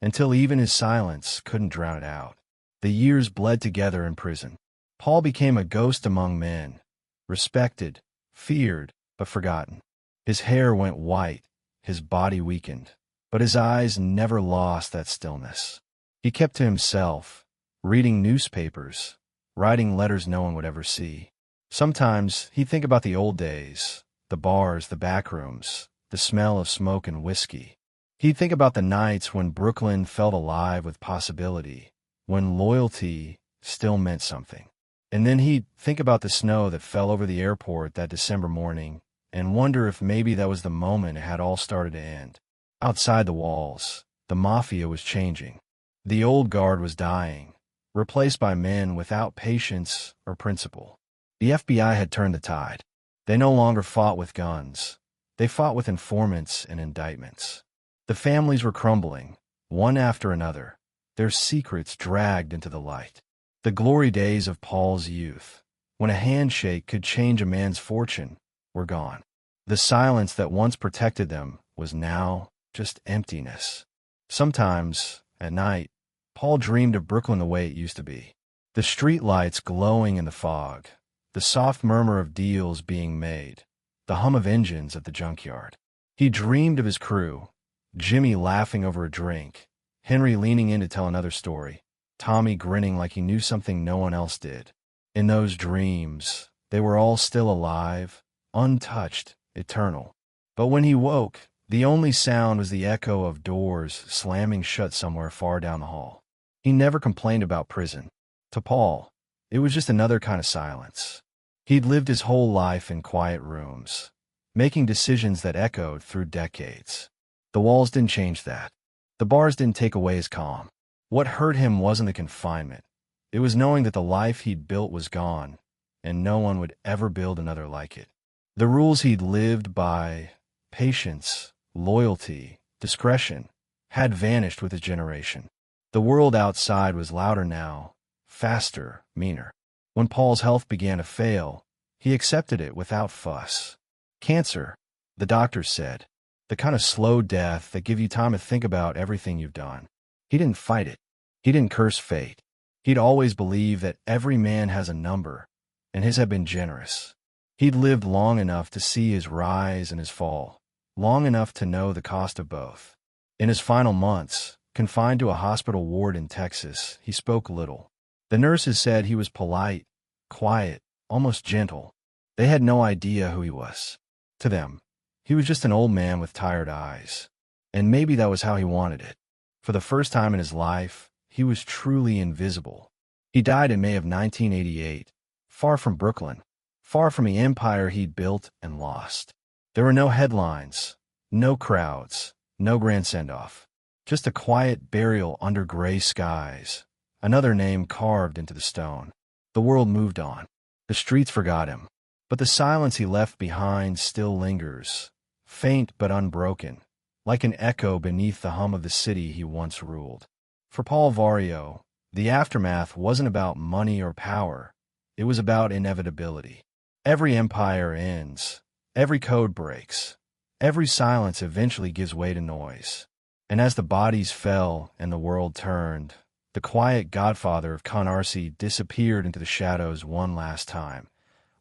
until even his silence couldn't drown it out. The years bled together in prison. Paul became a ghost among men, respected, feared, but forgotten. His hair went white, his body weakened, but his eyes never lost that stillness. He kept to himself, reading newspapers, writing letters no one would ever see. Sometimes he'd think about the old days, the bars, the back rooms, the smell of smoke and whiskey. He'd think about the nights when Brooklyn felt alive with possibility, when loyalty still meant something. And then he'd think about the snow that fell over the airport that December morning and wonder if maybe that was the moment it had all started to end. Outside the walls, the Mafia was changing. The old guard was dying, replaced by men without patience or principle. The FBI had turned the tide. They no longer fought with guns. They fought with informants and indictments. The families were crumbling, one after another, their secrets dragged into the light. The glory days of Paul's youth, when a handshake could change a man's fortune, were gone. The silence that once protected them was now just emptiness. Sometimes, at night, Paul dreamed of Brooklyn the way it used to be. The street lights glowing in the fog, the soft murmur of deals being made, the hum of engines at the junkyard. He dreamed of his crew, Jimmy laughing over a drink, Henry leaning in to tell another story, Tommy grinning like he knew something no one else did. In those dreams, they were all still alive, untouched, eternal. But when he woke, the only sound was the echo of doors slamming shut somewhere far down the hall. He never complained about prison. To Paul, it was just another kind of silence. He'd lived his whole life in quiet rooms, making decisions that echoed through decades. The walls didn't change that. The bars didn't take away his calm. What hurt him wasn't the confinement. It was knowing that the life he'd built was gone, and no one would ever build another like it. The rules he'd lived by, patience, loyalty, discretion, had vanished with his generation. The world outside was louder now, faster, meaner. When Paul's health began to fail, he accepted it without fuss. Cancer, the doctors said, the kind of slow death that gives you time to think about everything you've done. He didn't fight it. He didn't curse fate. He'd always believed that every man has a number, and his had been generous. He'd lived long enough to see his rise and his fall, long enough to know the cost of both. In his final months, confined to a hospital ward in Texas, he spoke little. The nurses said he was polite, quiet, almost gentle. They had no idea who he was. To them, he was just an old man with tired eyes. And maybe that was how he wanted it. For the first time in his life, he was truly invisible. He died in May of 1988, far from Brooklyn, far from the empire he'd built and lost. There were no headlines, no crowds, no grand send-off. Just a quiet burial under gray skies, another name carved into the stone. The world moved on. The streets forgot him. But the silence he left behind still lingers, faint but unbroken, like an echo beneath the hum of the city he once ruled. For Paul Vario, the aftermath wasn't about money or power. It was about inevitability. Every empire ends. Every code breaks. Every silence eventually gives way to noise. And as the bodies fell and the world turned, the quiet godfather of Canarsie disappeared into the shadows one last time,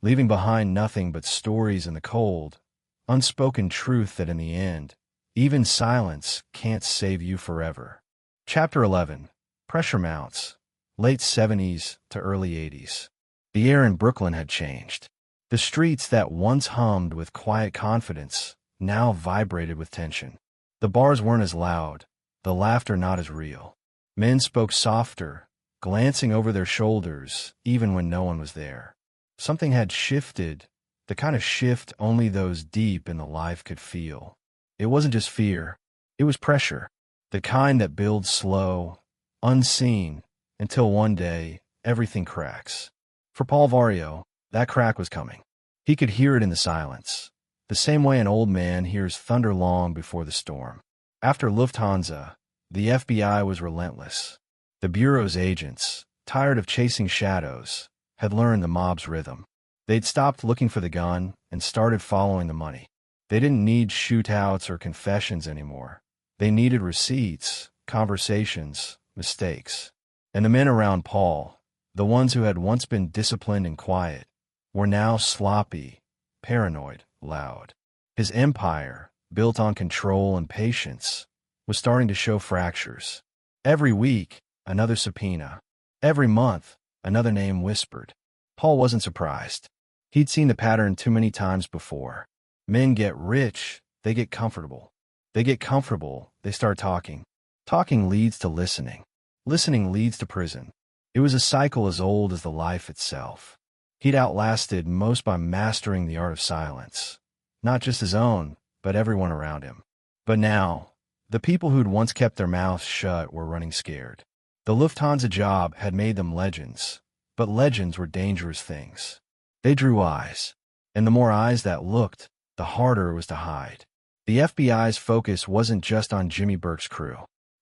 leaving behind nothing but stories in the cold, unspoken truth that in the end, even silence can't save you forever. Chapter 11. Pressure mounts. Late 70s to early 80s. The air in Brooklyn had changed. The streets that once hummed with quiet confidence now vibrated with tension. The bars weren't as loud, the laughter not as real. Men spoke softer, glancing over their shoulders even when no one was there. Something had shifted, the kind of shift only those deep in the life could feel. It wasn't just fear, it was pressure, the kind that builds slow, unseen, until one day everything cracks. For Paul Vario, that crack was coming. He could hear it in the silence, the same way an old man hears thunder long before the storm. After Lufthansa, the FBI was relentless. The Bureau's agents, tired of chasing shadows, had learned the mob's rhythm. They'd stopped looking for the gun and started following the money. They didn't need shootouts or confessions anymore. They needed receipts, conversations, mistakes. And the men around Paul, the ones who had once been disciplined and quiet, were now sloppy, paranoid, loud. His empire, built on control and patience, was starting to show fractures. Every week, another subpoena. Every month, another name whispered. Paul wasn't surprised. He'd seen the pattern too many times before. Men get rich, they get comfortable. They get comfortable, they start talking. Talking leads to listening. Listening leads to prison. It was a cycle as old as the life itself. He'd outlasted most by mastering the art of silence, not just his own, but everyone around him. But now, the people who'd once kept their mouths shut were running scared. The Lufthansa job had made them legends, but legends were dangerous things. They drew eyes, and the more eyes that looked, the harder it was to hide. The FBI's focus wasn't just on Jimmy Burke's crew.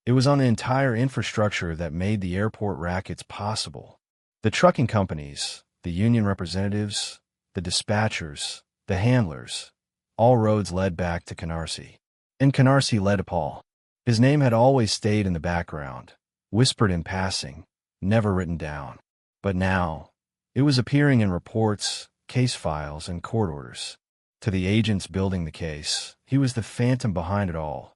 It was on the entire infrastructure that made the airport rackets possible. The trucking companies, the union representatives, the dispatchers, the handlers, all roads led back to Canarsie. And Canarsie led to Paul. His name had always stayed in the background, whispered in passing, never written down. But now, it was appearing in reports, case files, and court orders. To the agents building the case, he was the phantom behind it all,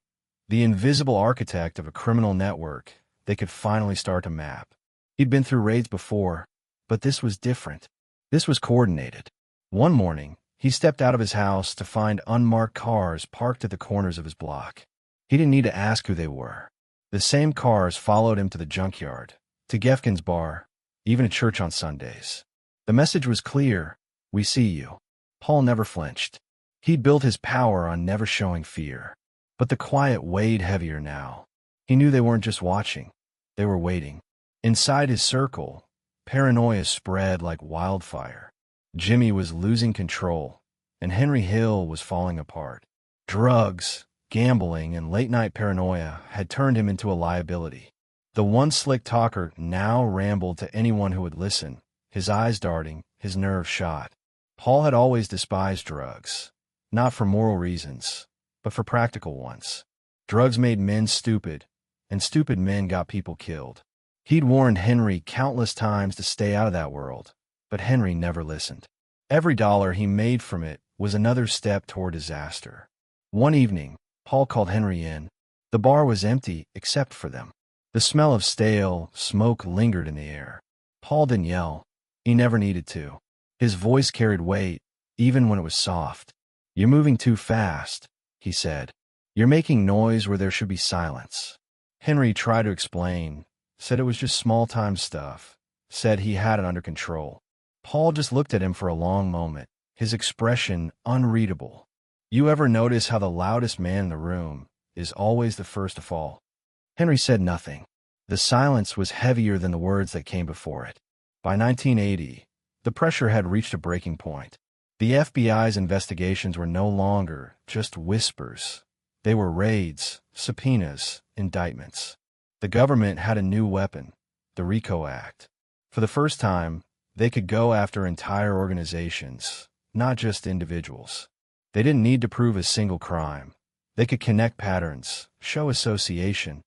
the invisible architect of a criminal network they could finally start to map. He'd been through raids before, but this was different. This was coordinated. One morning, he stepped out of his house to find unmarked cars parked at the corners of his block. He didn't need to ask who they were. The same cars followed him to the junkyard, to Gefkin's bar, even to church on Sundays. The message was clear: we see you. Paul never flinched. He'd built his power on never showing fear. But the quiet weighed heavier now. He knew they weren't just watching. They were waiting. Inside his circle, paranoia spread like wildfire. Jimmy was losing control, and Henry Hill was falling apart. Drugs, gambling, and late-night paranoia had turned him into a liability. The once slick talker now rambled to anyone who would listen, his eyes darting, his nerves shot. Paul had always despised drugs, not for moral reasons, but for practical ones. Drugs made men stupid, and stupid men got people killed. He'd warned Henry countless times to stay out of that world, but Henry never listened. Every dollar he made from it was another step toward disaster. One evening, Paul called Henry in. The bar was empty except for them. The smell of stale smoke lingered in the air. Paul didn't yell. He never needed to. His voice carried weight, even when it was soft. "You're moving too fast," he said. "You're making noise where there should be silence." Henry tried to explain, said it was just small-time stuff, said he had it under control. Paul just looked at him for a long moment, his expression unreadable. You ever notice how the loudest man in the room is always the first to fall? Henry said nothing. The silence was heavier than the words that came before it. By 1980, the pressure had reached a breaking point. The FBI's investigations were no longer just whispers. They were raids, subpoenas, indictments. The government had a new weapon, the RICO Act. For the first time, they could go after entire organizations, not just individuals. They didn't need to prove a single crime. They could connect patterns, show association,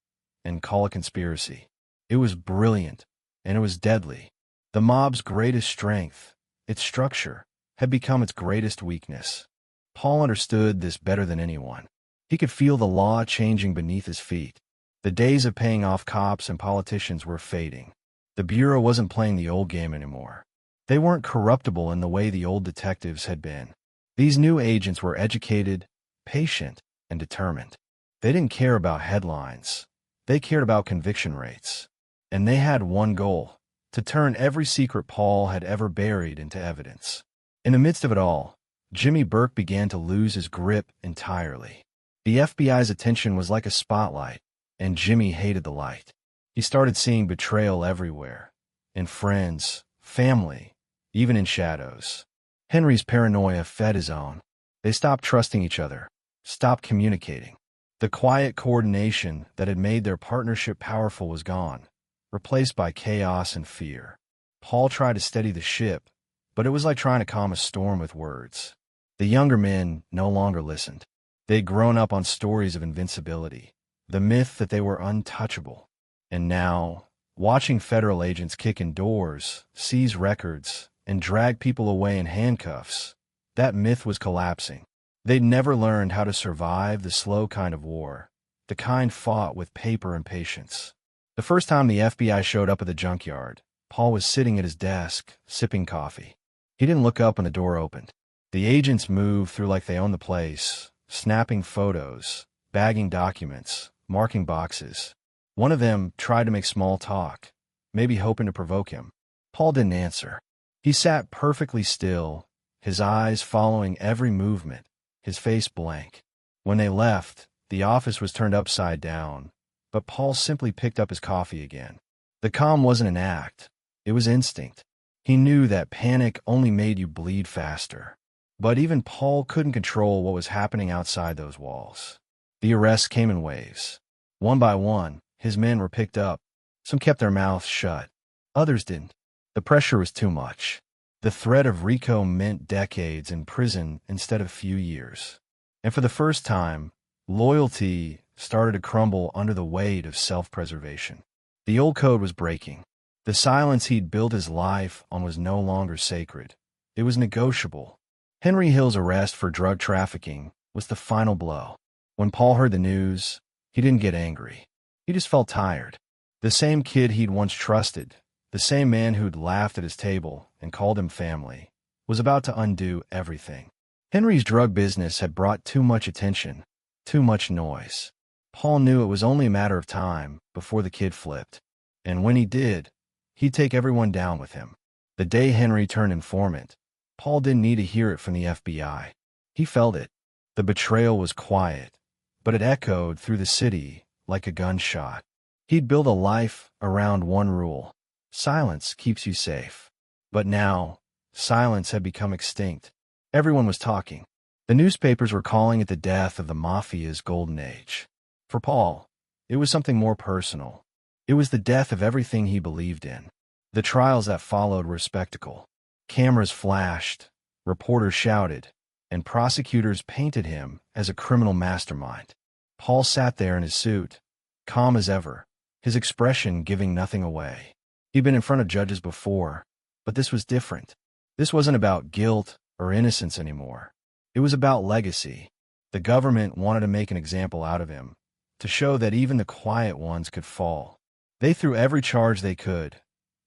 and call a conspiracy. It was brilliant, and it was deadly. The mob's greatest strength, its structure, had become its greatest weakness. Paul understood this better than anyone. He could feel the law changing beneath his feet. The days of paying off cops and politicians were fading. The Bureau wasn't playing the old game anymore. They weren't corruptible in the way the old detectives had been. These new agents were educated, patient, and determined. They didn't care about headlines. They cared about conviction rates. And they had one goal: to turn every secret Paul had ever buried into evidence. In the midst of it all, Jimmy Burke began to lose his grip entirely. The FBI's attention was like a spotlight, and Jimmy hated the light. He started seeing betrayal everywhere, in friends, family, even in shadows. Henry's paranoia fed his own. They stopped trusting each other, stopped communicating. The quiet coordination that had made their partnership powerful was gone, replaced by chaos and fear. Paul tried to steady the ship, but it was like trying to calm a storm with words. The younger men no longer listened. They'd grown up on stories of invincibility, the myth that they were untouchable. And now, watching federal agents kick in doors, seize records, and drag people away in handcuffs, that myth was collapsing. They'd never learned how to survive the slow kind of war, the kind fought with paper and patience. The first time the FBI showed up at the junkyard, Paul was sitting at his desk, sipping coffee. He didn't look up when the door opened. The agents moved through like they owned the place, snapping photos, bagging documents, marking boxes. One of them tried to make small talk, maybe hoping to provoke him. Paul didn't answer. He sat perfectly still, his eyes following every movement, his face blank. When they left, the office was turned upside down, but Paul simply picked up his coffee again. The calm wasn't an act, it was instinct. He knew that panic only made you bleed faster. But even Paul couldn't control what was happening outside those walls. The arrests came in waves. One by one, his men were picked up. Some kept their mouths shut. Others didn't. The pressure was too much. The threat of RICO meant decades in prison instead of few years. And for the first time, loyalty started to crumble under the weight of self-preservation. The old code was breaking. The silence he'd built his life on was no longer sacred. It was negotiable. Henry Hill's arrest for drug trafficking was the final blow. When Paul heard the news, he didn't get angry. He just felt tired. The same kid he'd once trusted, the same man who'd laughed at his table and called him family, was about to undo everything. Henry's drug business had brought too much attention, too much noise. Paul knew it was only a matter of time before the kid flipped. And when he did, he'd take everyone down with him. The day Henry turned informant, Paul didn't need to hear it from the FBI. He felt it. The betrayal was quiet, but it echoed through the city like a gunshot. He'd built a life around one rule: silence keeps you safe. But now, silence had become extinct. Everyone was talking. The newspapers were calling it the death of the Mafia's golden age. For Paul, it was something more personal. It was the death of everything he believed in. The trials that followed were a spectacle. Cameras flashed, reporters shouted, and prosecutors painted him as a criminal mastermind. Paul sat there in his suit, calm as ever, his expression giving nothing away. He'd been in front of judges before, but this was different. This wasn't about guilt or innocence anymore. It was about legacy. The government wanted to make an example out of him, to show that even the quiet ones could fall. They threw every charge they could: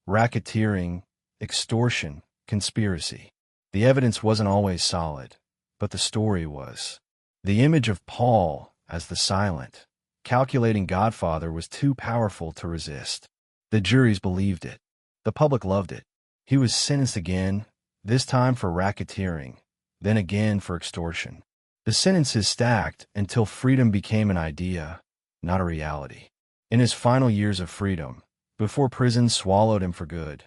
racketeering, extortion, conspiracy. The evidence wasn't always solid, but the story was. The image of Paul as the silent, calculating Godfather was too powerful to resist. The juries believed it. The public loved it. He was sentenced again, this time for racketeering, then again for extortion. The sentences stacked until freedom became an idea, not a reality. In his final years of freedom, before prison swallowed him for good,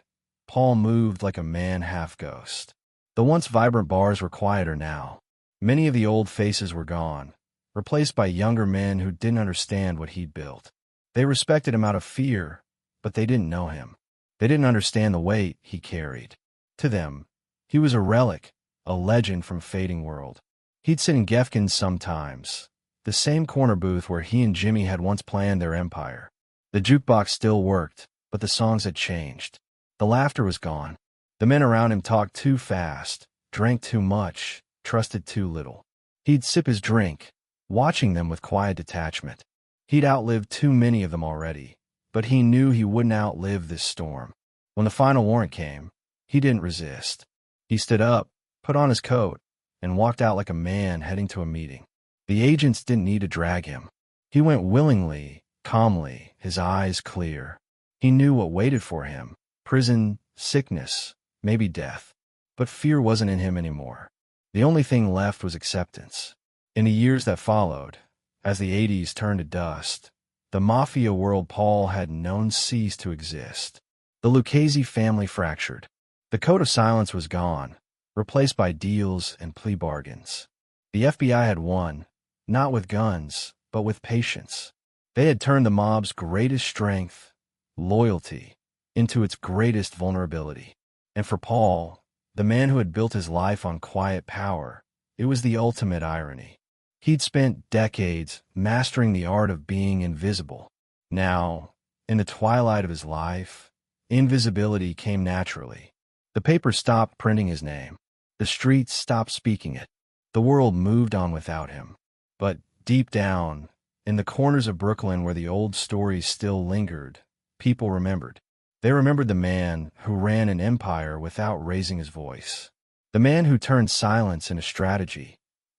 Paul moved like a man half-ghost. The once vibrant bars were quieter now. Many of the old faces were gone, replaced by younger men who didn't understand what he'd built. They respected him out of fear, but they didn't know him. They didn't understand the weight he carried. To them, he was a relic, a legend from a fading world. He'd sit in Gefkin's sometimes, the same corner booth where he and Jimmy had once planned their empire. The jukebox still worked, but the songs had changed. The laughter was gone. The men around him talked too fast, drank too much, trusted too little. He'd sip his drink, watching them with quiet detachment. He'd outlived too many of them already, but he knew he wouldn't outlive this storm. When the final warrant came, he didn't resist. He stood up, put on his coat, and walked out like a man heading to a meeting. The agents didn't need to drag him. He went willingly, calmly, his eyes clear. He knew what waited for him: prison, sickness, maybe death. But fear wasn't in him anymore. The only thing left was acceptance. In the years that followed, as the 80s turned to dust, the mafia world Paul had known ceased to exist. The Lucchese family fractured. The code of silence was gone, replaced by deals and plea bargains. The FBI had won, not with guns, but with patience. They had turned the mob's greatest strength, loyalty, into its greatest vulnerability. And for Paul, the man who had built his life on quiet power, it was the ultimate irony. He'd spent decades mastering the art of being invisible. Now, in the twilight of his life, invisibility came naturally. The paper stopped printing his name. The streets stopped speaking it. The world moved on without him. But deep down, in the corners of Brooklyn where the old stories still lingered, people remembered. They remembered the man who ran an empire without raising his voice. The man who turned silence into strategy,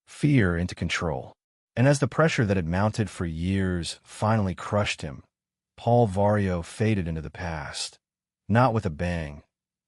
fear into control. And as the pressure that had mounted for years finally crushed him, Paul Vario faded into the past. Not with a bang,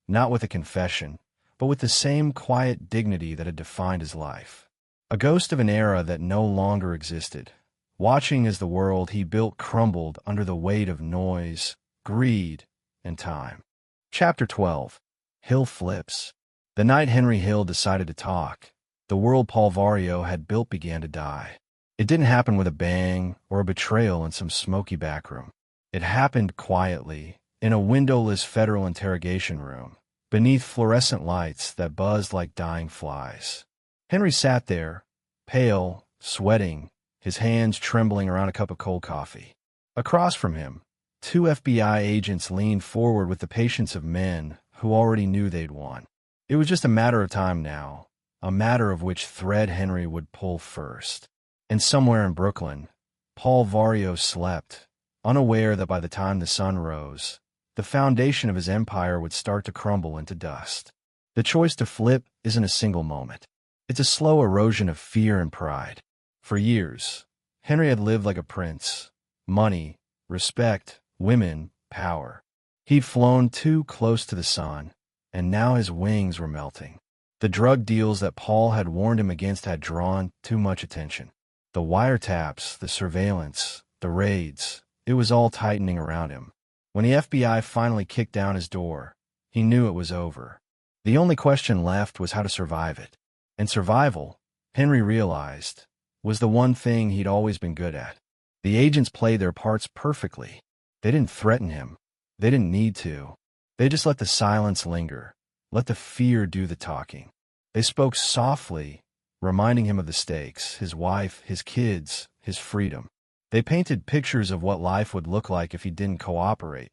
not with a confession, but with the same quiet dignity that had defined his life. A ghost of an era that no longer existed, watching as the world he built crumbled under the weight of noise, greed, and time. Chapter 12. Hill Flips. The night Henry Hill decided to talk, the world Paul Vario had built began to die. It didn't happen with a bang or a betrayal in some smoky backroom. It happened quietly, in a windowless federal interrogation room, beneath fluorescent lights that buzzed like dying flies. Henry sat there, pale, sweating, his hands trembling around a cup of cold coffee. Across from him, two FBI agents leaned forward with the patience of men who already knew they'd won. It was just a matter of time now, a matter of which thread Henry would pull first. And somewhere in Brooklyn, Paul Vario slept, unaware that by the time the sun rose, the foundation of his empire would start to crumble into dust. The choice to flip isn't a single moment. It's a slow erosion of fear and pride. For years, Henry had lived like a prince. Money, respect, women, power. He'd flown too close to the sun, and now his wings were melting. The drug deals that Paul had warned him against had drawn too much attention. The wiretaps, the surveillance, the raids, it was all tightening around him. When the FBI finally kicked down his door, he knew it was over. The only question left was how to survive it. And survival, Henry realized, was the one thing he'd always been good at. The agents played their parts perfectly. They didn't threaten him. They didn't need to. They just let the silence linger, let the fear do the talking. They spoke softly, reminding him of the stakes, his wife, his kids, his freedom. They painted pictures of what life would look like if he didn't cooperate.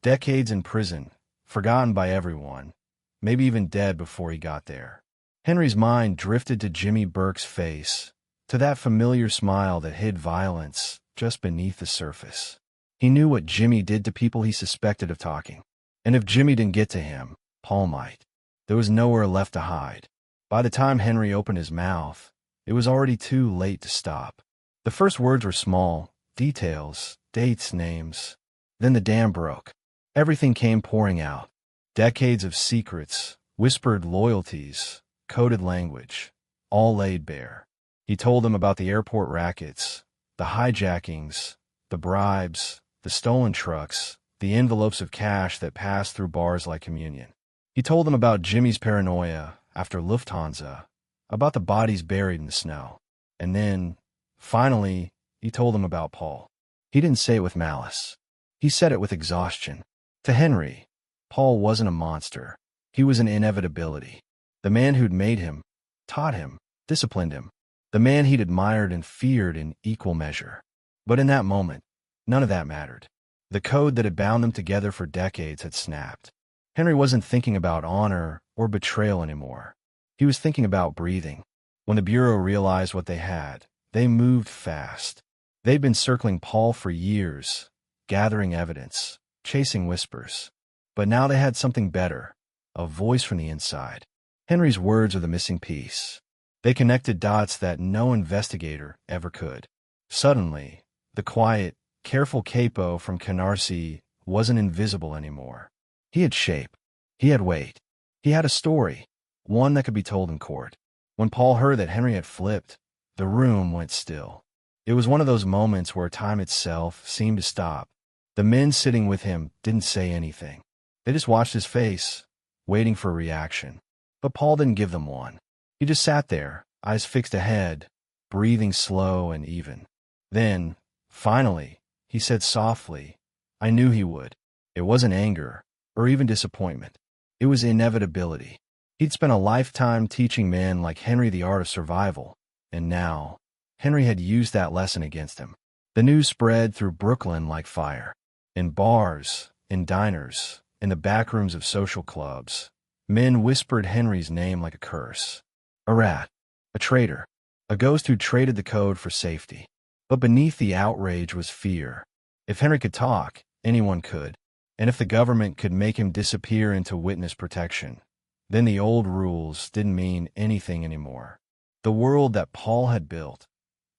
Decades in prison, forgotten by everyone, maybe even dead before he got there. Henry's mind drifted to Jimmy Burke's face, to that familiar smile that hid violence just beneath the surface. He knew what Jimmy did to people he suspected of talking. And if Jimmy didn't get to him, Paul might. There was nowhere left to hide. By the time Henry opened his mouth, it was already too late to stop. The first words were small, details, dates, names. Then the dam broke. Everything came pouring out. Decades of secrets, whispered loyalties, coded language, all laid bare. He told them about the airport rackets, the hijackings, the bribes, the stolen trucks, the envelopes of cash that passed through bars like communion. He told them about Jimmy's paranoia after Lufthansa, about the bodies buried in the snow. And then, finally, he told them about Paul. He didn't say it with malice. He said it with exhaustion. To Henry, Paul wasn't a monster. He was an inevitability. The man who'd made him, taught him, disciplined him. The man he'd admired and feared in equal measure. But in that moment, none of that mattered. The code that had bound them together for decades had snapped. Henry wasn't thinking about honor or betrayal anymore. He was thinking about breathing. When the Bureau realized what they had, they moved fast. They'd been circling Paul for years, gathering evidence, chasing whispers. But now they had something better, a voice from the inside. Henry's words are the missing piece. They connected dots that no investigator ever could. Suddenly, the quiet, careful capo from Canarsie wasn't invisible anymore. He had shape. He had weight. He had a story, one that could be told in court. When Paul heard that Henry had flipped, the room went still. It was one of those moments where time itself seemed to stop. The men sitting with him didn't say anything. They just watched his face, waiting for a reaction. But Paul didn't give them one. He just sat there, eyes fixed ahead, breathing slow and even. Then, finally, he said softly, I knew he would. It wasn't anger, or even disappointment. It was inevitability. He'd spent a lifetime teaching men like Henry the art of survival, and now, Henry had used that lesson against him. The news spread through Brooklyn like fire. In bars, in diners, in the back rooms of social clubs, men whispered Henry's name like a curse. A rat, a traitor, a ghost who traded the code for safety. But beneath the outrage was fear. If Henry could talk, anyone could. And if the government could make him disappear into witness protection, then the old rules didn't mean anything anymore. The world that Paul had built,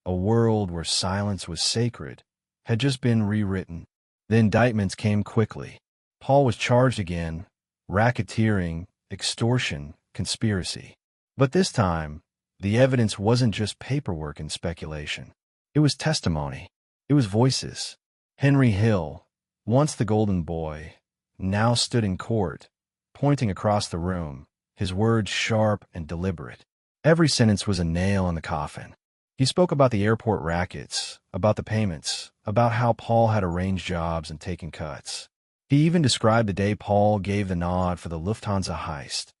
a world where silence was sacred, had just been rewritten. The indictments came quickly. Paul was charged again: racketeering, extortion, conspiracy. But this time, the evidence wasn't just paperwork and speculation. It was testimony. It was voices. Henry Hill, once the golden boy, now stood in court, pointing across the room, his words sharp and deliberate. Every sentence was a nail in the coffin. He spoke about the airport rackets, about the payments, about how Paul had arranged jobs and taken cuts. He even described the day Paul gave the nod for the Lufthansa heist,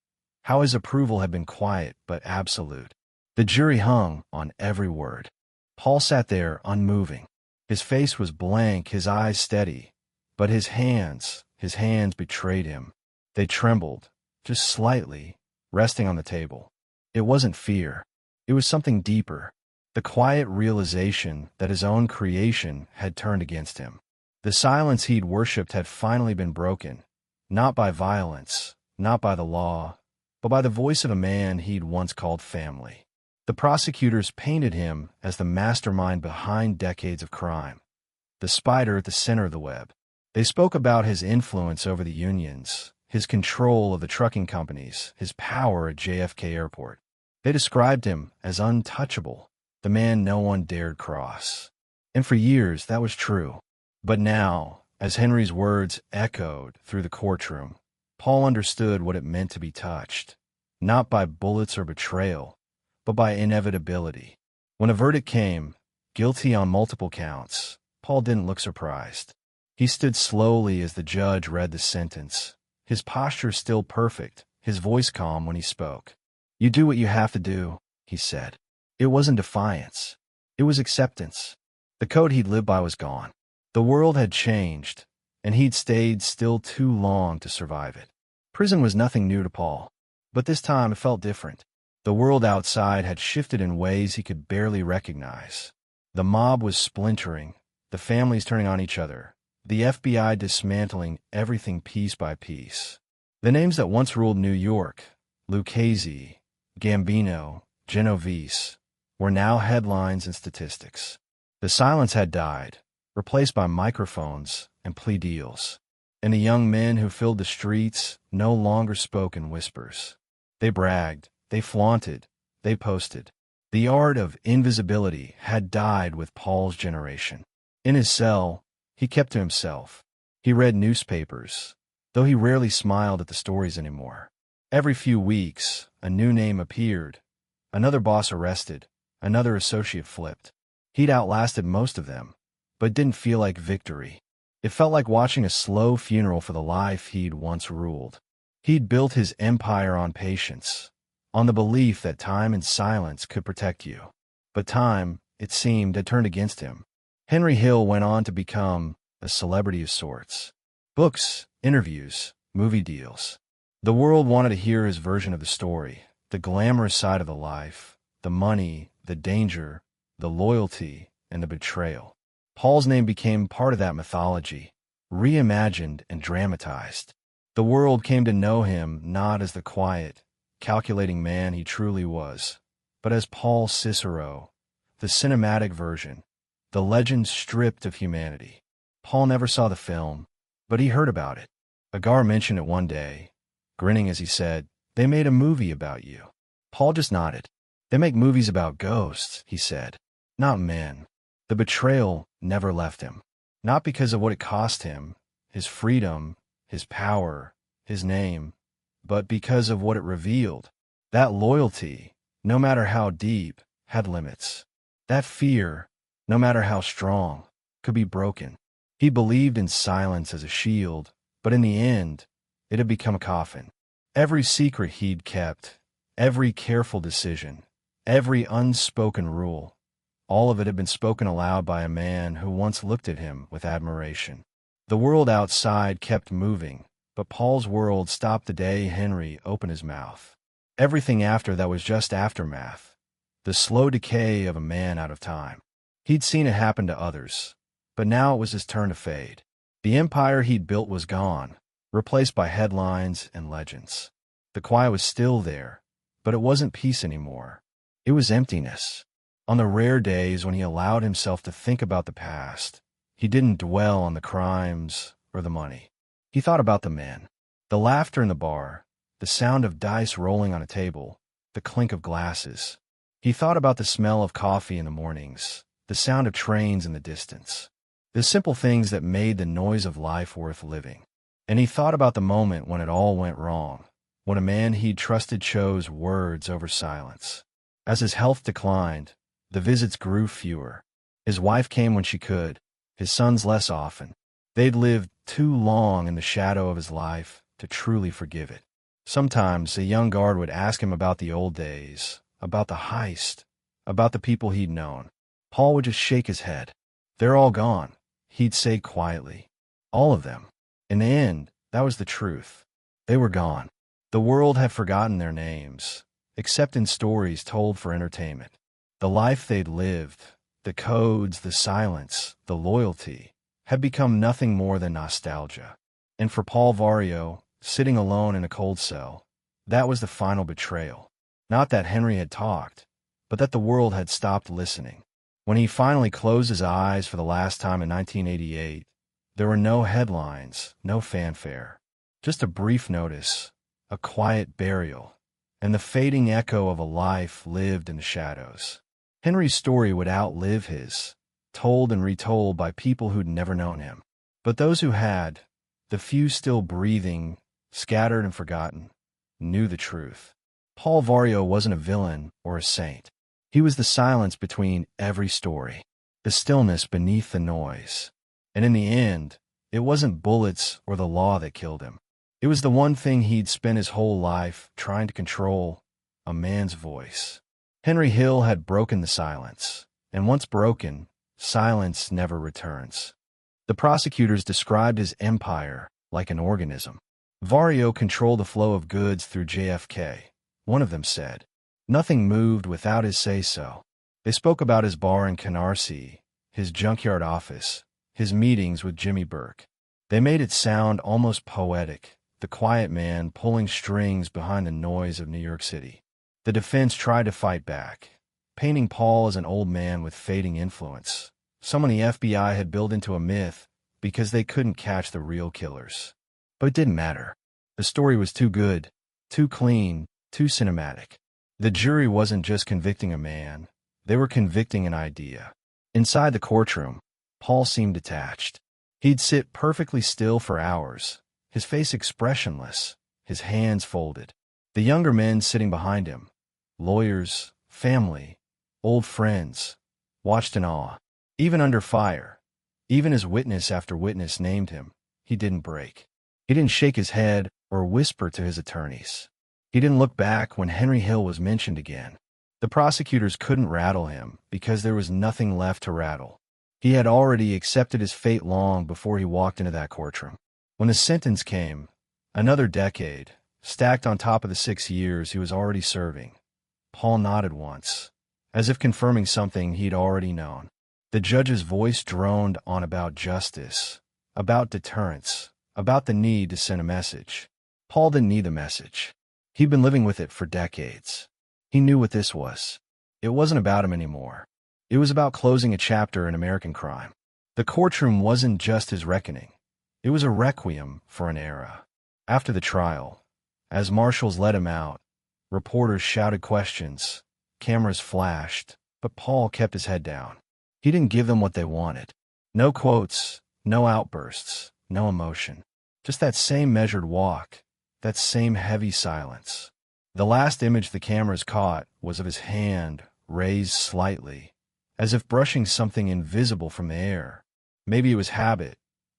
how his approval had been quiet but absolute. The jury hung on every word. Paul sat there unmoving. His face was blank, his eyes steady, but his hands betrayed him. They trembled, just slightly, resting on the table. It wasn't fear. It was something deeper. The quiet realization that his own creation had turned against him. The silence he'd worshipped had finally been broken, not by violence, not by the law, but by the voice of a man he'd once called family. The prosecutors painted him as the mastermind behind decades of crime, the spider at the center of the web. They spoke about his influence over the unions, his control of the trucking companies, his power at JFK Airport. They described him as untouchable, the man no one dared cross. And for years that was true. But now, as Henry's words echoed through the courtroom, Paul understood what it meant to be touched, not by bullets or betrayal, but by inevitability. When a verdict came, guilty on multiple counts, Paul didn't look surprised. He stood slowly as the judge read the sentence, his posture still perfect, his voice calm when he spoke. "You do what you have to do," he said. It wasn't defiance. It was acceptance. The code he'd lived by was gone. The world had changed, and he'd stayed still too long to survive it. Prison was nothing new to Paul, but this time it felt different. The world outside had shifted in ways he could barely recognize. The mob was splintering, the families turning on each other, the FBI dismantling everything piece by piece. The names that once ruled New York, Lucchese, Gambino, Genovese, were now headlines and statistics. The silence had died, replaced by microphones and plea deals. And the young men who filled the streets no longer spoke in whispers. They bragged, they flaunted, they posted. The art of invisibility had died with Paul's generation. In his cell, he kept to himself. He read newspapers, though he rarely smiled at the stories anymore. Every few weeks, a new name appeared, another boss arrested, another associate flipped. He'd outlasted most of them, but didn't feel like victory. It felt like watching a slow funeral for the life he'd once ruled. He'd built his empire on patience, on the belief that time and silence could protect you. But time, it seemed, had turned against him. Henry Hill went on to become a celebrity of sorts. Books, interviews, movie deals. The world wanted to hear his version of the story, the glamorous side of the life, the money, the danger, the loyalty, and the betrayal. Paul's name became part of that mythology, reimagined and dramatized. The world came to know him not as the quiet, calculating man he truly was, but as Paul Cicero, the cinematic version, the legend stripped of humanity. Paul never saw the film, but he heard about it. Agar mentioned it one day, grinning as he said, "They made a movie about you." Paul just nodded. "They make movies about ghosts," he said, "not men." The betrayal never left him, not because of what it cost him, his freedom, his power, his name, but because of what it revealed. That loyalty, no matter how deep, had limits. That fear, no matter how strong, could be broken. He believed in silence as a shield, but in the end, it had become a coffin. Every secret he'd kept, every careful decision, every unspoken rule, all of it had been spoken aloud by a man who once looked at him with admiration. The world outside kept moving, but Paul's world stopped the day Henry opened his mouth. Everything after that was just aftermath, the slow decay of a man out of time. He'd seen it happen to others, but now it was his turn to fade. The empire he'd built was gone, replaced by headlines and legends. The quiet was still there, but it wasn't peace anymore. It was emptiness. On the rare days when he allowed himself to think about the past, he didn't dwell on the crimes or the money. He thought about the men, the laughter in the bar, the sound of dice rolling on a table, the clink of glasses. He thought about the smell of coffee in the mornings, the sound of trains in the distance, the simple things that made the noise of life worth living. And he thought about the moment when it all went wrong, when a man he'd trusted chose words over silence. As his health declined, the visits grew fewer. His wife came when she could, his sons less often. They'd lived too long in the shadow of his life to truly forgive it. Sometimes a young guard would ask him about the old days, about the heist, about the people he'd known. Paul would just shake his head. "They're all gone," he'd say quietly. All of them. In the end, that was the truth. They were gone. The world had forgotten their names, except in stories told for entertainment. The life they'd lived, the codes, the silence, the loyalty, had become nothing more than nostalgia. And for Paul Vario, sitting alone in a cold cell, that was the final betrayal. Not that Henry had talked, but that the world had stopped listening. When he finally closed his eyes for the last time in 1988, there were no headlines, no fanfare, just a brief notice, a quiet burial, and the fading echo of a life lived in the shadows. Henry's story would outlive his, told and retold by people who'd never known him. But those who had, the few still breathing, scattered and forgotten, knew the truth. Paul Vario wasn't a villain or a saint. He was the silence between every story, the stillness beneath the noise. And in the end, it wasn't bullets or the law that killed him. It was the one thing he'd spent his whole life trying to control, a man's voice. Henry Hill had broken the silence, and once broken, silence never returns. The prosecutors described his empire like an organism. Vario controlled the flow of goods through JFK. One of them said, "Nothing moved without his say-so." They spoke about his bar in Canarsie, his junkyard office, his meetings with Jimmy Burke. They made it sound almost poetic, the quiet man pulling strings behind the noise of New York City. The defense tried to fight back, painting Paul as an old man with fading influence, someone the FBI had built into a myth because they couldn't catch the real killers. But it didn't matter. The story was too good, too clean, too cinematic. The jury wasn't just convicting a man, they were convicting an idea. Inside the courtroom, Paul seemed detached. He'd sit perfectly still for hours, his face expressionless, his hands folded. The younger men sitting behind him, lawyers, family, old friends, watched in awe. Even under fire, even as witness after witness named him, he didn't break. He didn't shake his head or whisper to his attorneys. He didn't look back when Henry Hill was mentioned again. The prosecutors couldn't rattle him because there was nothing left to rattle. He had already accepted his fate long before he walked into that courtroom. When the sentence came, another decade, stacked on top of the 6 years he was already serving, Paul nodded once, as if confirming something he'd already known. The judge's voice droned on about justice, about deterrence, about the need to send a message. Paul didn't need the message. He'd been living with it for decades. He knew what this was. It wasn't about him anymore. It was about closing a chapter in American crime. The courtroom wasn't just his reckoning. It was a requiem for an era. After the trial, as marshals let him out, reporters shouted questions, cameras flashed, but Paul kept his head down. He didn't give them what they wanted. No quotes, no outbursts, no emotion. Just that same measured walk, that same heavy silence. The last image the cameras caught was of his hand raised slightly, as if brushing something invisible from the air. Maybe it was habit,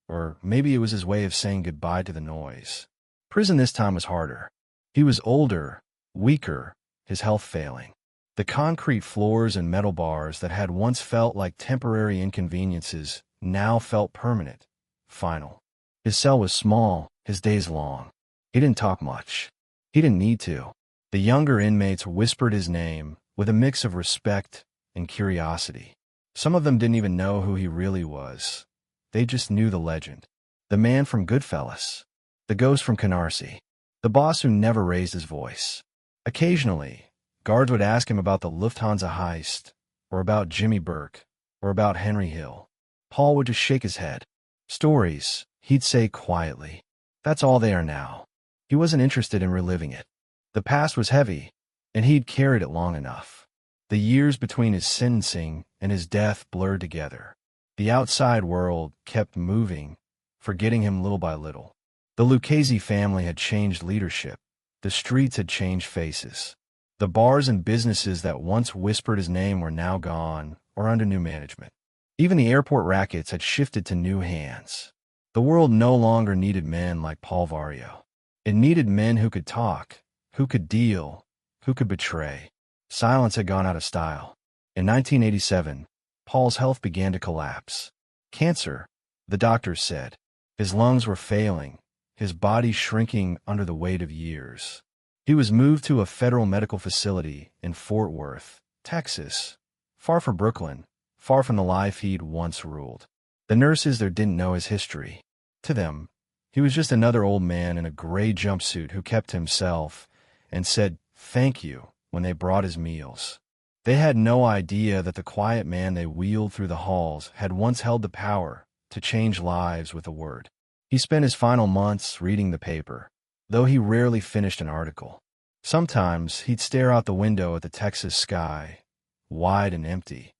or maybe it was his way of saying goodbye to the noise. Prison this time was harder. He was older, weaker, his health failing. The concrete floors and metal bars that had once felt like temporary inconveniences now felt permanent, final. His cell was small, his days long. He didn't talk much. He didn't need to. The younger inmates whispered his name with a mix of respect and curiosity. Some of them didn't even know who he really was. They just knew the legend. The man from Goodfellas. The ghost from Canarsie. The boss who never raised his voice. Occasionally, guards would ask him about the Lufthansa heist, or about Jimmy Burke, or about Henry Hill. Paul would just shake his head. Stories, he'd say quietly. That's all they are now. He wasn't interested in reliving it. The past was heavy, and he'd carried it long enough. The years between his sentencing and his death blurred together. The outside world kept moving, forgetting him little by little. The Lucchese family had changed leadership. The streets had changed faces. The bars and businesses that once whispered his name were now gone or under new management. Even the airport rackets had shifted to new hands. The world no longer needed men like Paul Vario. It needed men who could talk, who could deal, who could betray. Silence had gone out of style. In 1987, Paul's health began to collapse. Cancer, the doctors said. His lungs were failing, his body shrinking under the weight of years. He was moved to a federal medical facility in Fort Worth, Texas, far from Brooklyn, far from the life he'd once ruled. The nurses there didn't know his history. To them, he was just another old man in a gray jumpsuit who kept to himself and said thank you when they brought his meals. They had no idea that the quiet man they wheeled through the halls had once held the power to change lives with a word. He spent his final months reading the paper, though he rarely finished an article. Sometimes he'd stare out the window at the Texas sky, wide and empty,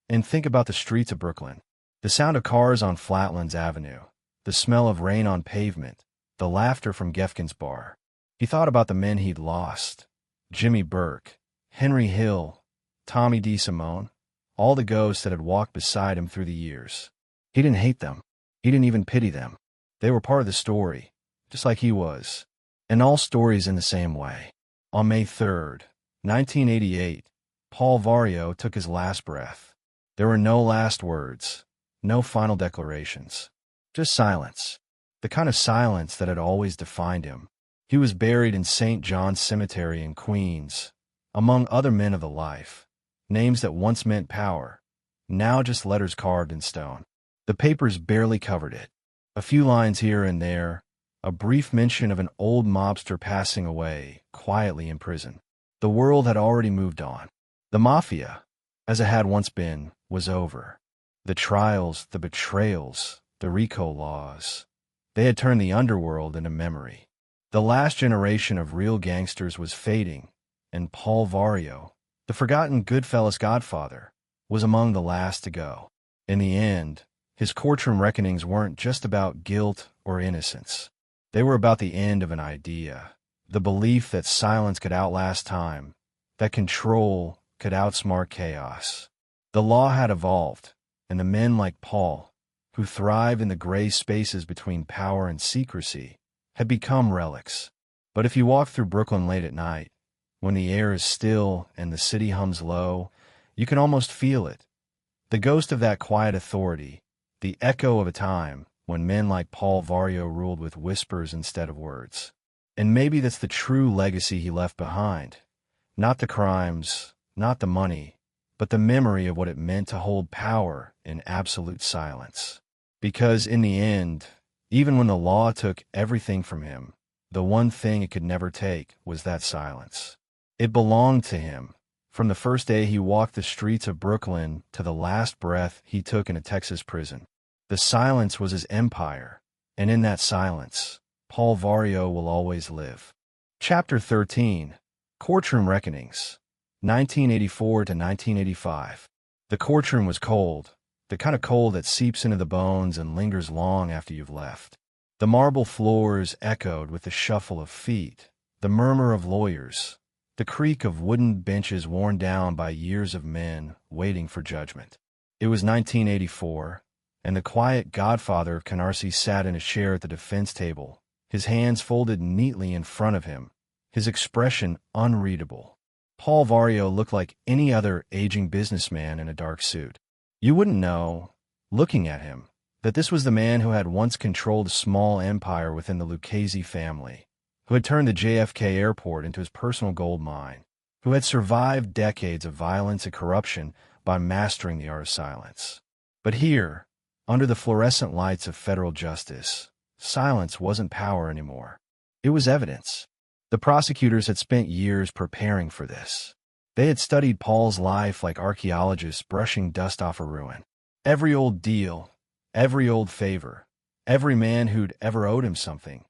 and think about the streets of Brooklyn. The sound of cars on Flatlands Avenue, the smell of rain on pavement, the laughter from Gefkin's bar. He thought about the men he'd lost: Jimmy Burke, Henry Hill, Tommy DeSimone, all the ghosts that had walked beside him through the years. He didn't hate them. He didn't even pity them. They were part of the story, just like he was. And all stories in the same way. On May 3rd, 1988, Paul Vario took his last breath. There were no last words, no final declarations. Just silence. The kind of silence that had always defined him. He was buried in St. John's Cemetery in Queens, among other men of the life. Names that once meant power, now just letters carved in stone. The papers barely covered it. A few lines here and there, a brief mention of an old mobster passing away quietly in prison. The world had already moved on. The Mafia, as it had once been, was over. The trials, the betrayals, the RICO laws, they had turned the underworld into memory. The last generation of real gangsters was fading, and Paul Vario, the forgotten Goodfellas godfather, was among the last to go. In the end, his courtroom reckonings weren't just about guilt or innocence. They were about the end of an idea, the belief that silence could outlast time, that control could outsmart chaos. The law had evolved, and the men like Paul, who thrived in the gray spaces between power and secrecy, had become relics. But if you walk through Brooklyn late at night, when the air is still and the city hums low, you can almost feel it. The ghost of that quiet authority, the echo of a time when men like Paul Vario ruled with whispers instead of words. And maybe that's the true legacy he left behind. Not the crimes, not the money, but the memory of what it meant to hold power in absolute silence. Because in the end, even when the law took everything from him, the one thing it could never take was that silence. It belonged to him, from the first day he walked the streets of Brooklyn to the last breath he took in a Texas prison. The silence was his empire, and in that silence, Paul Vario will always live. Chapter 13, Courtroom Reckonings, 1984 to 1985. The courtroom was cold, the kind of cold that seeps into the bones and lingers long after you've left. The marble floors echoed with the shuffle of feet, the murmur of lawyers, the creak of wooden benches worn down by years of men waiting for judgment. It was 1984, and the quiet godfather of Canarsie sat in a chair at the defense table, his hands folded neatly in front of him, his expression unreadable. Paul Vario looked like any other aging businessman in a dark suit. You wouldn't know, looking at him, that this was the man who had once controlled a small empire within the Lucchese family, who had turned the JFK airport into his personal gold mine, who had survived decades of violence and corruption by mastering the art of silence. But here, under the fluorescent lights of federal justice, silence wasn't power anymore. It was evidence. The prosecutors had spent years preparing for this. They had studied Paul's life like archaeologists brushing dust off a ruin. Every old deal, every old favor, every man who'd ever owed him something,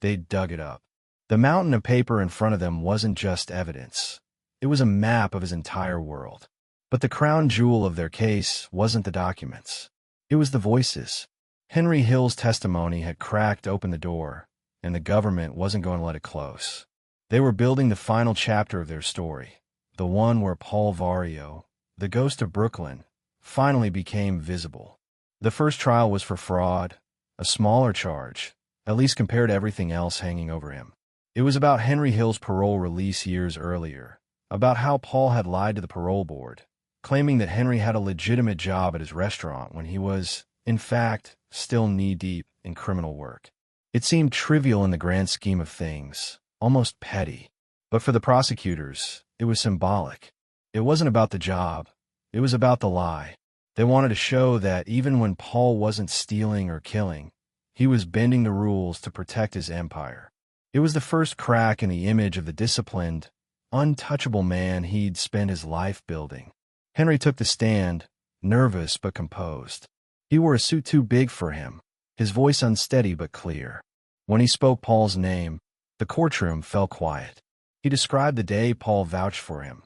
they dug it up. The mountain of paper in front of them wasn't just evidence. It was a map of his entire world. But the crown jewel of their case wasn't the documents. It was the voices. Henry Hill's testimony had cracked open the door, and the government wasn't going to let it close. They were building the final chapter of their story, the one where Paul Vario, the ghost of Brooklyn, finally became visible. The first trial was for fraud, a smaller charge, at least compared to everything else hanging over him. It was about Henry Hill's parole release years earlier, about how Paul had lied to the parole board, claiming that Henry had a legitimate job at his restaurant when he was, in fact, still knee-deep in criminal work. It seemed trivial in the grand scheme of things, almost petty. But for the prosecutors, it was symbolic. It wasn't about the job. It was about the lie. They wanted to show that even when Paul wasn't stealing or killing, he was bending the rules to protect his empire. It was the first crack in the image of the disciplined, untouchable man he'd spent his life building. Henry took the stand, nervous but composed. He wore a suit too big for him, his voice unsteady but clear. When he spoke Paul's name, the courtroom fell quiet. He described the day Paul vouched for him,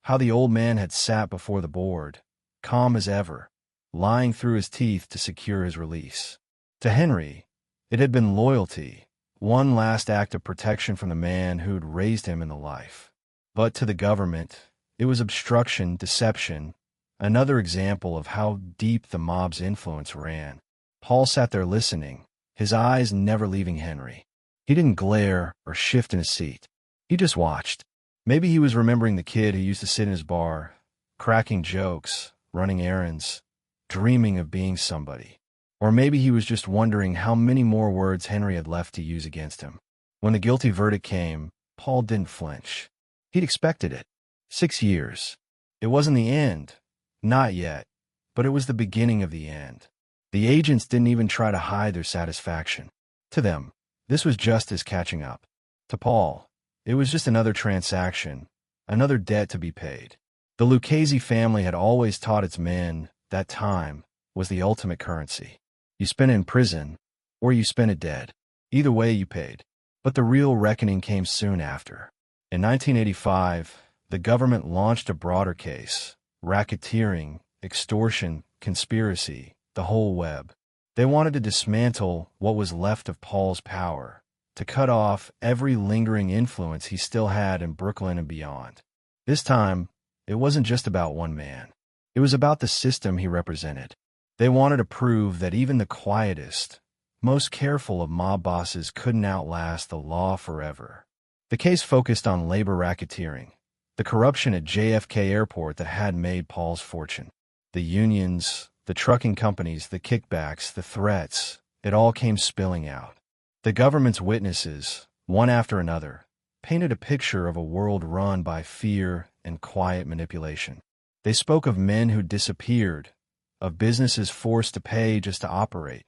how the old man had sat before the board, calm as ever, lying through his teeth to secure his release. To Henry, it had been loyalty, one last act of protection from the man who'd raised him in the life. But to the government, it was obstruction, deception, another example of how deep the mob's influence ran. Paul sat there listening, his eyes never leaving Henry. He didn't glare or shift in his seat. He just watched. Maybe he was remembering the kid who used to sit in his bar, cracking jokes, running errands, dreaming of being somebody. Or maybe he was just wondering how many more words Henry had left to use against him. When the guilty verdict came, Paul didn't flinch. He'd expected it. 6 years. It wasn't the end. Not yet. But it was the beginning of the end. The agents didn't even try to hide their satisfaction. To them, this was justice catching up. To Paul, it was just another transaction, another debt to be paid. The Lucchese family had always taught its men that time was the ultimate currency. You spent it in prison, or you spent it dead. Either way you paid. But the real reckoning came soon after. In 1985, the government launched a broader case: racketeering, extortion, conspiracy, the whole web. They wanted to dismantle what was left of Paul's power, to cut off every lingering influence he still had in Brooklyn and beyond. This time, it wasn't just about one man. It was about the system he represented. They wanted to prove that even the quietest, most careful of mob bosses couldn't outlast the law forever. The case focused on labor racketeering, the corruption at JFK Airport that had made Paul's fortune. The unions, the trucking companies, the kickbacks, the threats, it all came spilling out. The government's witnesses, one after another, painted a picture of a world run by fear and quiet manipulation. They spoke of men who disappeared, of businesses forced to pay just to operate,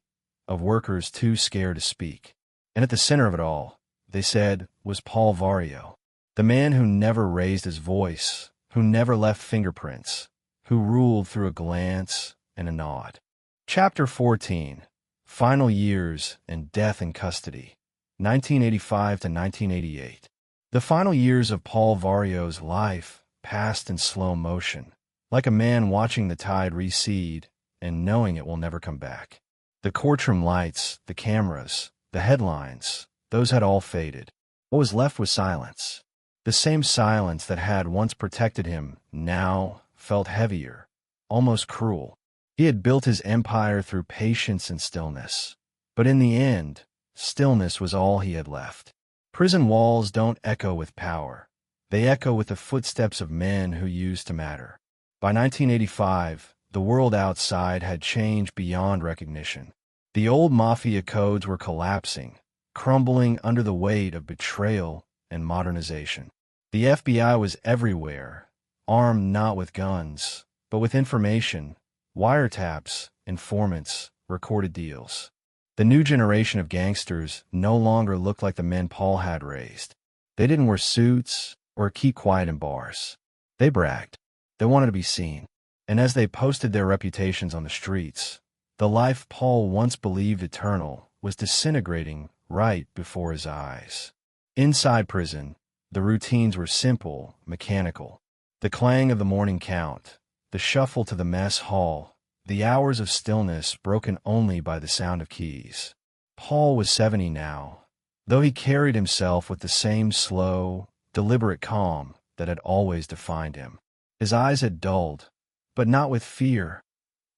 of workers too scared to speak. And at the center of it all, they said, was Paul Vario, the man who never raised his voice, who never left fingerprints, who ruled through a glance and a nod. Chapter 14, Final Years and Death in Custody, 1985 to 1988. The final years of Paul Vario's life passed in slow motion, like a man watching the tide recede and knowing it will never come back. The courtroom lights, the cameras, the headlines, those had all faded. What was left was silence. The same silence that had once protected him now felt heavier, almost cruel. He had built his empire through patience and stillness. But in the end, stillness was all he had left. Prison walls don't echo with power. They echo with the footsteps of men who used to matter. By 1985, the world outside had changed beyond recognition. The old mafia codes were collapsing, crumbling under the weight of betrayal and modernization. The FBI was everywhere, armed not with guns, but with information, wiretaps, informants, recorded deals. The new generation of gangsters no longer looked like the men Paul had raised. They didn't wear suits or keep quiet in bars. They bragged. They wanted to be seen. And as they posted their reputations on the streets, the life Paul once believed eternal was disintegrating right before his eyes. Inside prison, the routines were simple, mechanical. The clang of the morning count, the shuffle to the mess hall, the hours of stillness broken only by the sound of keys. Paul was 70 now, though he carried himself with the same slow, deliberate calm that had always defined him. His eyes had dulled, but not with fear,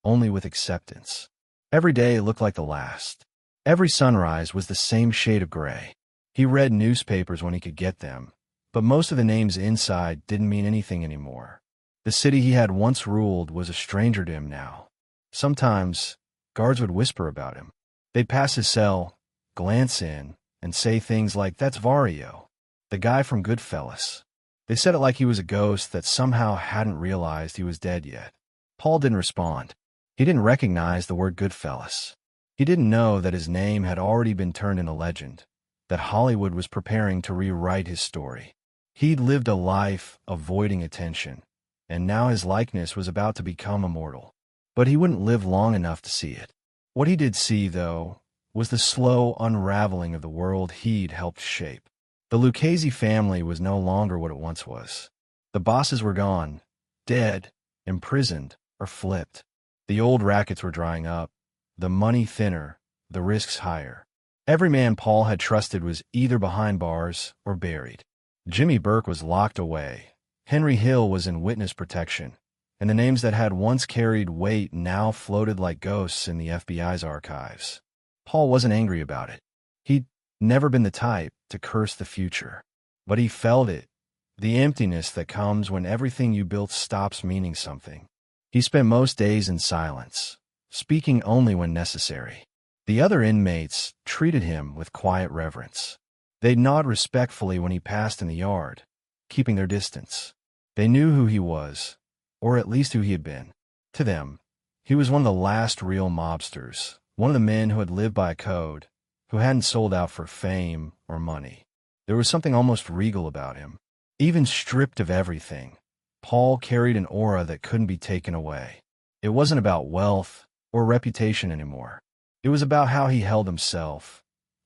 only with acceptance. Every day looked like the last. Every sunrise was the same shade of gray. He read newspapers when he could get them, but most of the names inside didn't mean anything anymore. The city he had once ruled was a stranger to him now. Sometimes, guards would whisper about him. They'd pass his cell, glance in, and say things like, "That's Vario, the guy from Goodfellas." They said it like he was a ghost that somehow hadn't realized he was dead yet. Paul didn't respond. He didn't recognize the word Goodfellas. He didn't know that his name had already been turned into legend, that Hollywood was preparing to rewrite his story. He'd lived a life avoiding attention, and now his likeness was about to become immortal. But he wouldn't live long enough to see it. What he did see, though, was the slow unraveling of the world he'd helped shape. The Lucchese family was no longer what it once was. The bosses were gone, dead, imprisoned, or flipped. The old rackets were drying up, the money thinner, the risks higher. Every man Paul had trusted was either behind bars or buried. Jimmy Burke was locked away. Henry Hill was in witness protection, and the names that had once carried weight now floated like ghosts in the FBI's archives. Paul wasn't angry about it. He'd never been the type to curse the future. But he felt it, the emptiness that comes when everything you built stops meaning something. He spent most days in silence, speaking only when necessary. The other inmates treated him with quiet reverence. They'd nod respectfully when he passed in the yard, keeping their distance. They knew who he was, or at least who he had been. To them, he was one of the last real mobsters, one of the men who had lived by a code, who hadn't sold out for fame or money. There was something almost regal about him. Even stripped of everything, Paul carried an aura that couldn't be taken away. It wasn't about wealth or reputation anymore. It was about how he held himself,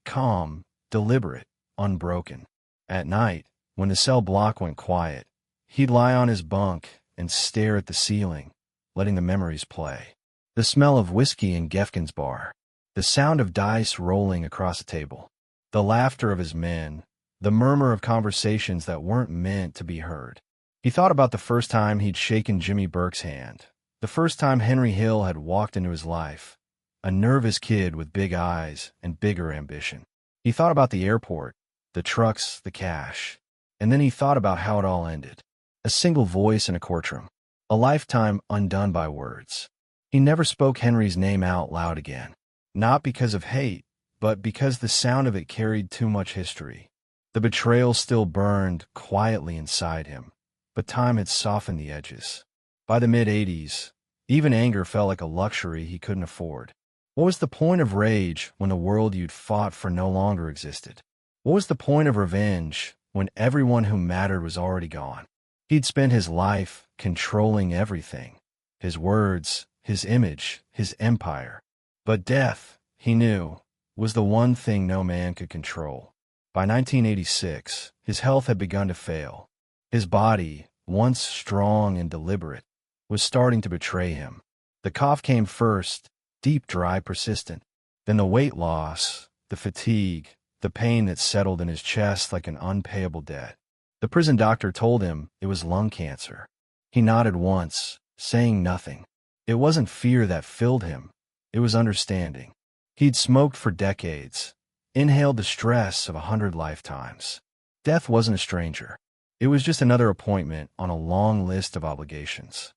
calm, deliberate, unbroken. At night, when the cell block went quiet, he'd lie on his bunk and stare at the ceiling, letting the memories play. The smell of whiskey in Gefkin's bar, the sound of dice rolling across a table, the laughter of his men, the murmur of conversations that weren't meant to be heard. He thought about the first time he'd shaken Jimmy Burke's hand, the first time Henry Hill had walked into his life, a nervous kid with big eyes and bigger ambition. He thought about the airport, the trucks, the cash, and then he thought about how it all ended. A single voice in a courtroom, a lifetime undone by words. He never spoke Henry's name out loud again, not because of hate, but because the sound of it carried too much history. The betrayal still burned quietly inside him, but time had softened the edges. By the mid-'80s, even anger felt like a luxury he couldn't afford. What was the point of rage when the world you'd fought for no longer existed? What was the point of revenge when everyone who mattered was already gone? He'd spent his life controlling everything, his words, his image, his empire. But death, he knew, was the one thing no man could control. By 1986, his health had begun to fail. His body, once strong and deliberate, was starting to betray him. The cough came first, deep, dry, persistent. Then the weight loss, the fatigue, the pain that settled in his chest like an unpayable debt. The prison doctor told him it was lung cancer. He nodded once, saying nothing. It wasn't fear that filled him. It was understanding. He'd smoked for decades, inhaled the stress of 100 lifetimes. Death wasn't a stranger. It was just another appointment on a long list of obligations.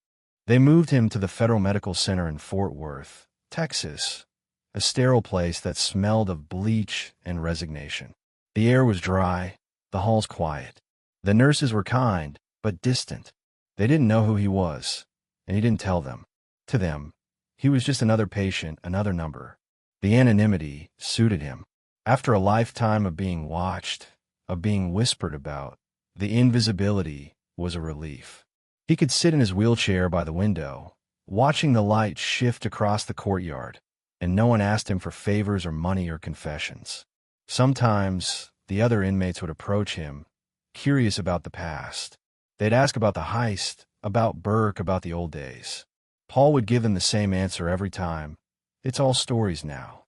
They moved him to the Federal Medical Center in Fort Worth, Texas, a sterile place that smelled of bleach and resignation. The air was dry, the halls quiet. The nurses were kind, but distant. They didn't know who he was, and he didn't tell them. To them, he was just another patient, another number. The anonymity suited him. After a lifetime of being watched, of being whispered about, the invisibility was a relief. He could sit in his wheelchair by the window, watching the light shift across the courtyard, and no one asked him for favors or money or confessions. Sometimes, the other inmates would approach him, curious about the past. They'd ask about the heist, about Burke, about the old days. Paul would give them the same answer every time. It's all stories now.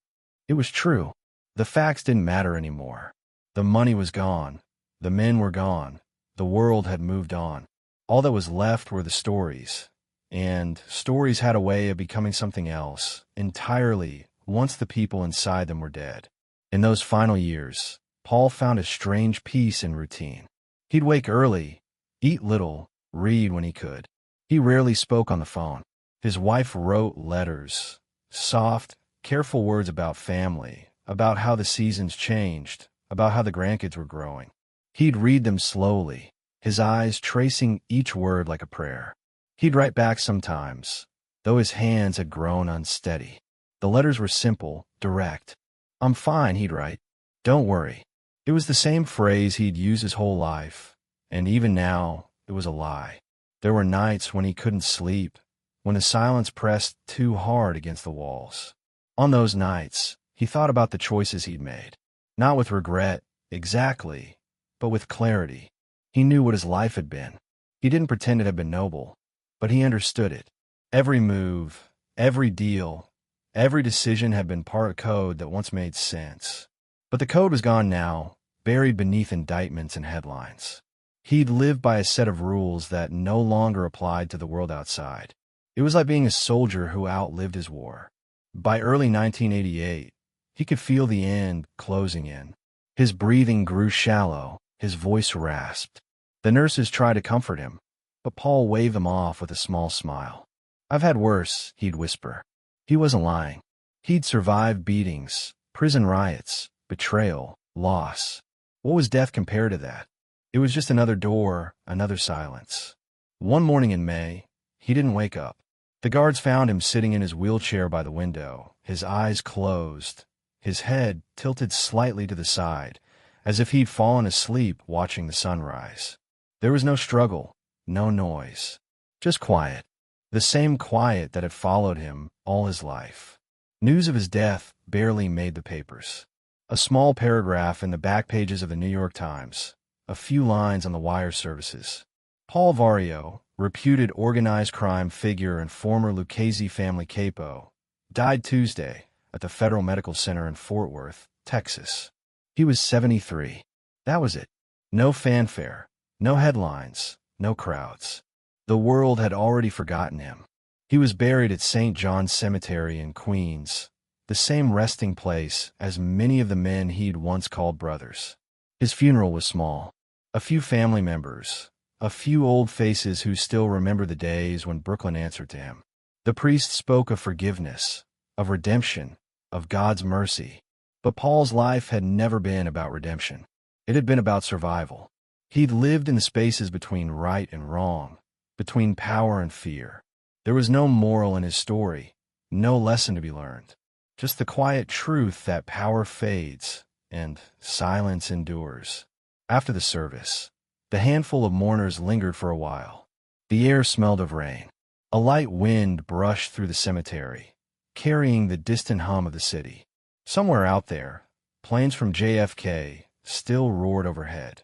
It was true. The facts didn't matter anymore. The money was gone. The men were gone. The world had moved on. All that was left were the stories. And stories had a way of becoming something else, entirely, once the people inside them were dead. In those final years, Paul found a strange peace in routine. He'd wake early, eat little, read when he could. He rarely spoke on the phone. His wife wrote letters, soft, careful words about family, about how the seasons changed, about how the grandkids were growing. He'd read them slowly, his eyes tracing each word like a prayer. He'd write back sometimes, though his hands had grown unsteady. The letters were simple, direct. "I'm fine," he'd write. "Don't worry." It was the same phrase he'd used his whole life, and even now, it was a lie. There were nights when he couldn't sleep, when the silence pressed too hard against the walls. On those nights, he thought about the choices he'd made. Not with regret, exactly, but with clarity. He knew what his life had been. He didn't pretend it had been noble, but he understood it. Every move, every deal, every decision had been part of code that once made sense. But the code was gone now, buried beneath indictments and headlines. He'd lived by a set of rules that no longer applied to the world outside. It was like being a soldier who outlived his war. By early 1988, he could feel the end closing in. His breathing grew shallow, his voice rasped. The nurses tried to comfort him, but Paul waved them off with a small smile. "I've had worse," he'd whisper. He wasn't lying. He'd survived beatings, prison riots, betrayal, loss. What was death compared to that? It was just another door, another silence. One morning in May, he didn't wake up. The guards found him sitting in his wheelchair by the window, his eyes closed, his head tilted slightly to the side, as if he'd fallen asleep watching the sunrise. There was no struggle, no noise, just quiet. The same quiet that had followed him all his life. News of his death barely made the papers. A small paragraph in the back pages of the New York Times, a few lines on the wire services. Paul Vario, reputed organized crime figure and former Lucchese family capo, died Tuesday at the Federal Medical Center in Fort Worth, Texas. He was 73. That was it. No fanfare, no headlines, no crowds. The world had already forgotten him. He was buried at St. John's Cemetery in Queens, the same resting place as many of the men he'd once called brothers. His funeral was small. A few family members, a few old faces who still remember the days when Brooklyn answered to him. The priest spoke of forgiveness, of redemption, of God's mercy. But Paul's life had never been about redemption. It had been about survival. He'd lived in the spaces between right and wrong, between power and fear. There was no moral in his story, no lesson to be learned. Just the quiet truth that power fades and silence endures. After the service, the handful of mourners lingered for a while. The air smelled of rain. A light wind brushed through the cemetery, carrying the distant hum of the city. Somewhere out there, planes from JFK still roared overhead.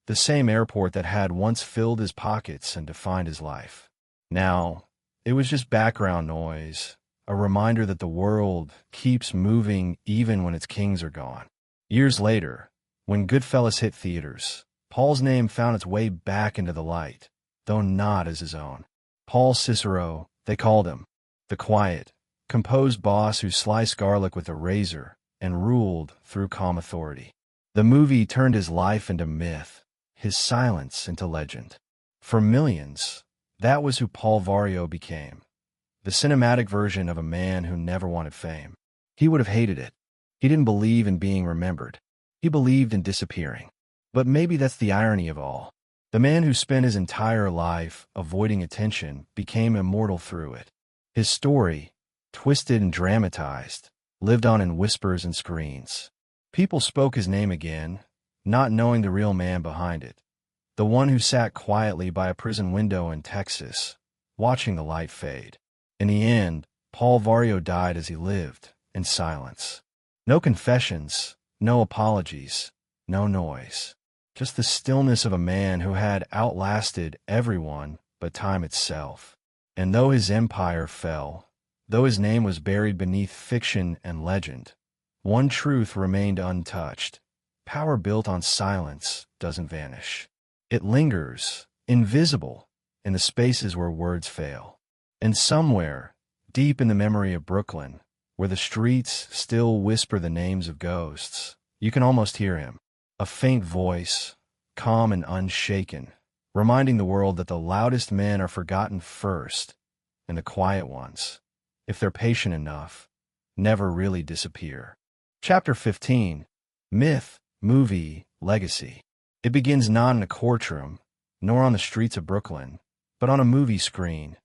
The same airport that had once filled his pockets and defined his life. Now, it was just background noise, a reminder that the world keeps moving even when its kings are gone. Years later, when Goodfellas hit theaters, Paul's name found its way back into the light, though not as his own. Paul Cicero, they called him, the quiet, composed boss who sliced garlic with a razor and ruled through calm authority. The movie turned his life into myth, his silence into legend. For millions, that was who Paul Vario became, the cinematic version of a man who never wanted fame. He would have hated it. He didn't believe in being remembered. He believed in disappearing. But maybe that's the irony of all. The man who spent his entire life avoiding attention became immortal through it. His story, twisted and dramatized, lived on in whispers and screens. People spoke his name again, not knowing the real man behind it. The one who sat quietly by a prison window in Texas, watching the light fade. In the end, Paul Vario died as he lived, in silence. No confessions, No apologies, no noise. Just the stillness of a man who had outlasted everyone but time itself. And though his empire fell, though his name was buried beneath fiction and legend, one truth remained untouched. Power built on silence doesn't vanish. It lingers, invisible, in the spaces where words fail. And somewhere, deep in the memory of Brooklyn, where the streets still whisper the names of ghosts, you can almost hear him. A faint voice, calm and unshaken, reminding the world that the loudest men are forgotten first, and the quiet ones, if they're patient enough, never really disappear. Chapter 15. Myth, Movie, Legacy. It begins not in a courtroom, nor on the streets of Brooklyn, but on a movie screen,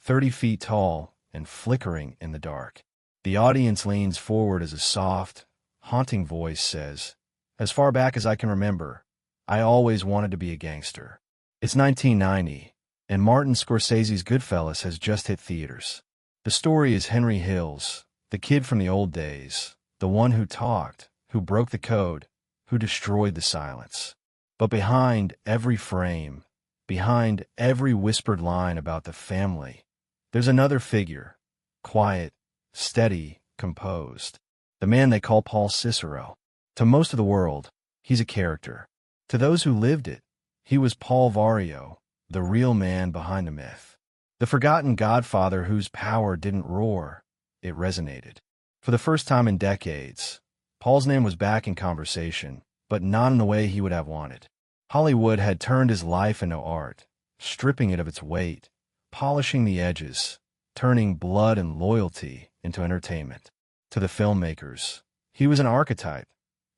30 feet tall and flickering in the dark. The audience leans forward as a soft, haunting voice says, "As far back as I can remember, I always wanted to be a gangster." It's 1990, and Martin Scorsese's Goodfellas has just hit theaters. The story is Henry Hill's, the kid from the old days, the one who talked, who broke the code, who destroyed the silence. But behind every frame, behind every whispered line about the family, there's another figure, quiet, steady, composed. The man they call Paul Cicero. To most of the world, he's a character. To those who lived it, he was Paul Vario, the real man behind the myth. The forgotten godfather whose power didn't roar, it resonated. For the first time in decades, Paul's name was back in conversation, but not in the way he would have wanted. Hollywood had turned his life into art, stripping it of its weight, polishing the edges, turning blood and loyalty into entertainment. To the filmmakers, he was an archetype,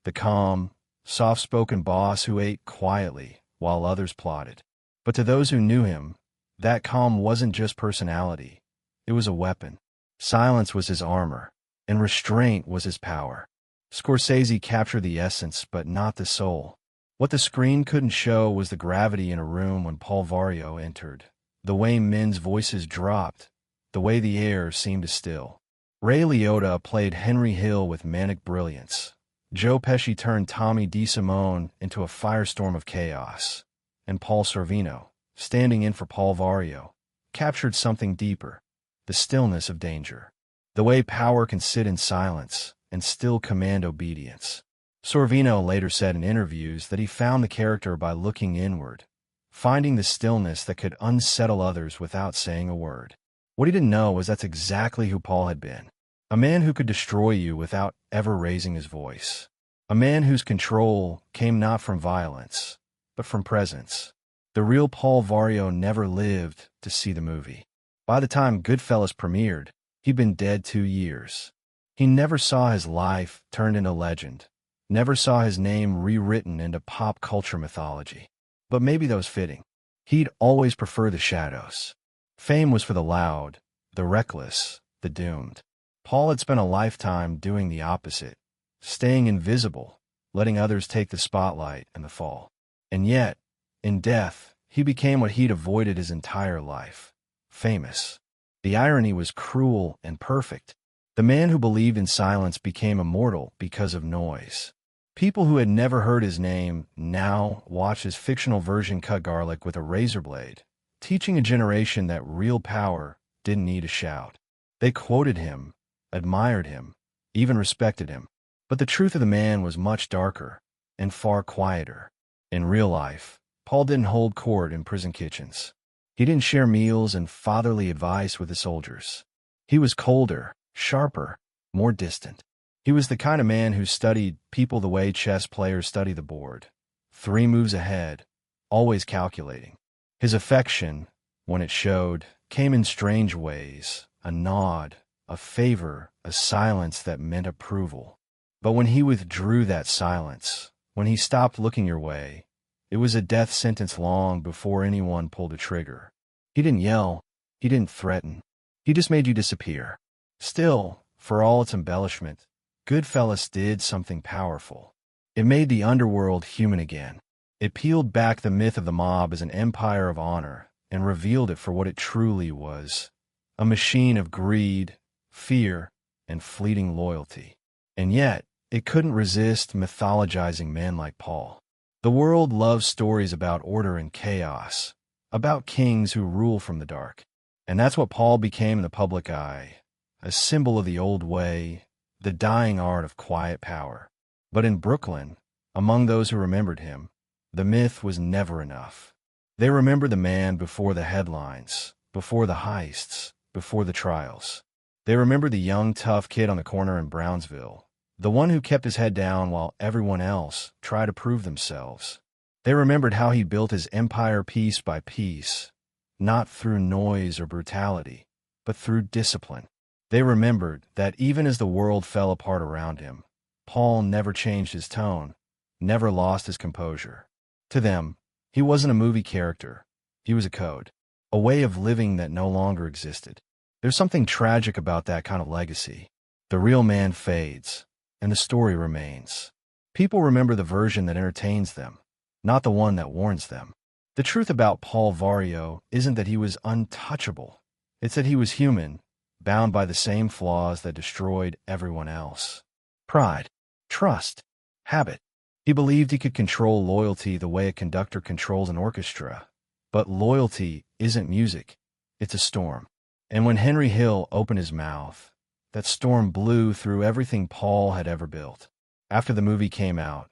the calm, soft-spoken boss who ate quietly while others plotted. But to those who knew him, that calm wasn't just personality, it was a weapon. Silence was his armor, and restraint was his power. Scorsese captured the essence but not the soul. What the screen couldn't show was the gravity in a room when Paul Vario entered, the way men's voices dropped, the way the air seemed to still. Ray Liotta played Henry Hill with manic brilliance. Joe Pesci turned Tommy DeSimone into a firestorm of chaos. And Paul Sorvino, standing in for Paul Vario, captured something deeper, the stillness of danger. The way power can sit in silence and still command obedience. Sorvino later said in interviews that he found the character by looking inward, finding the stillness that could unsettle others without saying a word. What he didn't know was that's exactly who Paul had been. A man who could destroy you without ever raising his voice. A man whose control came not from violence, but from presence. The real Paul Vario never lived to see the movie. By the time Goodfellas premiered, he'd been dead 2 years. He never saw his life turned into legend, never saw his name rewritten into pop culture mythology. But maybe that was fitting. He'd always prefer the shadows. Fame was for the loud, the reckless, the doomed. Paul had spent a lifetime doing the opposite, staying invisible, letting others take the spotlight and the fall. And yet, in death, he became what he'd avoided his entire life: famous. The irony was cruel and perfect. The man who believed in silence became immortal because of noise. People who had never heard his name now watch his fictional version cut garlic with a razor blade, teaching a generation that real power didn't need a shout. They quoted him, admired him, even respected him. But the truth of the man was much darker and far quieter. In real life, Paul didn't hold court in prison kitchens. He didn't share meals and fatherly advice with the soldiers. He was colder, sharper, more distant. He was the kind of man who studied people the way chess players study the board. 3 moves ahead, always calculating. His affection, when it showed, came in strange ways: a nod, a favor, a silence that meant approval. But when he withdrew that silence, when he stopped looking your way, it was a death sentence long before anyone pulled a trigger. He didn't yell, he didn't threaten, he just made you disappear. Still, for all its embellishment, Goodfellas did something powerful. It made the underworld human again. It peeled back the myth of the mob as an empire of honor and revealed it for what it truly was: a machine of greed, fear, and fleeting loyalty. And yet, it couldn't resist mythologizing men like Paul. The world loves stories about order and chaos, about kings who rule from the dark. And that's what Paul became in the public eye, a symbol of the old way, the dying art of quiet power. But in Brooklyn, among those who remembered him, the myth was never enough. They remembered the man before the headlines, before the heists, before the trials. They remembered the young, tough kid on the corner in Brownsville, the one who kept his head down while everyone else tried to prove themselves. They remembered how he built his empire piece by piece, not through noise or brutality, but through discipline. They remembered that even as the world fell apart around him, Paul never changed his tone, never lost his composure. To them, he wasn't a movie character. He was a code, a way of living that no longer existed. There's something tragic about that kind of legacy. The real man fades, and the story remains. People remember the version that entertains them, not the one that warns them. The truth about Paul Vario isn't that he was untouchable. It's that he was human, bound by the same flaws that destroyed everyone else. Pride, trust, habit. He believed he could control loyalty the way a conductor controls an orchestra. But loyalty isn't music. It's a storm. And when Henry Hill opened his mouth, that storm blew through everything Paul had ever built. After the movie came out,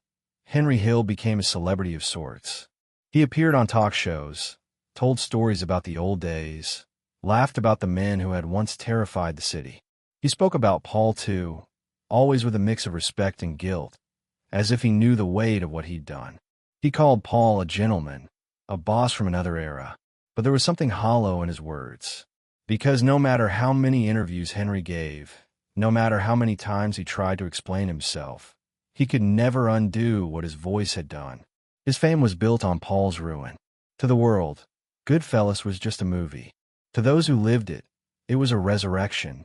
Henry Hill became a celebrity of sorts. He appeared on talk shows, told stories about the old days, laughed about the men who had once terrified the city. He spoke about Paul too, always with a mix of respect and guilt, as if he knew the weight of what he'd done. He called Paul a gentleman, a boss from another era, but there was something hollow in his words. Because no matter how many interviews Henry gave, no matter how many times he tried to explain himself, he could never undo what his voice had done. His fame was built on Paul's ruin. To the world, Goodfellas was just a movie. To those who lived it, it was a resurrection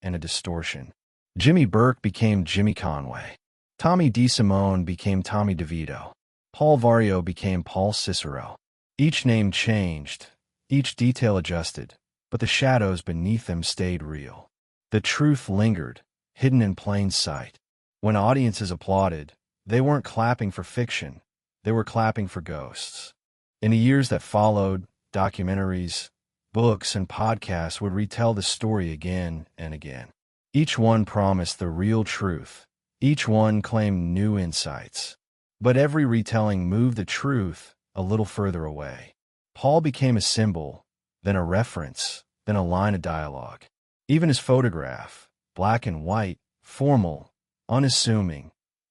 and a distortion. Jimmy Burke became Jimmy Conway. Tommy DeSimone became Tommy DeVito. Paul Vario became Paul Cicero. Each name changed, each detail adjusted, but the shadows beneath them stayed real. The truth lingered, hidden in plain sight. When audiences applauded, they weren't clapping for fiction. They were clapping for ghosts. In the years that followed, documentaries, books, and podcasts would retell the story again and again. Each one promised the real truth. Each one claimed new insights. But every retelling moved the truth a little further away. Paul became a symbol, then a reference, then a line of dialogue. Even his photograph, black and white, formal, unassuming,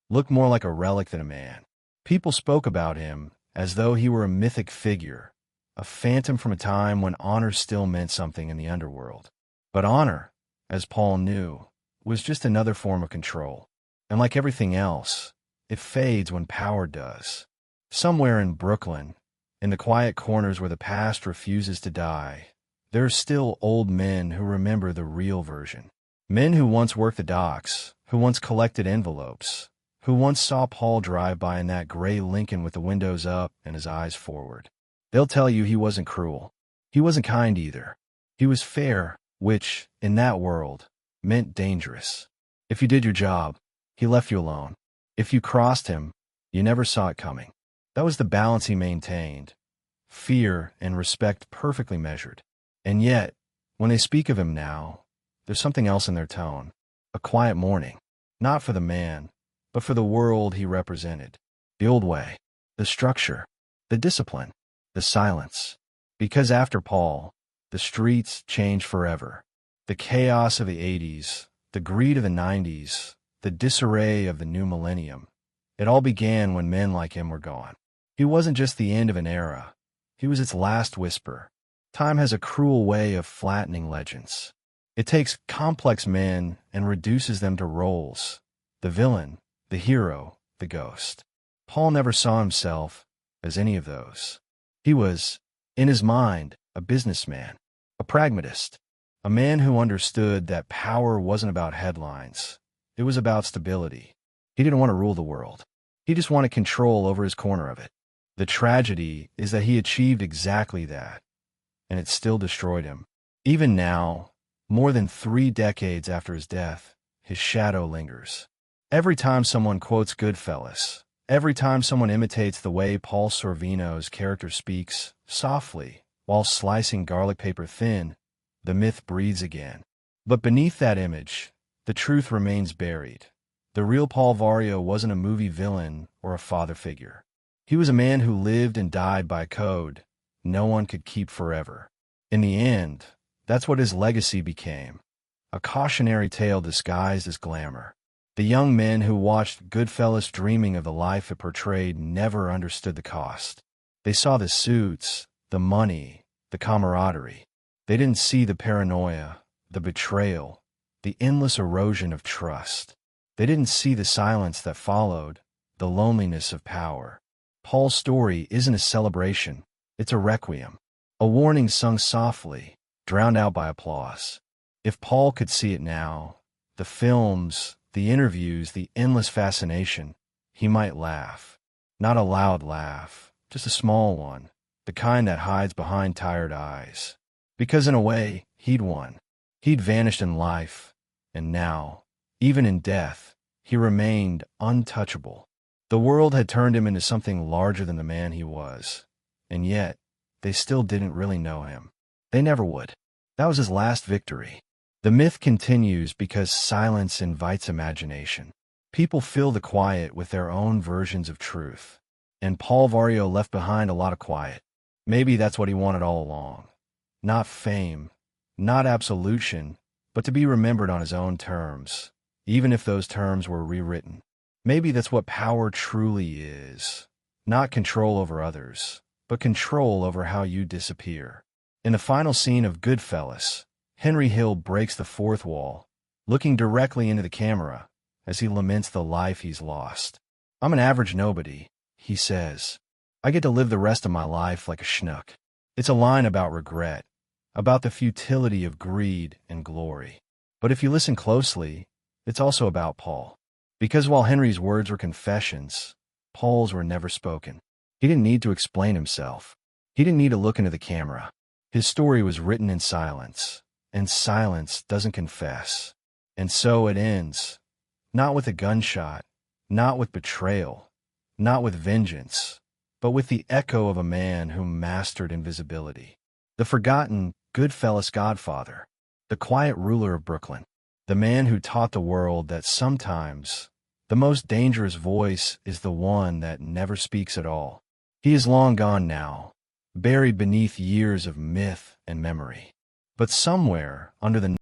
looked more like a relic than a man. People spoke about him as though he were a mythic figure, a phantom from a time when honor still meant something in the underworld. But honor, as Paul knew, was just another form of control. And like everything else, it fades when power does. Somewhere in Brooklyn, in the quiet corners where the past refuses to die, there are still old men who remember the real version. Men who once worked the docks, who once collected envelopes, who once saw Paul drive by in that gray Lincoln with the windows up and his eyes forward. They'll tell you he wasn't cruel. He wasn't kind either. He was fair, which, in that world, meant dangerous. If you did your job, he left you alone. If you crossed him, you never saw it coming. That was the balance he maintained. Fear and respect perfectly measured. And yet, when they speak of him now, there's something else in their tone. A quiet mourning. Not for the man, but for the world he represented. The old way, the structure, the discipline, the silence. Because after Paul, the streets changed forever. The chaos of the 80s, the greed of the 90s, the disarray of the new millennium. It all began when men like him were gone. He wasn't just the end of an era. He was its last whisper. Time has a cruel way of flattening legends. It takes complex men and reduces them to roles. The villain, the hero, the ghost. Paul never saw himself as any of those. He was, in his mind, a businessman, a pragmatist, a man who understood that power wasn't about headlines. It was about stability. He didn't want to rule the world. He just wanted control over his corner of it. The tragedy is that he achieved exactly that, and it still destroyed him. Even now, more than 3 decades after his death, his shadow lingers. Every time someone quotes Goodfellas, every time someone imitates the way Paul Sorvino's character speaks, softly, while slicing garlic paper thin, the myth breathes again. But beneath that image, the truth remains buried. The real Paul Vario wasn't a movie villain or a father figure. He was a man who lived and died by code no one could keep forever. In the end, that's what his legacy became. A cautionary tale disguised as glamour. The young men who watched Goodfellas dreaming of the life it portrayed never understood the cost. They saw the suits, the money, the camaraderie. They didn't see the paranoia, the betrayal, the endless erosion of trust. They didn't see the silence that followed, the loneliness of power. Paul's story isn't a celebration, it's a requiem, a warning sung softly, drowned out by applause. If Paul could see it now, the films, the interviews, the endless fascination, he might laugh. Not a loud laugh, just a small one, the kind that hides behind tired eyes. Because in a way, he'd won. He'd vanished in life, and now, even in death, he remained untouchable. The world had turned him into something larger than the man he was, and yet, they still didn't really know him. They never would. That was his last victory. The myth continues because silence invites imagination. People fill the quiet with their own versions of truth. And Paul Vario left behind a lot of quiet. Maybe that's what he wanted all along. Not fame, not absolution, but to be remembered on his own terms, even if those terms were rewritten. Maybe that's what power truly is. Not control over others, but control over how you disappear. In the final scene of Goodfellas, Henry Hill breaks the fourth wall, looking directly into the camera as he laments the life he's lost. "I'm an average nobody," he says. "I get to live the rest of my life like a schnook." It's a line about regret, about the futility of greed and glory. But if you listen closely, it's also about Paul. Because while Henry's words were confessions, Paul's were never spoken. He didn't need to explain himself. He didn't need to look into the camera. His story was written in silence, and silence doesn't confess. And so it ends, not with a gunshot, not with betrayal, not with vengeance, but with the echo of a man who mastered invisibility. The forgotten Goodfellas Godfather, the quiet ruler of Brooklyn, the man who taught the world that sometimes the most dangerous voice is the one that never speaks at all. He is long gone now, buried beneath years of myth and memory. But somewhere under the